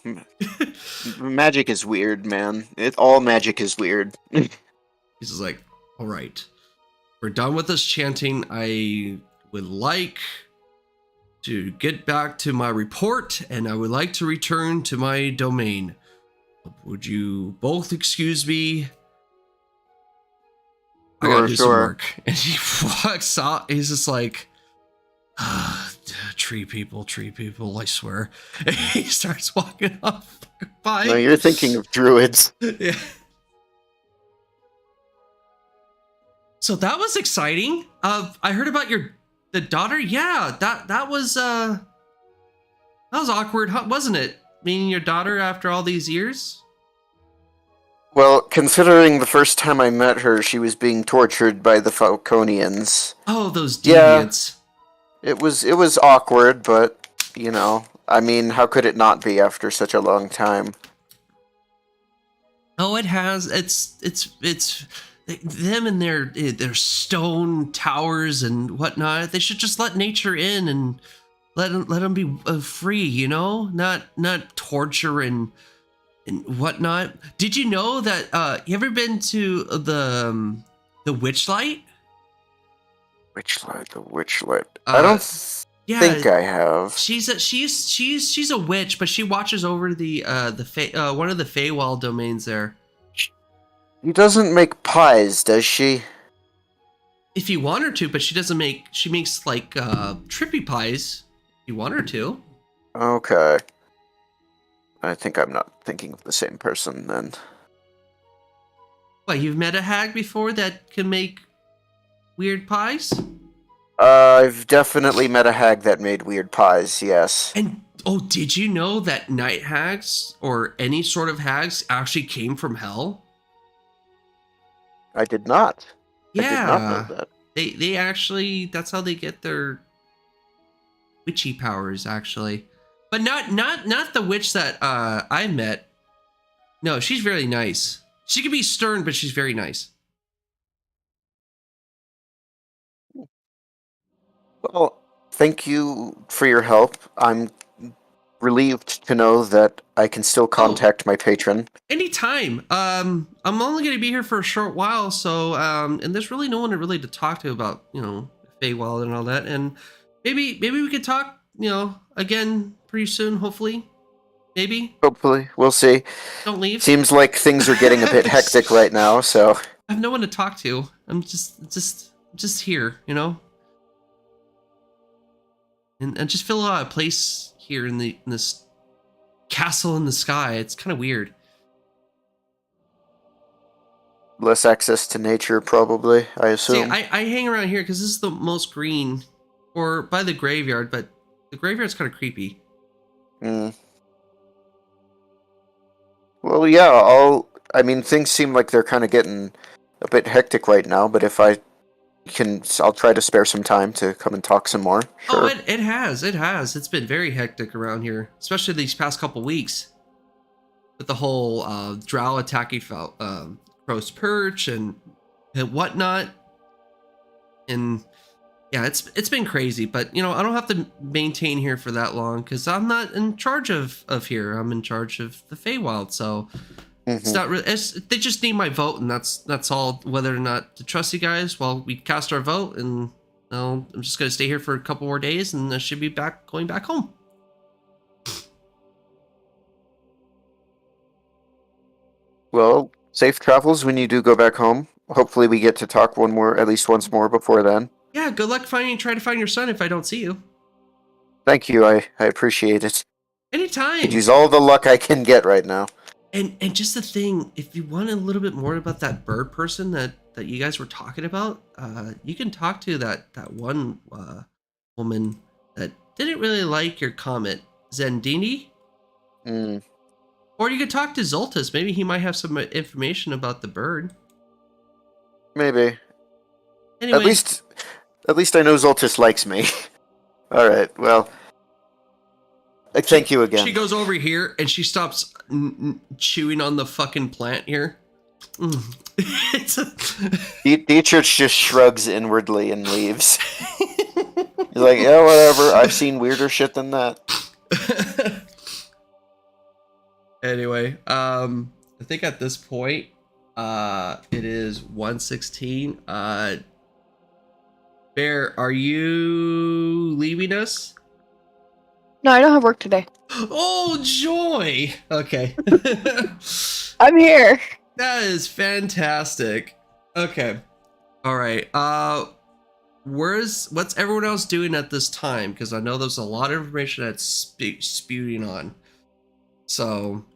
magic is weird, man. All magic is weird. He's just like, all right, we're done with this chanting. I would like to get back to my report, and I would like to return to my domain. Would you both excuse me? I gotta do some work. And he walks out. He's just like, tree people, I swear. And he starts walking off. Bye. No, you're thinking of druids. Yeah. So that was exciting. I heard about the daughter. Yeah, that was awkward, wasn't it? Meeting your daughter after all these years. Well, considering the first time I met her, she was being tortured by the Falconians. Oh, those deviants. Yeah, it was awkward, but I mean, how could it not be after such a long time? Oh, it has. It's them and their stone towers and whatnot. They should just let nature in and let them be free. Not torture and whatnot. Did you know that? You ever been to the Witchlight? The Witchlight. I don't think I have. She's a witch, but she watches over the one of the Feywild domains there. She doesn't make pies, does she? If you want her to, but she doesn't make. She makes like trippy pies. If you want her to. Okay. I think I'm not thinking of the same person then. What, you've met a hag before that can make weird pies? I've definitely met a hag that made weird pies, yes. And did you know that night hags or any sort of hags actually came from hell? I did not. Yeah. I did not know that. They actually, that's how they get their witchy powers, actually. But not the witch that I met. No, she's very nice. She can be stern, but she's very nice. Well, thank you for your help. I'm relieved to know that I can still contact my patron. Anytime. I'm only going to be here for a short while, so and there's really no one really to talk to about, Feywild and all that. And maybe we could talk, again pretty soon, hopefully. Maybe. Hopefully, we'll see. Don't leave. Seems like things are getting a bit hectic right now, so I have no one to talk to. I'm just here, And just feel a place here in this castle in the sky. It's kind of weird. less access to nature, probably, I assume. See, I hang around here because this is the most green, or by the graveyard, but the graveyard's kind of creepy. Well, yeah, I mean, things seem like they're kind of getting a bit hectic right now, but if I can, I'll try to spare some time to come and talk some more. Sure. Oh, it has. It's been very hectic around here, especially these past couple weeks. With the whole drow attacking Crow's Perch and whatnot. And yeah, it's been crazy, but I don't have to maintain here for that long because I'm not in charge of here. I'm in charge of the Feywild, so it's not really. They just need my vote, and that's all. Whether or not to trust you guys, well, we cast our vote, and I'm just gonna stay here for a couple more days, and I should be going back home. Well, safe travels when you do go back home. Hopefully we get to talk at least once more before then. Yeah, good luck trying to find your son if I don't see you. Thank you, I appreciate it. Anytime. Could use all the luck I can get right now. And just the thing, if you want a little bit more about that bird person that you guys were talking about, you can talk to that one woman that didn't really like your comment, Zendini. Or you could talk to Zoltus. Maybe he might have some information about the bird. Maybe. Anyway. At least I know Zoltus likes me. All right. Well, thank you again. She goes over here and she stops chewing on the fucking plant here. Dietrich just shrugs inwardly and leaves. He's like, yeah, whatever. I've seen weirder shit than that. Anyway, I think at this point, it is 1:16. Bear, are you leaving us? No, I don't have work today. Oh, joy! Okay. I'm here. That is fantastic. Okay. All right. What's everyone else doing at this time? Because I know there's a lot of information that's spewing on. So,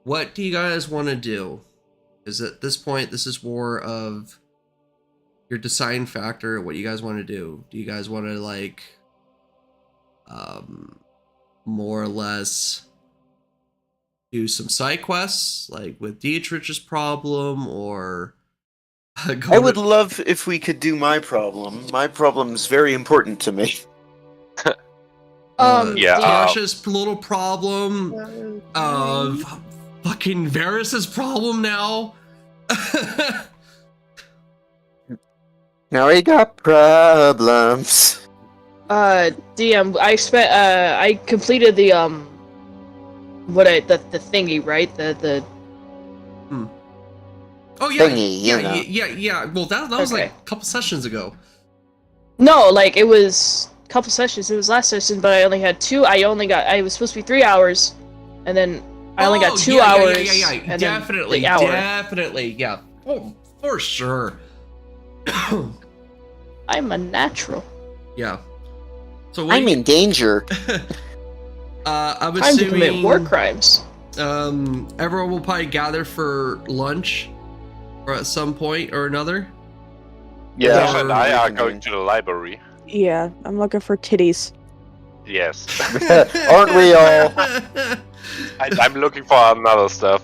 what do you guys want to do? Because at this point, this is more of your deciding factor. What you guys want to do? Do you guys want to more or less do some side quests, like with Dietrich's problem, or I would love if we could do my problem. My problem's very important to me. Tasha's little problem, fucking Varys's problem now. Now we got problems. DM, I completed the the thingy, right? The Oh yeah, thingy, yeah. Well, that was like a couple sessions ago. No, like it was a couple sessions. It was last session, but I only had 2. I was supposed to be 3 hours, and then I only got 2 hours. Yeah. And Definitely, then the hour. definitely, yeah. Oh, for sure. I'm a natural. Yeah. So I'm in danger. I'm Time assuming to commit war crimes. Everyone will probably gather for lunch, or at some point or another. Yeah, Yeah. and I we are can going do- to the library. Yeah, I'm looking for titties. Yes. Aren't we all? I'm looking for another stuff.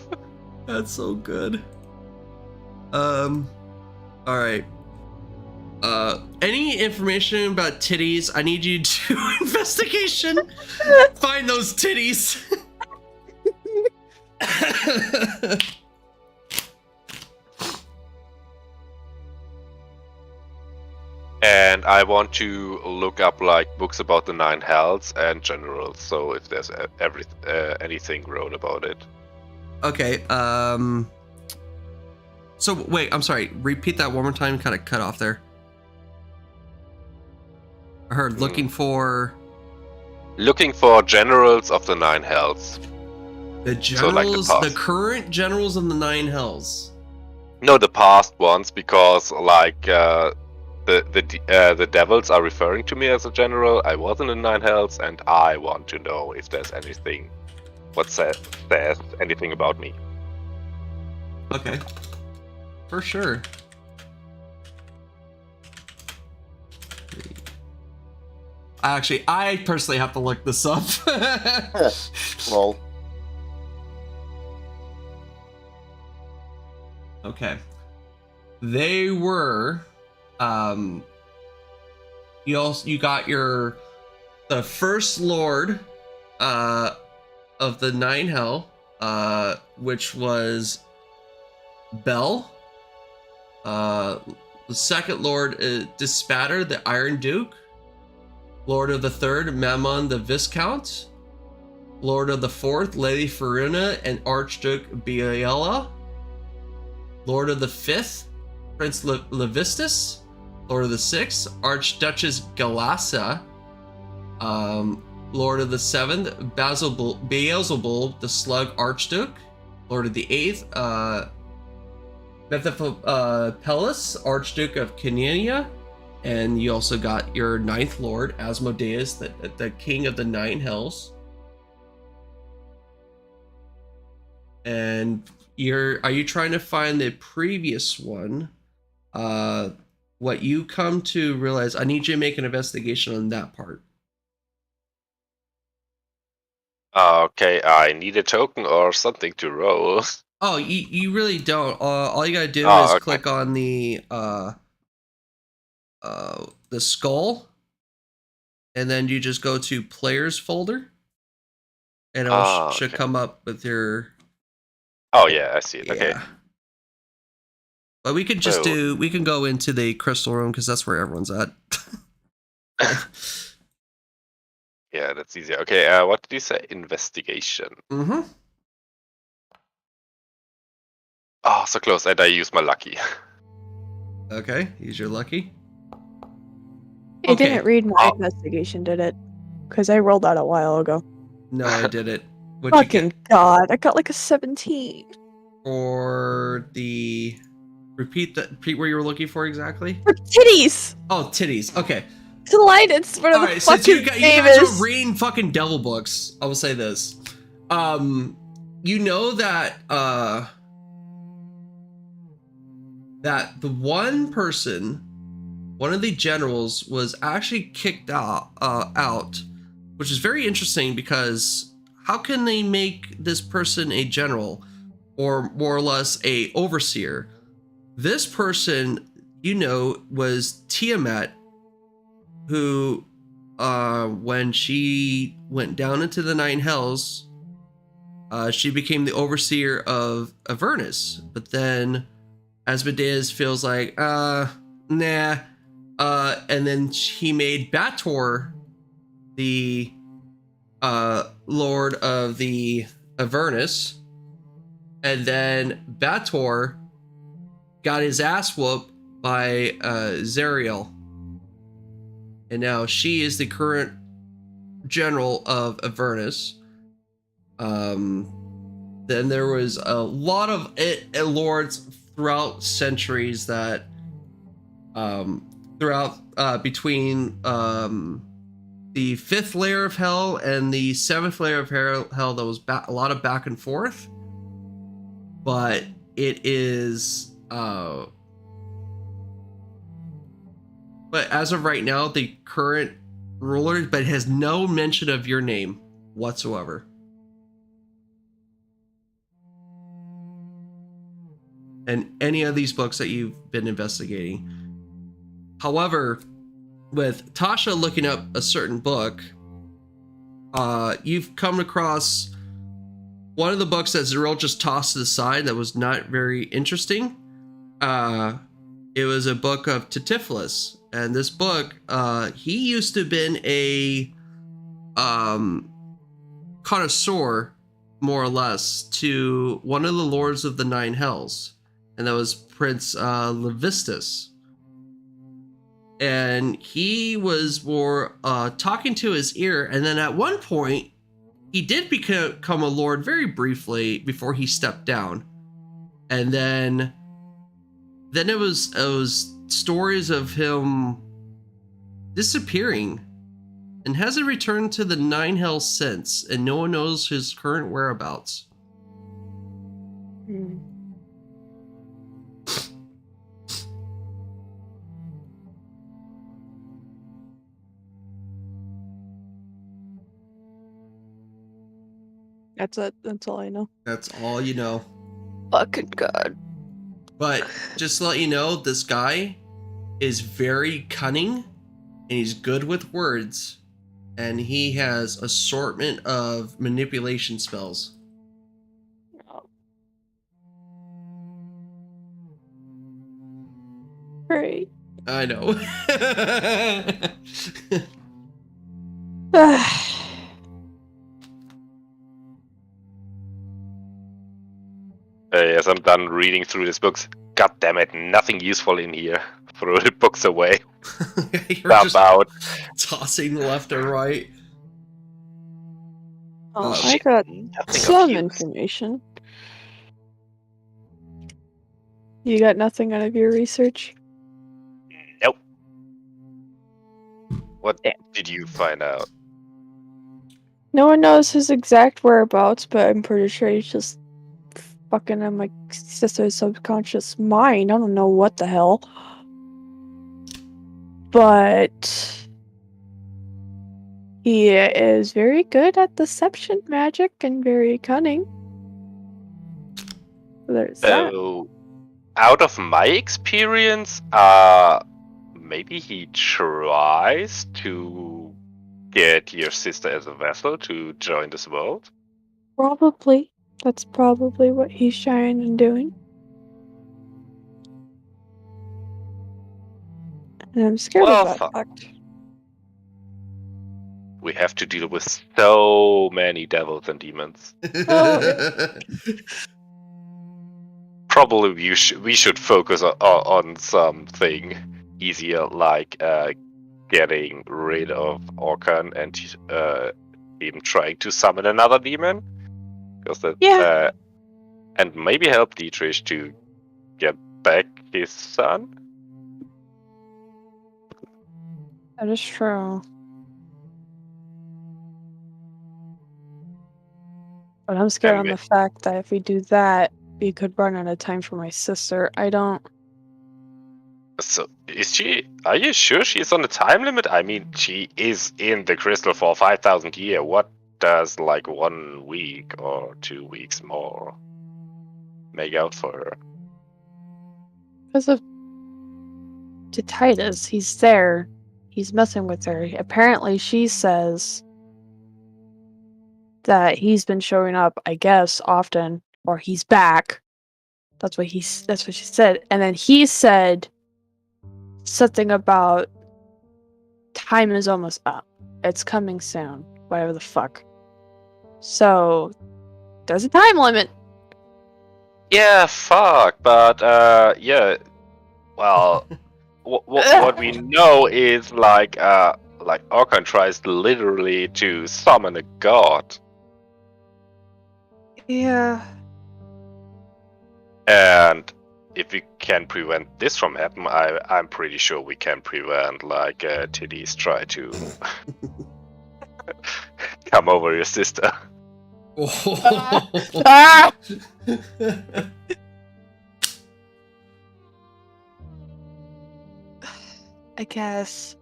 That's so good. All right. Any information about titties? I need you to investigation. Find those titties. And I want to look up like books about the Nine Hells and generals. So if there's anything wrote about it. Okay. So wait, I'm sorry. Repeat that one more time. Kind of cut off there. I heard looking for generals of the Nine Hells. the So, like, the generals, past. the current generals of the Nine Hells. No, the past ones, because like the devils are referring to me as a general. I was in the Nine Hells, and I want to know if there's anything says anything about me. Okay. For sure. Actually, I personally have to look this up. Lol. Okay. They were you got the first lord of the Nine Hell, which was Bell. The second lord, Dispatter, the Iron Duke. Lord of the third, Mammon the Viscount. Lord of the fourth, Lady Faerun and Archduke Biella. Lord of the fifth, Prince Levistus. Lord of the sixth, Archduchess Galassa. Lord of the seventh, Beelzebub, the Slug Archduke. Lord of the eighth, Mephistopheles, Archduke of Canania. And you also got your ninth lord, Asmodeus, the king of the Nine Hells. And are you trying to find the previous one? What you come to realize, I need you to make an investigation on that part. Okay, I need a token or something to roll. Oh, you really don't. All you gotta do Oh, is okay. click on the skull, and then you just go to players folder, and it should Okay. come up with your. Oh yeah, I see it. Okay. Yeah. But we could just we can go into the crystal room because that's where everyone's at. Yeah, that's easier. Okay, what did you say? Investigation. Mm-hmm. Oh, so close, and I used my lucky. Okay, use your lucky. It Okay. didn't read my investigation, did it? Because I rolled that a while ago. No, I did it. What'd you Fucking get god, I got like a 17. for the? Repeat where you were looking for exactly. For titties! Oh, titties. Okay. Delighted, it's one of All the right. Since fucking you guys famous. are reading fucking devil books, I will say this. You know that that the one of the generals was actually kicked out, which is very interesting because how can they make this person a general or more or less a overseer? This person, was Tiamat, who when she went down into the Nine Hells, she became the overseer of Avernus. But then Asmodeus feels like, nah. And then he made Bator the Lord of the Avernus. And then Bator got his ass whooped by Zariel. And now she is the current general of Avernus. Then there was a lot of lords throughout centuries that between the fifth layer of hell and the seventh layer of hell, there was a lot of back and forth. But it is But as of right now, the current ruler, but has no mention of your name whatsoever. And any of these books that you've been investigating. However, with Tasha looking up a certain book, you've come across one of the books that Zeril just tossed to the side that was not very interesting. It was a book of Titiflis, and this book, he used to have been a connoisseur, more or less, to one of the lords of the Nine Hells, and that was Prince Levistus. And he was more talking to his ear, and then at one point, he did become a lord very briefly before he stepped down, and then it was stories of him disappearing and hasn't returned to the Nine Hells since, and no one knows his current whereabouts. Hmm. That's it. That's all I know. That's all you know. Fucking god. But just to let you know, this guy is very cunning, and he's good with words, and he has assortment of manipulation spells. Great. I know. Yes, I'm done reading through these books. God damn it, nothing useful in here. Throw the books away. You're Dump just out. tossing left and right. Oh, I Shit, got nothing of some use. information. You got nothing out of your research? Nope. What Damn. did you find out? No one knows his exact whereabouts, but I'm pretty sure he's just fucking in my sister's subconscious mind. I don't know what the hell. But he is very good at deception magic and very cunning. There's that. So, out of my experience, maybe he tries to get your sister as a vessel to join this world. Probably. That's probably what he's trying and doing. And I'm scared Well, of that fuck. fact. We have to deal with so many devils and demons. Probably we should focus on something easier, like getting rid of Orkan and him trying to summon another demon. Because that, Yeah. and maybe help Dietrich to get back his son. That is true. But I'm scared on Anyway. the fact that if we do that, we could run out of time for my sister. I don't. So, is she? Are you sure she's on the time limit? I mean, she is in the crystal for 5,000 years. What does like 1 week or 2 weeks more make out for her? Because of to Titus, he's there. He's messing with her. Apparently, she says that he's been showing up, I guess, often, or he's back. That's what she said. And then he said something about time is almost up. It's coming soon. Whatever the fuck. So there's a time limit. Yeah, fuck. But yeah. Well, what we know is like Orkan tries literally to summon a god. Yeah. And if we can prevent this from happening, I'm pretty sure we can prevent like titties try to come over your sister. Ah! I guess.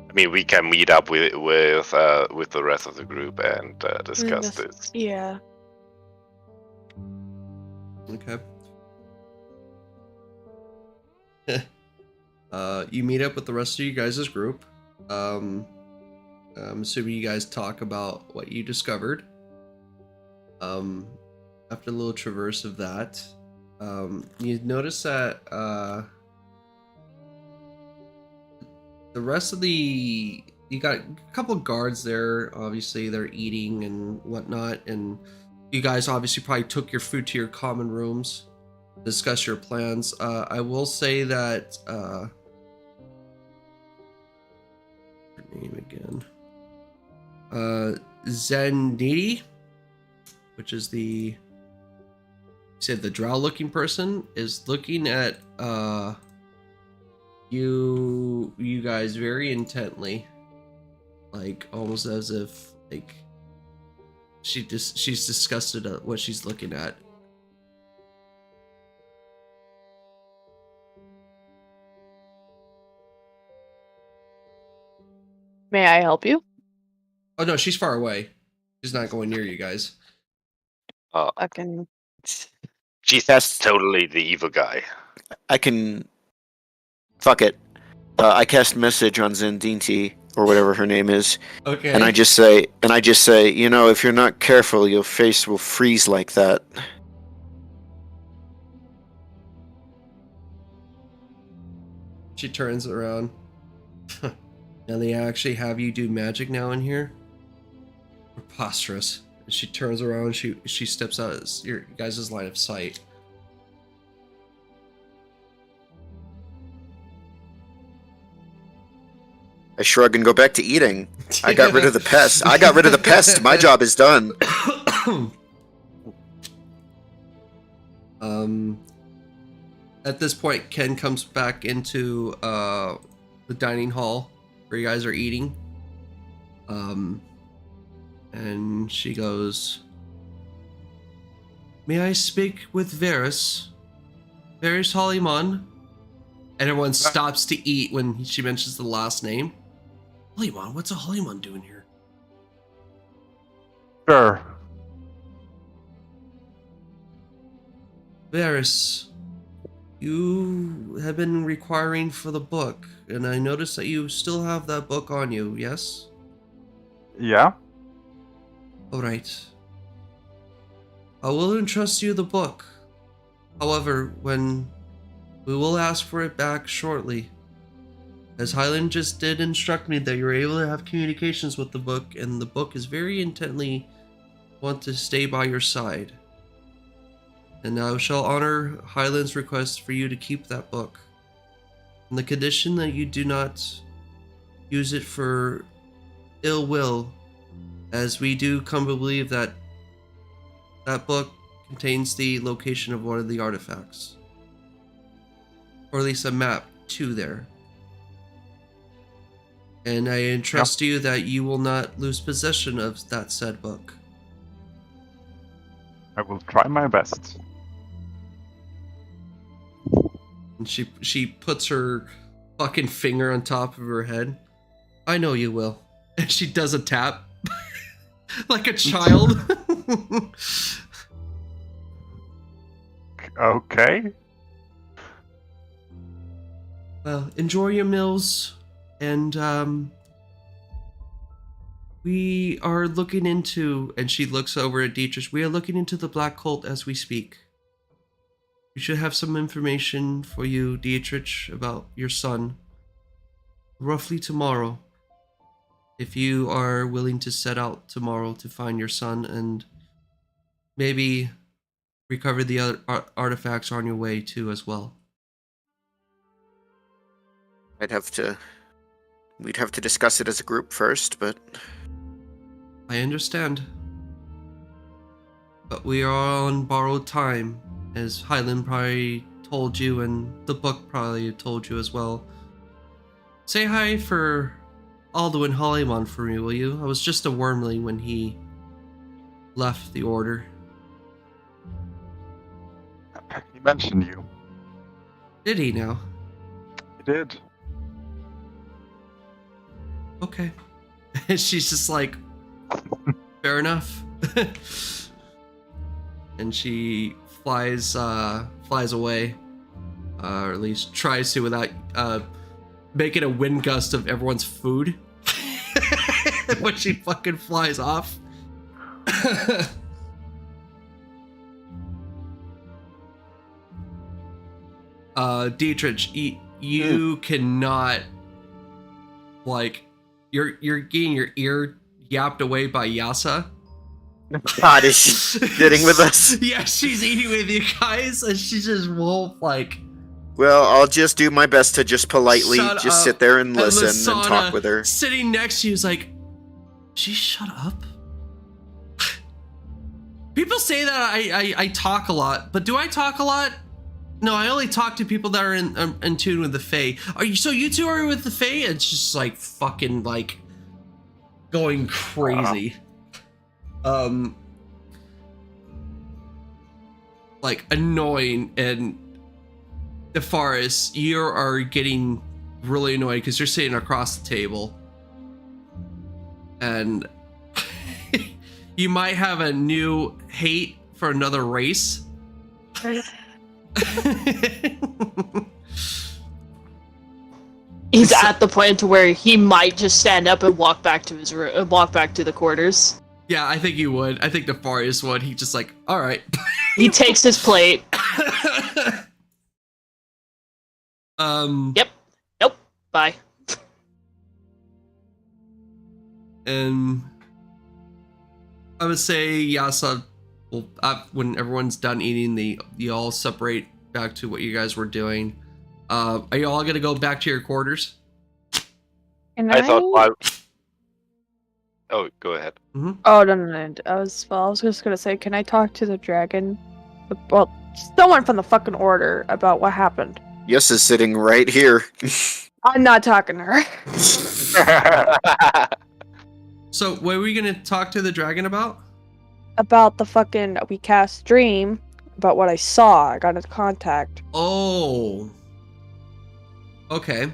I mean, we can meet up with the rest of the group and discuss this. Yeah. Okay. You meet up with the rest of you guys' group. I'm assuming you guys talk about what you discovered. After a little traverse of that, you notice that the rest of you got a couple guards there. Obviously, they're eating and whatnot, and you guys obviously probably took your food to your common rooms, discuss your plans. I will say that her name again, Zeniti, which is the drow looking person, is looking at you guys very intently, like almost as if like she's disgusted at what she's looking at. May I help you? Oh no, she's far away. She's not going near you guys. I can. She's That's- totally the evil guy. I can. Fuck it. I cast message on Zendinti, or whatever her name is, Okay. and I just say, if you're not careful, your face will freeze like that. She turns around. Now they actually have you do magic now in here? Preposterous. And she turns around, she steps out of your guys' line of sight. I shrug and go back to eating. I got rid of the pest. I got rid of the pest. My job is done. At this point, Ken comes back into the dining hall where you guys are eating. And she goes, "May I speak with Varys? Varys Hollymon?" And everyone stops to eat when she mentions the last name. Hollymon? What's a Hollymon doing here? Sure. Varys, you have been requiring for the book, and I noticed that you still have that book on you, yes? Yeah? Alright. I will entrust you the book. However, we will ask for it back shortly. As Highland just did instruct me that you're able to have communications with the book, and the book is very intently want to stay by your side. And I shall honor Highland's request for you to keep that book, on the condition that you do not use it for ill will, as we do come to believe that that book contains the location of one of the artifacts. Or at least a map to there. And I entrust you that you will not lose possession of that said book. I will try my best. And she puts her fucking finger on top of her head. I know you will. And she does a tap. Like a child. Okay. Well, enjoy your meals. And we are looking into, and she looks over at Dietrich, we are looking into the Black Cult as we speak. We should have some information for you, Dietrich, about your son. Roughly tomorrow. If you are willing to set out tomorrow to find your son and maybe recover the other artifacts on your way too as well. We'd have to discuss it as a group first, but I understand. But we are on borrowed time, as Highland probably told you, and the book probably told you as well. Say hi for Aldo and Hollymon for me, will you? I was just a wormling when he left the order. He mentioned you. Did he now? He did. Okay. And she's just like, fair enough. And she flies away, or at least tries to, without making a wind gust of everyone's food. When she fucking flies off. Dietrich, you cannot, like, you're getting your ear yapped away by Yasa. God, is she sitting with us? Yeah, she's eating with you guys, and she just won't, like... Well, I'll just do my best to just politely Shut just up. sit there and And listen and talk Lasana, with her. sitting next to you, is like, she shut up? People say that I talk a lot, but do I talk a lot? No, I only talk to people that are in tune with the Fae. So you two are with the Fae? It's just like fucking like going crazy. Like annoying, and DeForest, you are getting really annoyed because you're sitting across the table, and you might have a new hate for another race. He's at the point to where he might just stand up and walk back to his room, walk back to the quarters. Yeah, I think you would. I think Nefarious would. He just like, all right. He takes his plate. Yep. Nope. Bye. And I would say Yasa, well, when everyone's done eating, you all separate back to what you guys were doing. Are you all gonna go back to your quarters? And I thought while... Oh, go ahead. Mm-hmm. Oh no! I was just gonna say, can I talk to the dragon? Well, someone from the fucking order about what happened. Yes is sitting right here. I'm not talking to her. So, what were you gonna talk to the dragon about? About the fucking we cast dream. About what I saw. I got into contact. Oh. Okay.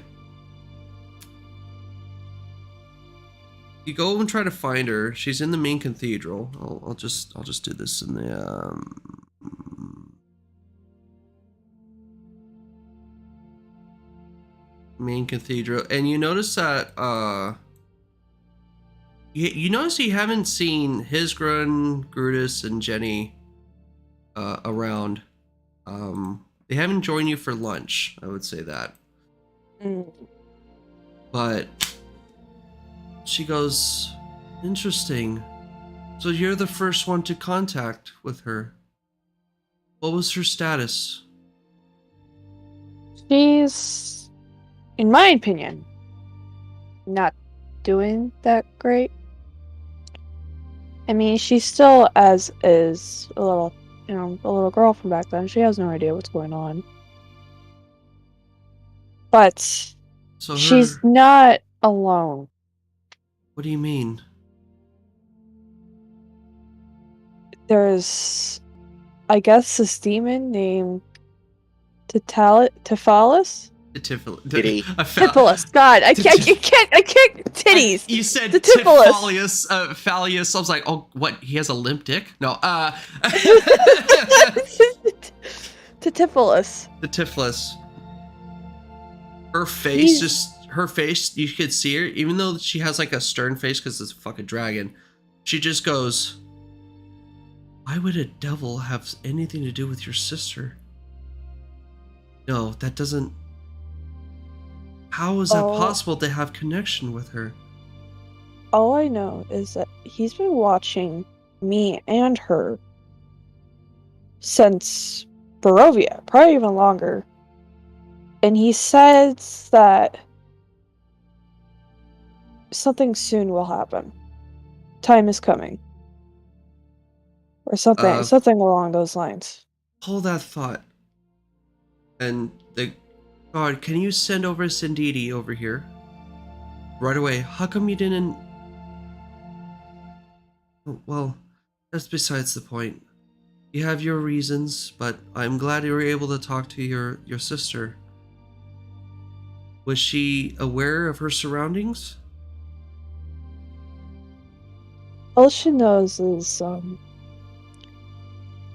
You go and try to find her. She's in the main cathedral. I'll just do this in the main cathedral, and you notice that you notice you haven't seen Hisgrun, Grutus, and Jenny around. They haven't joined you for lunch. I would say that. But she goes, interesting. So you're the first one to contact with her. What was her status? She's, in my opinion, not doing that great. I mean, she still is a little girl from back then. She has no idea what's going on. But So she's not alone. What do you mean? There's, I guess, this demon named Tifalis? Titty. Tifalis. God, I can't. Titties. You said The Tifalis. Phallus. I was like, oh, what? He has a limp dick? No. Tifalis. The Tiflis. Her face, you could see her, even though she has like a stern face because it's a fucking dragon. She just goes, why would a devil have anything to do with your sister? No, that doesn't. How is that possible to have connection with her? All I know is that he's been watching me and her since Barovia, probably even longer. And he says that something soon will happen. Time is coming. Or something along those lines. Hold that thought. And the God, can you send over Sindidi over here? Right away. How come you didn't? Well, that's besides the point. You have your reasons, but I'm glad you were able to talk to your sister. Was she aware of her surroundings? All she knows is,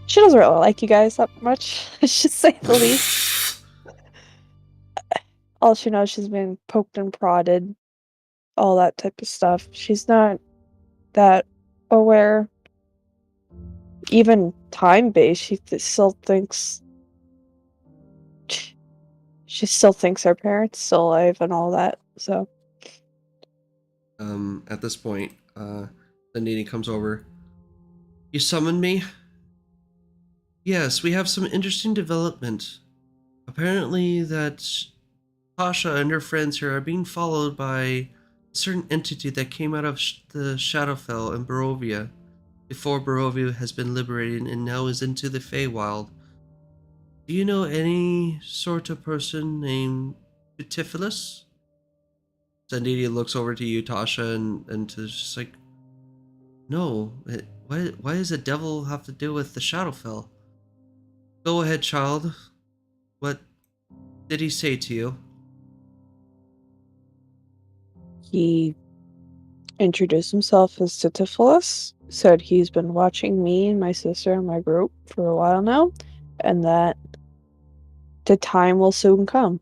she doesn't really like you guys that much, I should say the least. All she knows, she's been poked and prodded, all that type of stuff. She's not that aware. Even time-based, still thinks... She still thinks her parents still alive and all that, so... At this point, Nini comes over. You summoned me? Yes, we have some interesting development. Apparently that Tasha and her friends here are being followed by a certain entity that came out of the Shadowfell in Barovia before Barovia has been liberated and now is into the Feywild. Do you know any sort of person named Butifilus? Zandidia looks over to you, Tasha, and to just like, no, why does the devil have to do with the Shadowfell? Go ahead, child. What did he say to you? He introduced himself as Butifilus, said he's been watching me and my sister and my group for a while now, and that the time will soon come.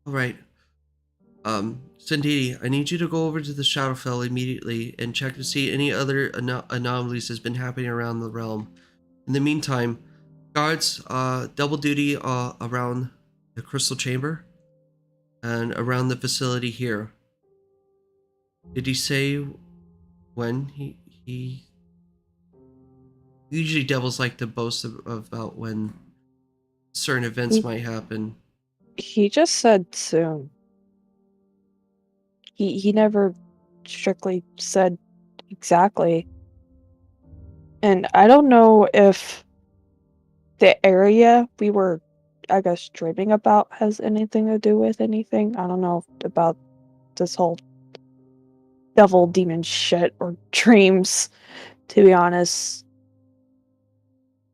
Alright. Sandini, I need you to go over to the Shadowfell immediately and check to see any other anomalies that's been happening around the realm. In the meantime, guards, double duty around the Crystal Chamber and around the facility here. Did he say when he... Usually devils like to boast about when certain events might happen. He just said soon. He never strictly said exactly. And I don't know if the area we were, I guess, dreaming about has anything to do with anything. I don't know about this whole devil demon shit or dreams, to be honest.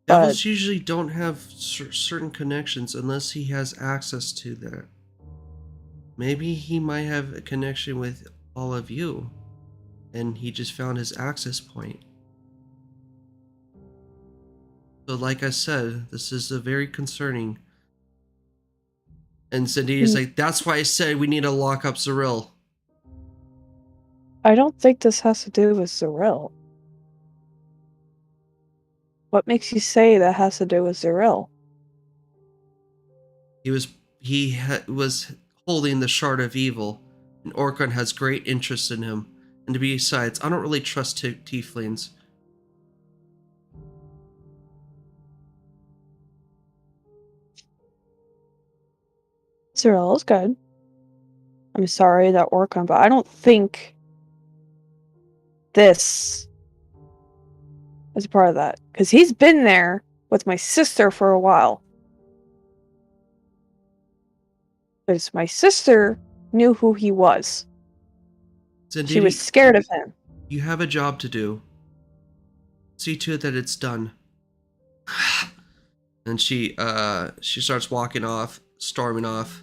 Devils usually don't have certain connections unless he has access to that. Maybe he might have a connection with all of you, and he just found his access point. So like I said, this is a very concerning. And Zendia's like, that's why I said we need to lock up Zeril. I don't think this has to do with Zeril. What makes you say that has to do with Zeril? He was holding the Shard of Evil, and Orkhan has great interest in him. And besides, I don't really trust tieflings. Zeril is good. I'm sorry that Orkhan, but I don't think this is a part of that. Because he's been there with my sister for a while. Because my sister knew who he was. Zendiki, she was scared of him. You have a job to do. See to it that it's done. And she starts walking off, storming off.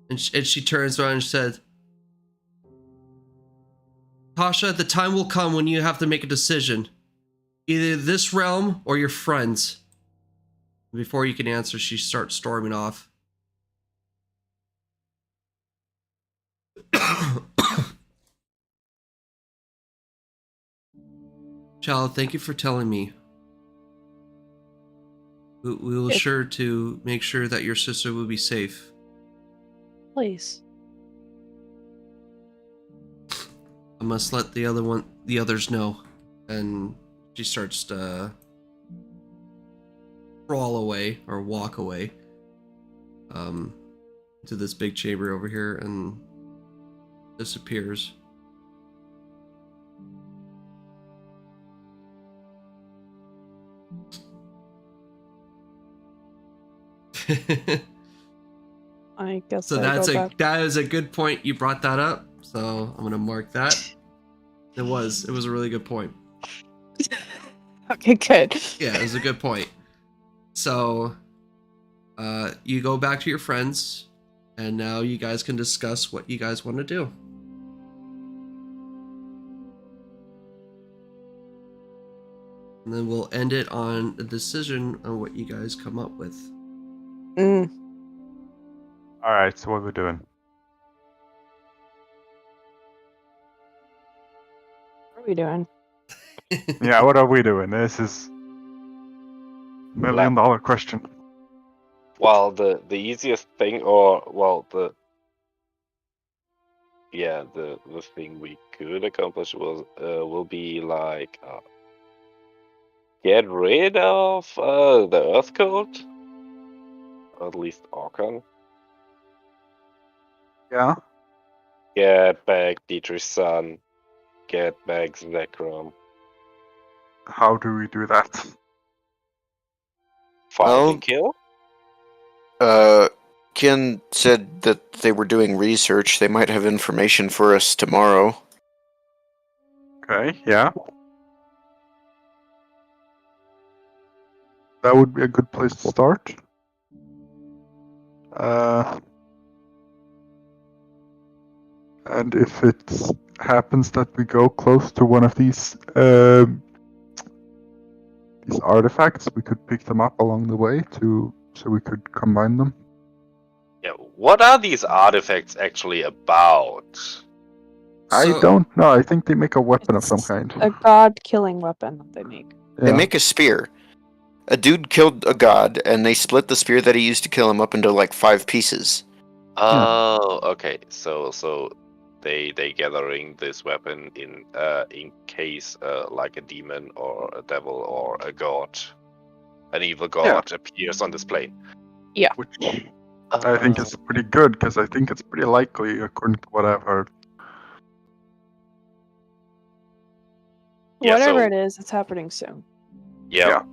And she turns around and says, Tasha, the time will come when you have to make a decision. Either this realm or your friends. Before you can answer, she starts storming off. Child, thank you for telling me. We will sure to make sure that your sister will be safe. Please. I must let the others know. And she starts to crawl away or walk away to this big chamber over here and disappears. I guess so that is a good point. You brought that up, so I'm gonna mark that. It was a really good point. Okay, good. Yeah, it was a good point. So, you go back to your friends, and now you guys can discuss what you guys want to do. And then we'll end it on a decision on what you guys come up with. Alright, so what are we doing? What are we doing? Yeah, what are we doing? This is $1 million question. Well, the easiest thing, or well, the thing we could accomplish will be like get rid of the Earth Cult, or at least Orkan. Yeah. Get back Dietrich's son. Get back Zekrom. How do we do that? Find Well, and kill. Ken said that they were doing research. They might have information for us tomorrow. Okay, yeah. That would be a good place to start. And if it happens that we go close to one of these artifacts, we could pick them up along the way so we could combine them. Yeah. What are these artifacts actually about? I don't know. I think they make a weapon of some kind. A god-killing weapon that they make. They Yeah. make a spear. A dude killed a god, and they split the spear that he used to kill him up into like 5 pieces. Oh, okay. So they gathering this weapon in case like a demon or a devil or a god, an evil god appears on this plane. Which I think is pretty good, because I think it's pretty likely, according to what I've heard. Yeah, Whatever so- it is, it's happening soon. Yeah.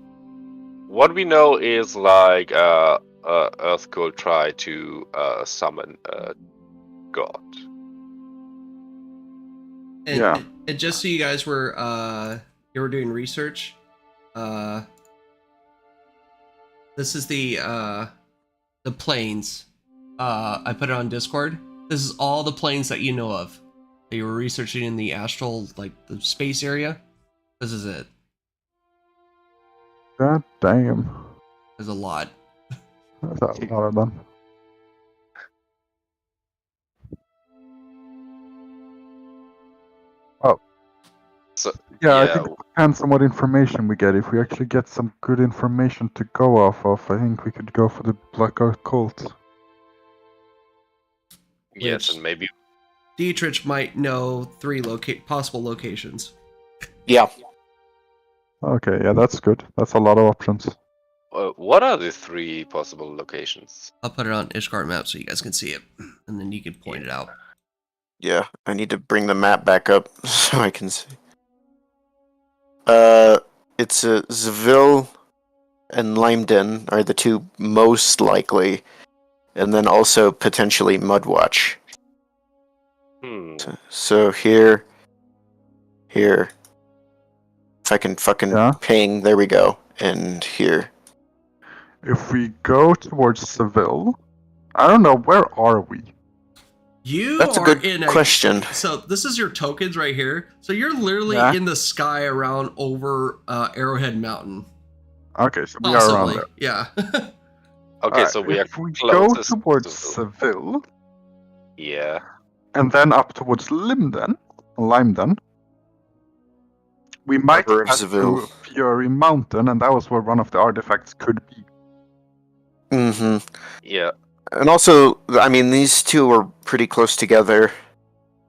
What we know is like Earth could try to summon a god. And, and just so you guys were doing research, this is the planes. I put it on Discord. This is all the planes that you know of that you were researching in the astral, like the space area. This is it. God damn. There's a lot. That's a lot of them. Oh. So Yeah, I think it depends on what information we get. If we actually get some good information to go off of, I think we could go for the Black Earth Cult. yes, Which- and maybe Dietrich might know 3 possible locations. Yeah. Okay, yeah, that's good. That's a lot of options. what are the 3 possible locations? I'll put it on Ishgar map so you guys can see it, and then you can point it out. Yeah, I need to bring the map back up so I can see. It's Zvil and Limeden are the 2 most likely, and then also potentially Mudwatch. So here. If I can fucking ping, there we go, and here. If we go towards Seville, I don't know, where are we? That's a good question. So this is your tokens right here. So you're literally in the sky around over Arrowhead Mountain. Okay, so we are around there. Yeah. Okay, Alright, so we are if we go closest towards to- Seville, Yeah. and then up towards Limeden, we might River of pass Seville. through Fury Mountain, and that was where one of the artifacts could be. Mm-hmm. Yeah. And also, I mean, these 2 are pretty close together.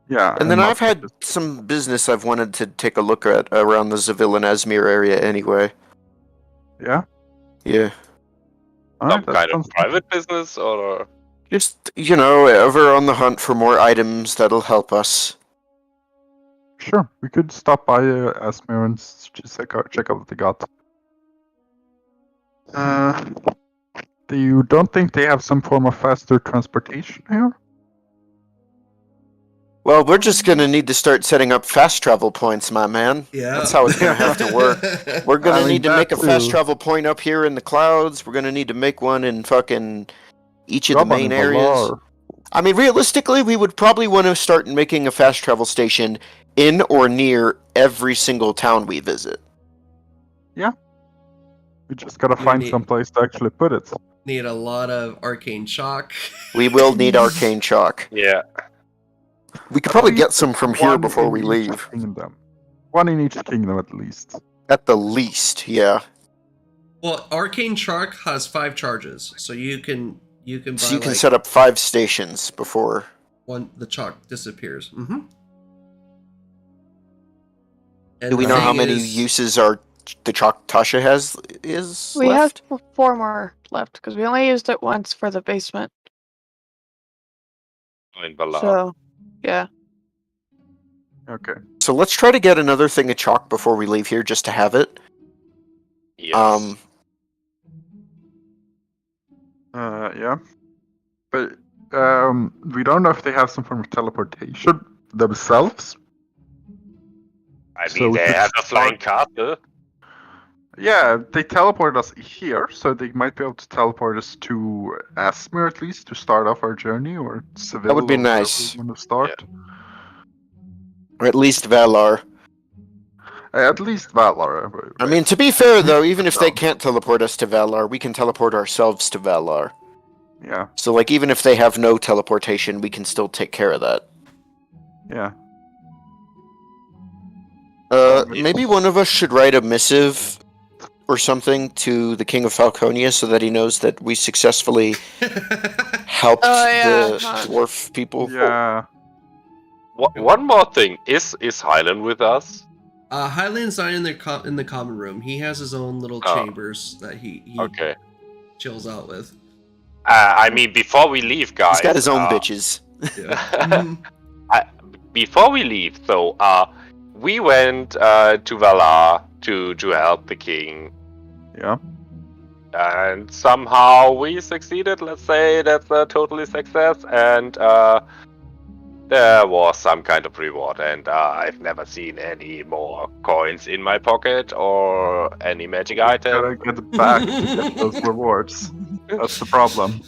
Yeah. And then not I've had just- some business I've wanted to take a look at around the Zavil and Asmir area anyway. Yeah? Yeah. Alright, Some that kind of sounds good. private business or Just, ever on the hunt for more items that'll help us. Sure, we could stop by Asmir and check out what they got. You don't think they have some form of faster transportation here? Well, we're just gonna need to start setting up fast travel points, my man. Yeah. That's how it's gonna have to work. We're gonna need to make a that fast too. travel point up here in the clouds. We're gonna need to make one in fucking each of the Drop one main in areas. Valar. I mean, realistically, we would probably want to start making a fast travel station in or near every single town we visit. We just gotta We find need- some place to actually put it. Need a lot of arcane chalk. We will need arcane chalk. Yeah. We could probably At get least some from here one before in we each leave. Kingdom. One in each kingdom at least. At the least, yeah. Well, arcane chalk has 5 charges, so you can buy So you can like set up 5 stations before. one. The chalk disappears. Mm-hmm. Do we know how many uses the chalk Tasha has is We left? have 4 more left because we only used it once for the basement. In Valar. So, yeah. Okay. So let's try to get another thing of chalk before we leave here, just to have it. Yes. Yeah. But we don't know if they have some form of teleportation themselves. I so mean, we they could have a flying start- castle. Yeah, they teleported us here, so they might be able to teleport us to Asmir at least to start off our journey, or Seville. would be or wherever nice. we want to start. Or at least Valar. At least Valar. I mean, to be fair though, even if they can't teleport us to Valar, we can teleport ourselves to Valar. Yeah, So like, even if they have no teleportation, we can still take care of that. yeah. Maybe one of us should write a missive or something to the King of Falconia so that he knows that we successfully helped the dwarf people. Yeah. One more thing. Is Hyland with us? Highland's not in the common room. He has his own little Oh. chambers that he Okay. chills out with. I mean, before we leave, guys. He's got his own bitches. Yeah. Mhm. Before we leave, though, we went to Valar to help the king, Yeah. and somehow we succeeded. Let's say that's a totally success, and there was some kind of reward, and I've never seen any more coins in my pocket or any magic Gotta item. get back to get those rewards. That's the problem.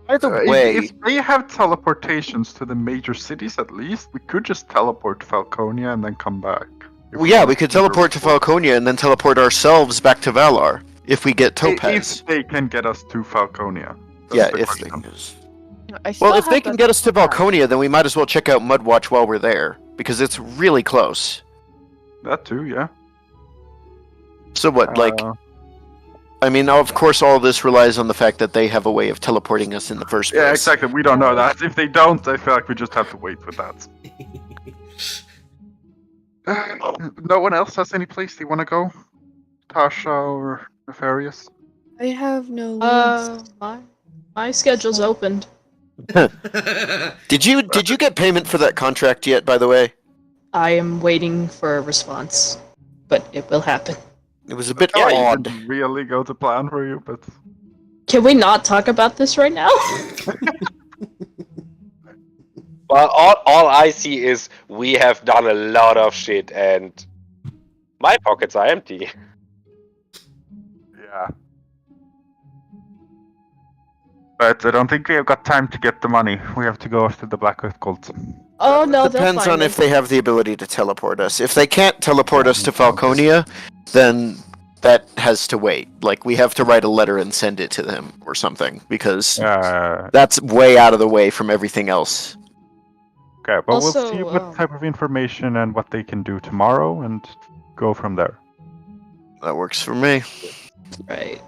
By the If way, they have teleportations to the major cities at least, we could just teleport to Falconia and then come back. If well, yeah, want we could to teleport to report. Falconia and then teleport ourselves back to Valar if we get Topaz. If they can get us to Falconia. That's Yeah, the if they. question. Well, if they can get us to Valconia, then we might as well check out Mudwatch while we're there, because it's really close. That too, yeah. So what, like, I mean, of course all this relies on the fact that they have a way of teleporting us in the first place. Yeah, exactly. We don't know that. If they don't, I feel like we just have to wait with that. No one else has any place they want to go? Tasha or Nefarious? I have no list. My schedule's opened. Did you get payment for that contract yet, by the way? I am waiting for a response, but it will happen. It was a bit Oh, it odd. didn't really go to plan for you, but Can we not talk about this right now? Well, all I see is we have done a lot of shit, and my pockets are empty. yeah. But I don't think we have got time to get the money. We have to go after the Black Earth cult. Oh no, they'll Depends find on me. if they have the ability to teleport us. If they can't teleport us to Falconia, then that has to wait. Like, we have to write a letter and send it to them or something, because that's way out of the way from everything else. Okay, but Also, we'll see what type of information and what they can do tomorrow and go from there. That works for me. Right.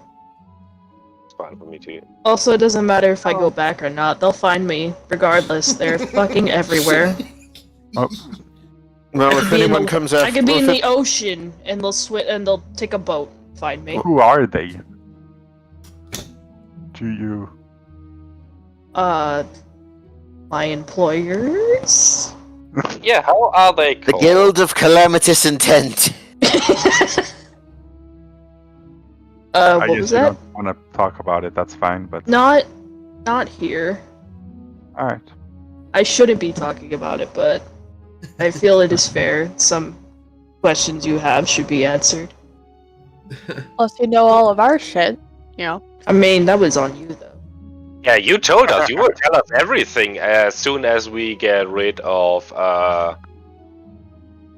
It's fine for me too. Also, it doesn't matter if I go back or not. They'll find me regardless. They're fucking everywhere. Oh, Well, I if could be in anyone the- comes after... I could be well, in if the ocean and they'll take a boat. Find me. who are they? Do you? My employers. Yeah, how are they The called? Guild of Calamitous Intent. I What guess was you that? don't want to talk about it. That's fine, but Not here. Alright. I shouldn't be talking about it, but I feel it is fair. Some questions you have should be answered. Plus, you know all of our shit. You know. I mean, that was on you, though. Yeah, you told us. You will tell us everything as soon as we get rid of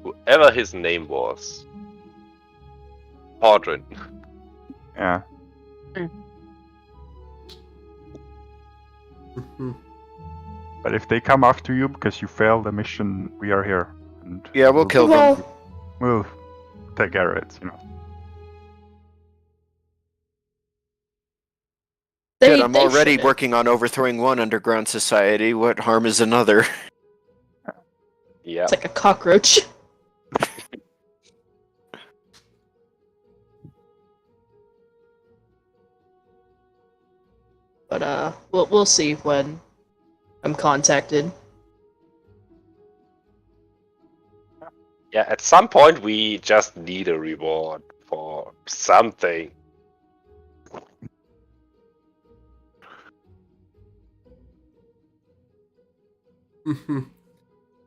whoever his name was. Audrin. Yeah. But if they come after you because you failed the mission, we are here. And Yeah, we'll kill them. Well, we'll take care of it, you know. Good, I'm they already shouldn't. working on overthrowing one underground society. What harm is another? Yeah. It's like a cockroach. But we'll see when I'm contacted. Yeah, at some point we just need a reward for something.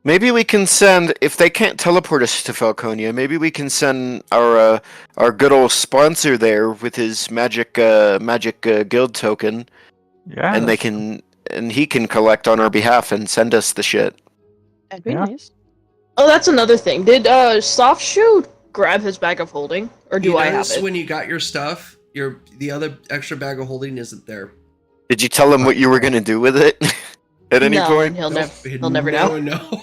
Maybe we can send, if they can't teleport us to Falconia, maybe we can send our good old sponsor there with his magic guild token, Yeah. and he can collect on our behalf and send us the shit. That'd be Yeah. nice. Oh, that's another thing. Did Softshoe grab his bag of holding, or do You I have notice it? when you got your stuff, the other extra bag of holding isn't there. Did you tell him what you were gonna do with it at any no, point? he'll Nope, never know. No.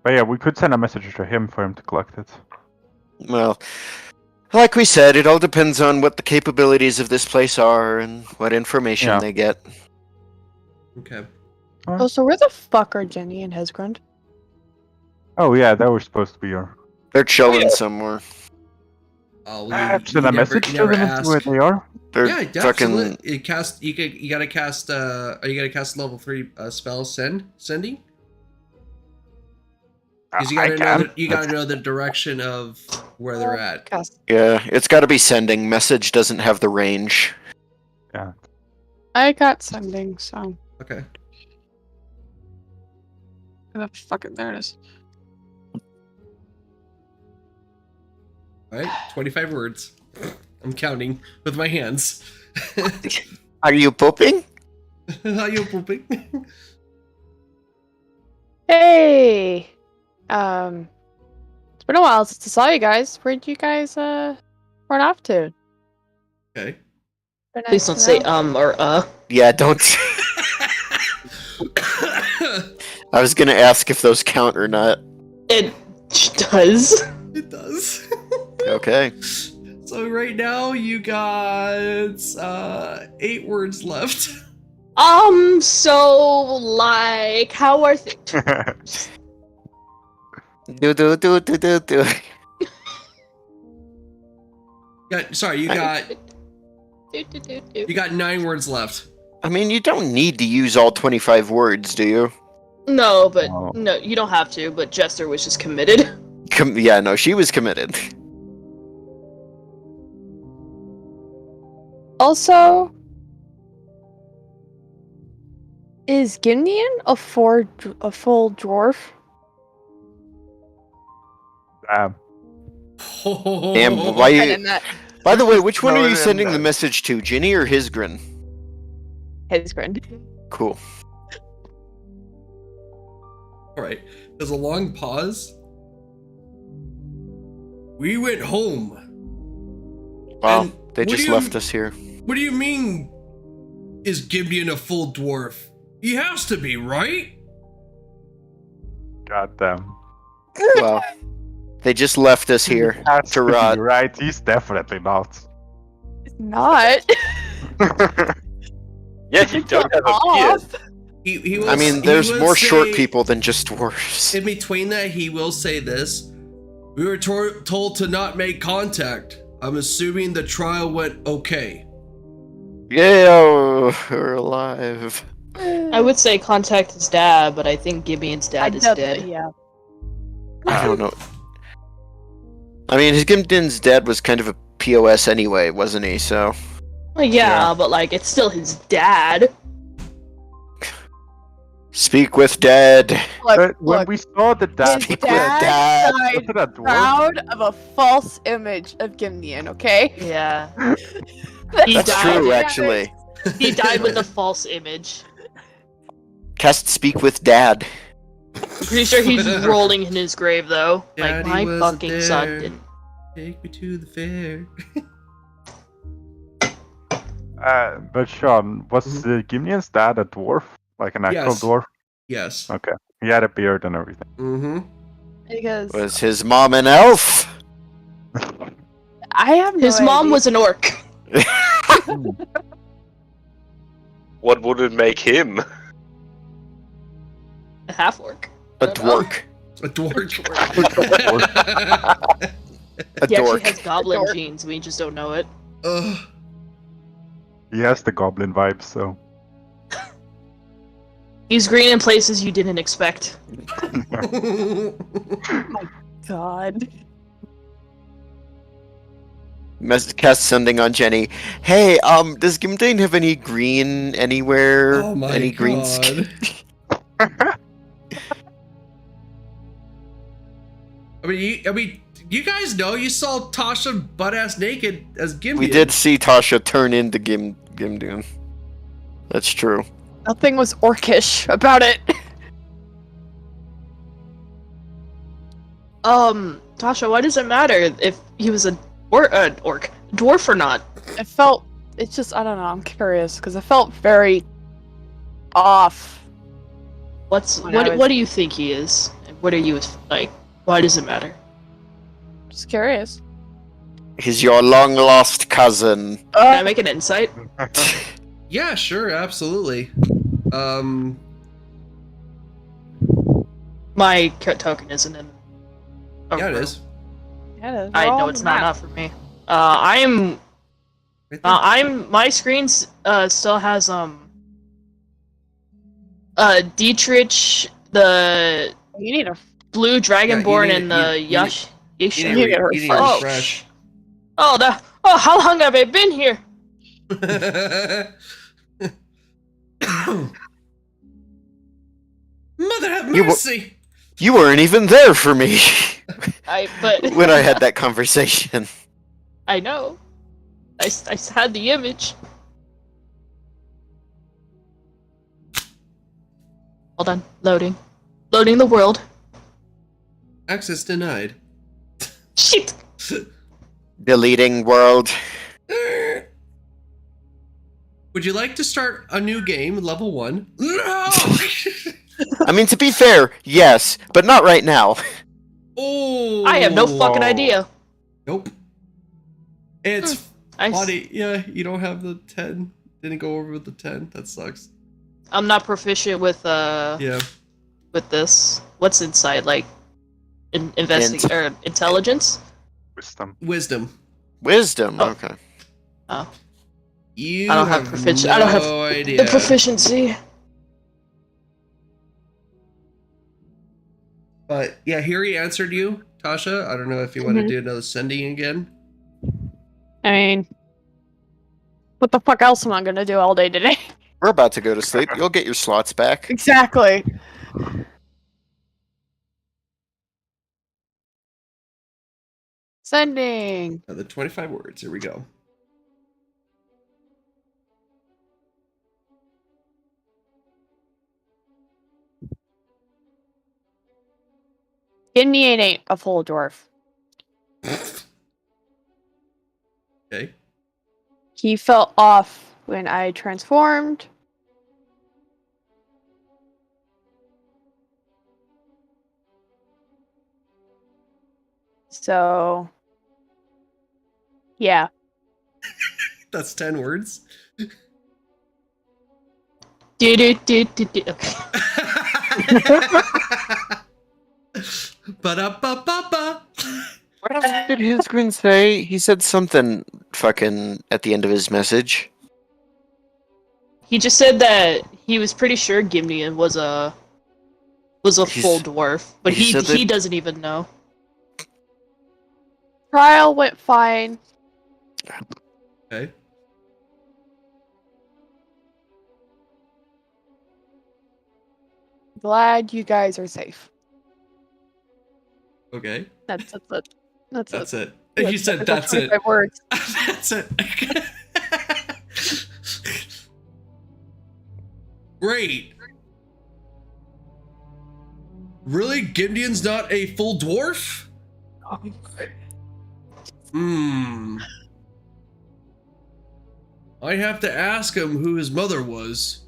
But yeah, we could send a message to him for him to collect it. Well, like we said, it all depends on what the capabilities of this place are and what information Yeah. they get. Okay. Oh, so where the fuck are Jenny and Hesgrund? Oh yeah, that was supposed to be your... They're chilling somewhere. Oh, well, Send a message to them and see where they are. They're Yeah, fucking. absolutely. You gotta cast. Are you gonna cast level 3 spell sending? Because you I gotta know can. you gotta know the direction of where they're at. Cast. Yeah, it's got to be sending. Message doesn't have the range. Yeah. I got sending, so. Okay. Fuck it, there it is. All right. 25 words. I'm counting with my hands. Are you pooping? Are you pooping? Hey! It's been a while since I saw you guys. Where'd you guys, run off to? Okay. Been Please nice don't to say know. or Yeah, don't. I was gonna ask if those count or not. It does. It does. Okay. So right now you got 8 words left. So like, how are things? Do. You got 9 words left. I mean, you don't need to use all 25 words, do you? No, but Oh. no, you don't have to. But Jester was just committed. Yeah, no, she was committed. Also, is Gimnian a full dwarf? Damn. Damn, why you... And that By the way, which one No, are you and sending the that- message to, Ginny or Hisgrin? Hesgrund. Cool. All right. There's a long pause. We went home. Wow, And they what just do you- left us here. What do you mean? Is Gibeon a full dwarf? He has to be, right? God damn. Wow. They just left us here Has to be rot. right, he's definitely not. Not. Yeah, you don't have a beard. Off. He will, I mean, he there's will more short say- people than just dwarves. In between that, he will say this. We were told to not make contact. I'm assuming the trial went okay. Yeah, we're alive. I would say contact his dad, but I think Gibeon's dad is dead. Yeah. I don't know. I mean, his Gimdin's dad was kind of a POS anyway, wasn't he? So, Well, yeah, but like it's still his dad. Speak with dead. But when Look, we saw the dad, his Speak with dad dad. was died it a dwarf? proud of a false image of Gimnian, okay? Yeah. He That's died. true, Yeah. actually. He died with a false image. Cast speak with dad. Pretty sure he's rolling in his grave though. Like Daddy my wasn't fucking son there. didn't. Take me to the fair. But Sean, was Mhm. Gimnian's dad a dwarf? Like an actual Yes. dwarf? Yes. Okay. He had a beard and everything. Mm-hmm. Because Was his mom an elf? I have no His mom idea. was an orc. What would it make him? A half orc. A don't know. dwark. A dwarf. A He actually dork. has goblin Dork. genes, we just don't know it. Ugh. He has the goblin vibes, so. He's green in places you didn't expect. God. Cast sending on Jenny. Hey, does Gimdane have any green anywhere? Oh my any green god. skin? I mean, you guys know you saw Tasha butt ass naked as Gimby. We did see Tasha turn into Gimdune. That's true. Nothing was orcish about it. Tasha, why does it matter if he was dwarf or not? It felt. It's just. I don't know. I'm curious because it felt very off. What When I was- what do you think he is? And what are you like? Why does it matter? Just curious. He's your long lost cousin. Can I make an insight? Yeah, sure, absolutely. My token isn't in. Yeah, it is. Yeah, it is. I We're all know on it's the not map. for me. I'm Right there. my screen still has Dietrich, the You need a. blue dragonborn, need- and the you need- You Yasha. need You to get her you need to first. refresh. How long have I been here? Mother have You wa- mercy! You weren't even there for me But when I had that conversation. I know. I had the image. Hold on, loading the world. Access denied. Shit. Deleting world. Would you like to start a new game, level 1? No! I mean, to be fair, yes, but not right now. Oh! I have no fucking Whoa. idea. Nope. It's I, funny. Yeah, you don't have the 10. Didn't go over with the 10. That sucks. I'm not proficient with Yeah. with this. What's inside, like or intelligence? Wisdom. Wisdom. Wisdom, Oh. okay. Oh, You I don't have proficiency. I don't have no idea. the proficiency. But yeah, here he answered you, Tasha. I don't know if you want to Mm-hmm. do another sending again. I mean, what the fuck else am I gonna do all day today? We're about to go to sleep. You'll get your slots back. Exactly. Sending. The 25 words. Here we go. Gimnian ain't a full dwarf. Okay. He felt off when I transformed. So, yeah. That's 10 words. Okay. Ba-da-ba-ba-ba. What did his screen say? He said something fucking at the end of his message. He just said that he was pretty sure Gimnian was a full dwarf, but he he said that- doesn't even know. Trial went fine. Okay. glad you guys are safe. Okay. That's it. That's That's it. it. You said that's it. 25 words. That's it. Great. Really? Gimdian's not a full dwarf? I have to ask him who his mother was.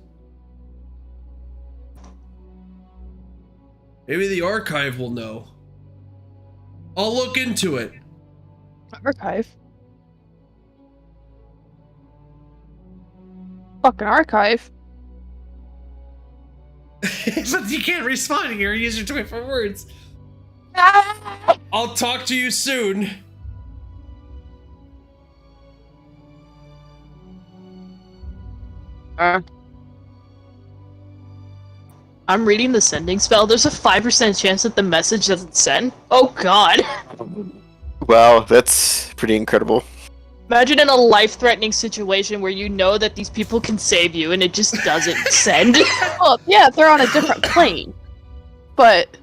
Maybe the archive will know. I'll look into it. Archive. Fucking archive. But you can't respond here. Use your 24 words. I'll talk to you soon. I'm reading the sending spell. There's a 5% chance that the message doesn't send. Oh god. Wow, that's pretty incredible. Imagine in a life-threatening situation where you know that these people can save you and it just doesn't send. Well, yeah, they're on a different plane. But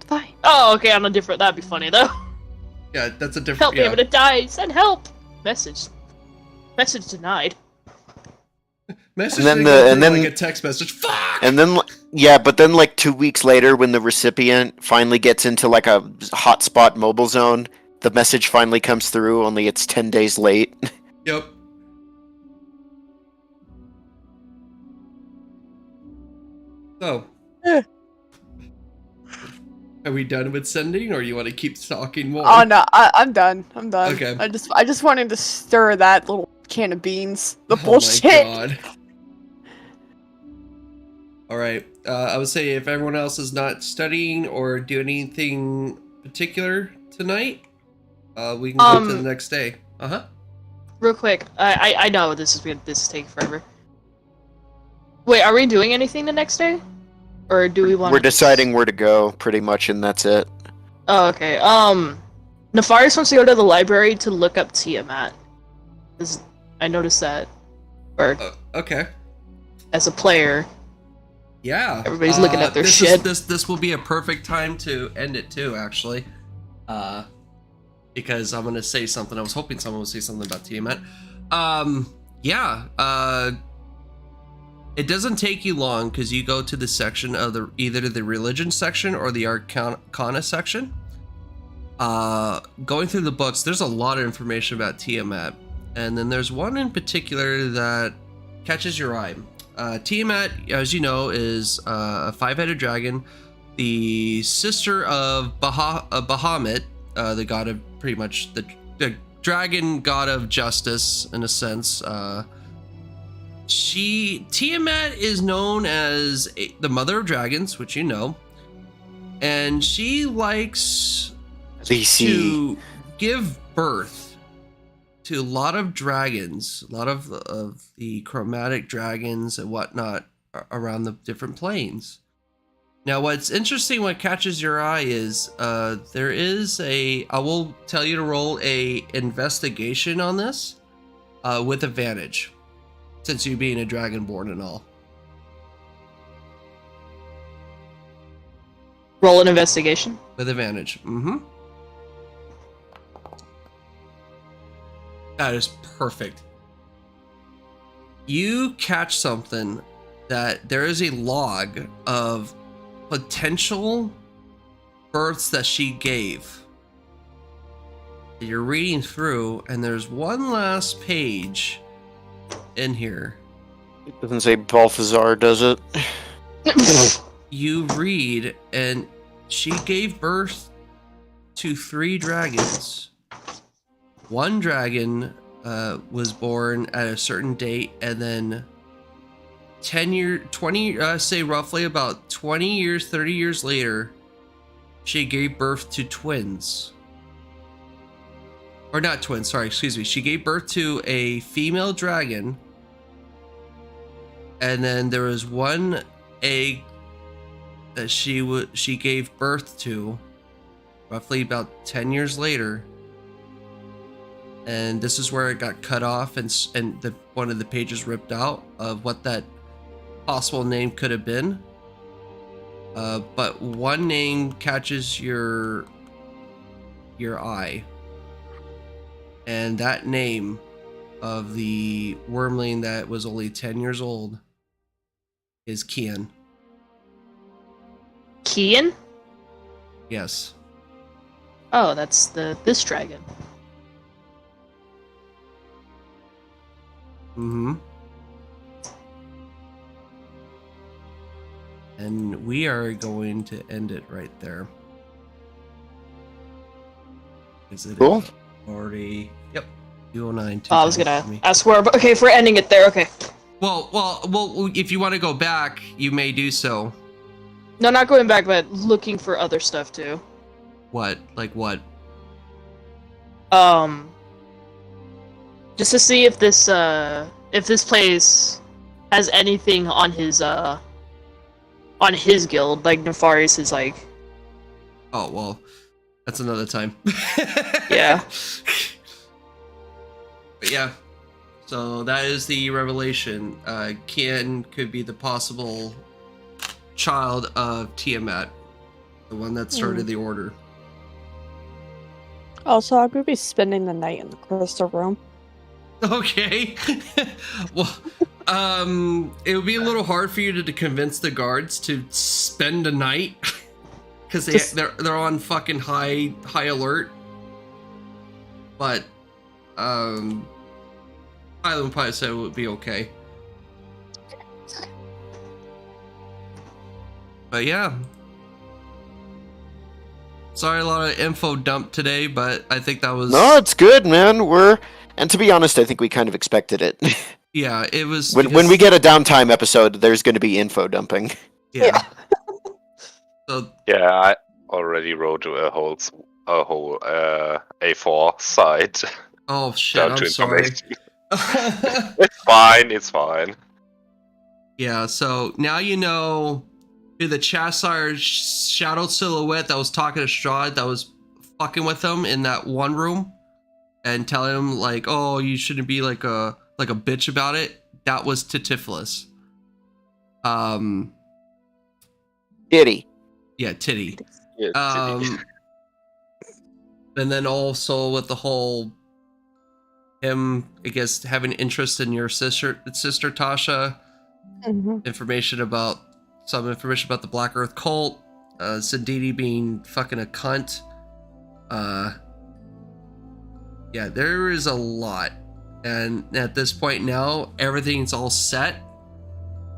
fine. Oh, okay, on a different. That'd be funny though. Yeah, that's a different. Help me! Yeah. I'm gonna die. Send help. Message denied. Message And then didn't go the- through and then- like a text message. Fuck. And then, yeah, but then like 2 weeks later, when the recipient finally gets into like a hotspot mobile zone, the message finally comes through, only it's 10 days late. Yep. So. Are we done with sending, or you want to keep talking more? Oh no, I'm done. I'm done. Okay. I just wanted to stir that little can of beans. The Oh bullshit. my god. Alright, I would say if everyone else is not studying or doing anything particular tonight, we can go to the next day. Uh-huh. Real quick, I know this is taking forever. Wait, are we doing anything the next day? Or do we want We're deciding where to go, pretty much, and that's it. Oh, okay. Nefarious wants to go to the library to look up Tiamat. I noticed that. Or Okay. as a player. Yeah. Everybody's looking at their this shit. This will be a perfect time to end it too, actually. Because I'm gonna say something. I was hoping someone would say something about Tiamat. It doesn't take you long because you go to the section of either the religion section or the arcana section. Going through the books, there's a lot of information about Tiamat, and then there's one in particular that catches your eye. Tiamat, as you know, is a 5-headed dragon, the sister of Bahamut, the god of pretty much the dragon god of justice in a sense. Tiamat is known as the mother of dragons, which you know, and she likes to give birth to a lot of dragons, a lot of the chromatic dragons and whatnot around the different planes. Now, what's interesting, what catches your eye is there is I will tell you to roll a investigation on this with advantage, since you being a dragonborn and all. Roll an investigation. With advantage. Mm-hmm. That is perfect. You catch something that there is a log of potential births that she gave. You're reading through, and there's one last page in here. It doesn't say Balthazar, does it? You read, and she gave birth to 3 dragons. One dragon was born at a certain date, and then say roughly about 20 years, 30 years later, she gave birth to twins. Or not twins, sorry, excuse me. She gave birth to a female dragon, and then there was one egg that she gave birth to roughly about 10 years later, and this is where it got cut off, and one of the pages ripped out of what that possible name could have been. But one name catches your eye, and that name of the wormling that was only 10 years old is Kian. Kian? Yes. Oh, that's this dragon. Mm-hmm. And we are going to end it right there. Is it Cool. already? Yep. 209. Oh, I was gonna ask where, but okay, if we're ending it there, okay. Well, if you want to go back, you may do so. No, not going back, but looking for other stuff too. What? Like what? Just to see if this place has anything on his guild, like Nefarious is like. Oh, well, that's another time. Yeah. But yeah, so that is the revelation. Kian could be the possible child of Tiamat, the one that started the order. Also, I'm gonna be spending the night in the crystal room. Okay. Well, it would be a little hard for you to convince the guards to spend a night because they're on fucking high alert. But Hyland probably said it would be okay. But yeah. Sorry, a lot of info dumped today, but I think that was... No, it's good, man. And to be honest, I think we kind of expected it. Yeah, it was... When we get a downtime episode, there's going to be info dumping. Yeah. So... Yeah, I already wrote a whole A4 site. Oh shit, I'm sorry. It's fine. Yeah, so now you know who the Chasar shadow silhouette that was talking to Strahd, that was fucking with him in that one room and telling him like, oh, you shouldn't be like a bitch about it. That was Titiflis. Titty. Yeah, Titty. Yeah, And then also with the whole him, I guess, having interest in your sister Tasha, information about the Black Earth cult, Sindidi being fucking a cunt. Yeah, there is a lot. And at this point now, everything's all set.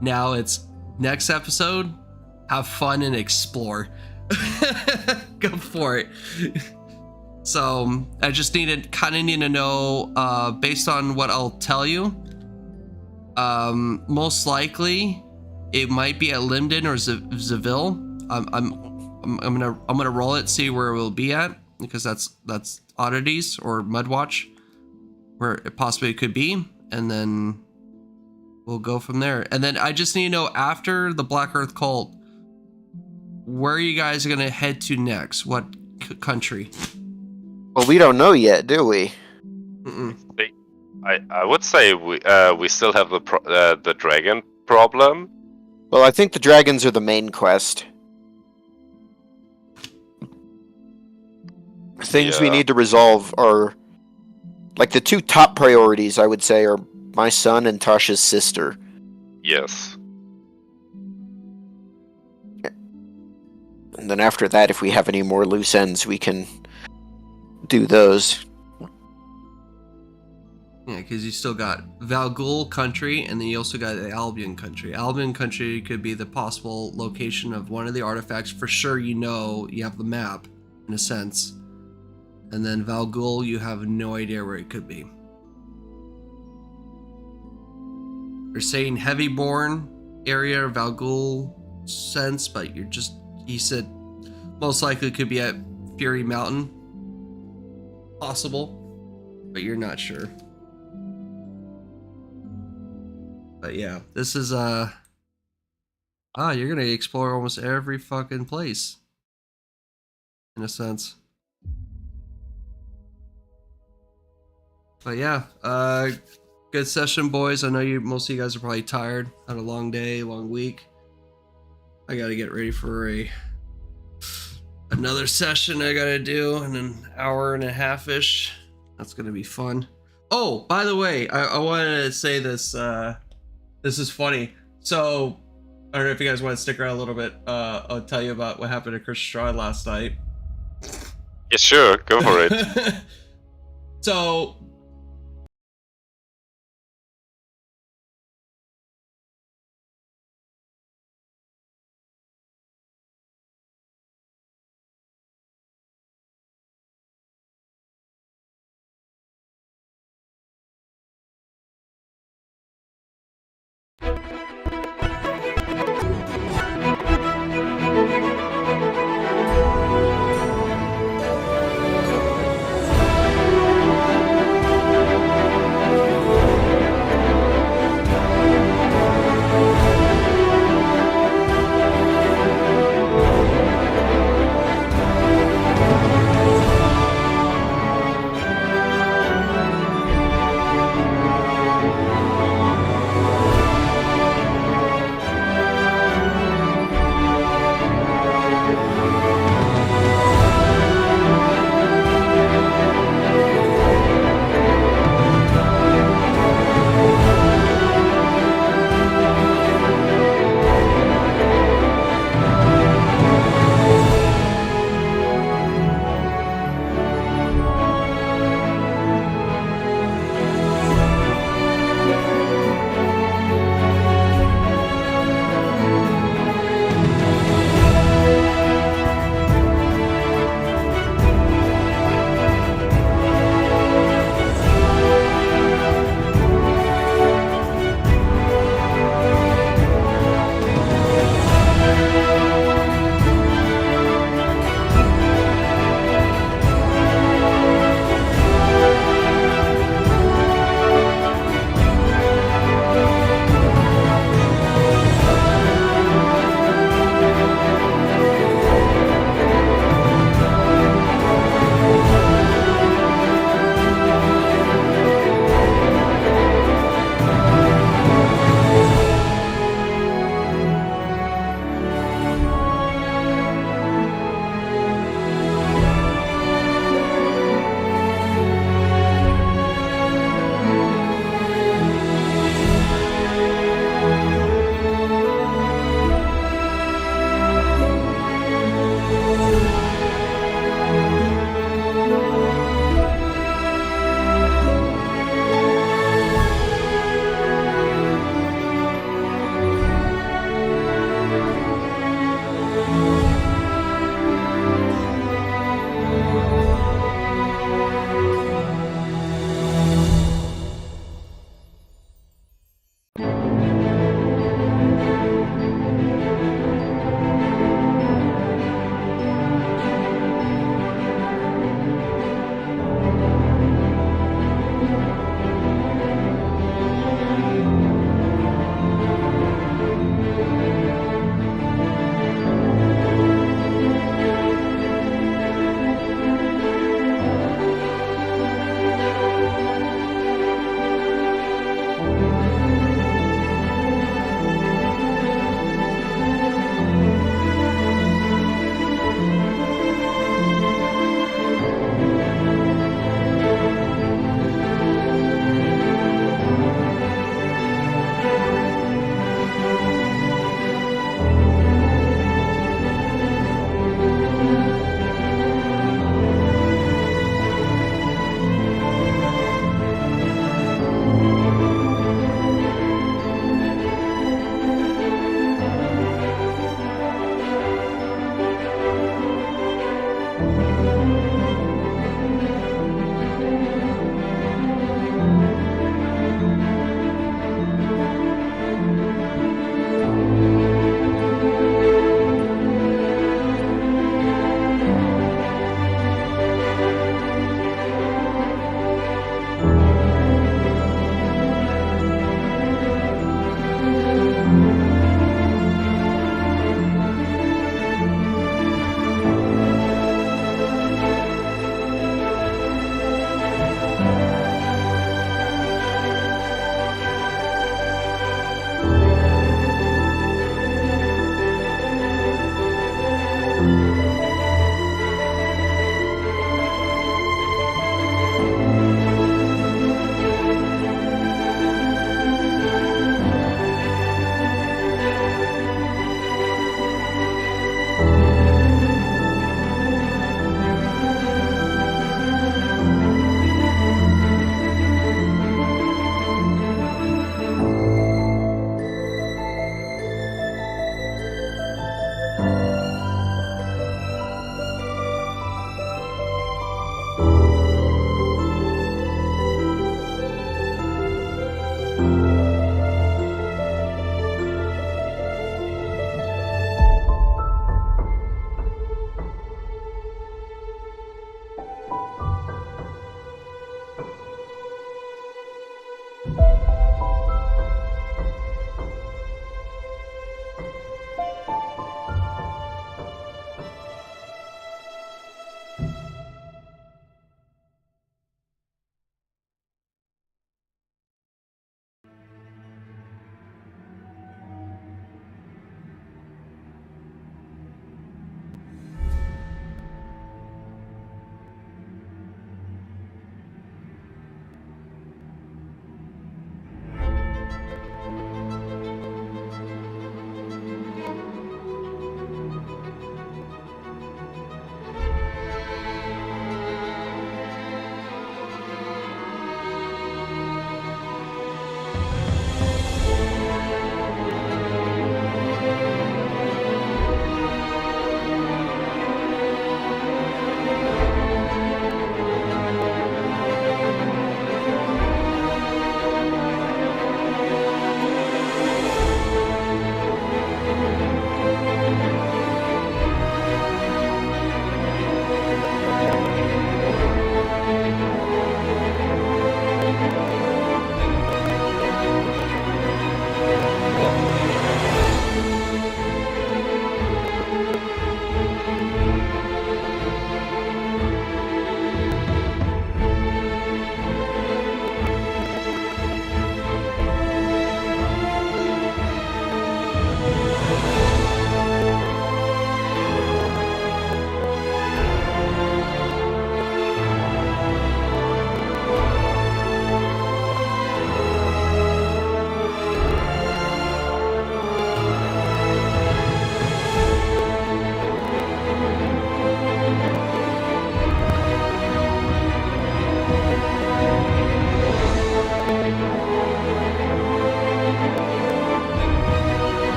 Now it's next episode, have fun and explore. Go for it. So I just need to know, based on what I'll tell you, most likely it might be at Limden or Zaville. I'm gonna roll it, see where it will be at, because that's Oddities or Mudwatch, where it possibly could be, and then we'll go from there. And then I just need to know, after the Black Earth cult, where you guys are gonna head to next? What country? Well, we don't know yet, do we? Mm-mm. I would say we still have the dragon problem. Well, I think the dragons are the main quest. Things we need to resolve are, like, the two top priorities, I would say, are my son and Tasha's sister. Yes. And then after that, if we have any more loose ends, we can do those. Yeah, because you still got Valgul country, and then you also got the Albion country. Albion country could be the possible location of one of the artifacts. For sure, you have the map, in a sense. And then Valgul, you have no idea where it could be. They're saying Heavyborn area, Valgul sense, but he said most likely could be at Fury Mountain. Possible, but you're not sure. But yeah, this is you're gonna explore almost every fucking place, in a sense. But yeah, good session, boys. I know most of you guys are probably tired. Had a long day, long week. I gotta get ready for another session I gotta do in an hour and a half ish. That's gonna be fun. Oh, by the way, I wanted to say this. This is funny. So I don't know if you guys want to stick around a little bit. I'll tell you about what happened to Chris Strahd last night. Yeah, sure, go for it. So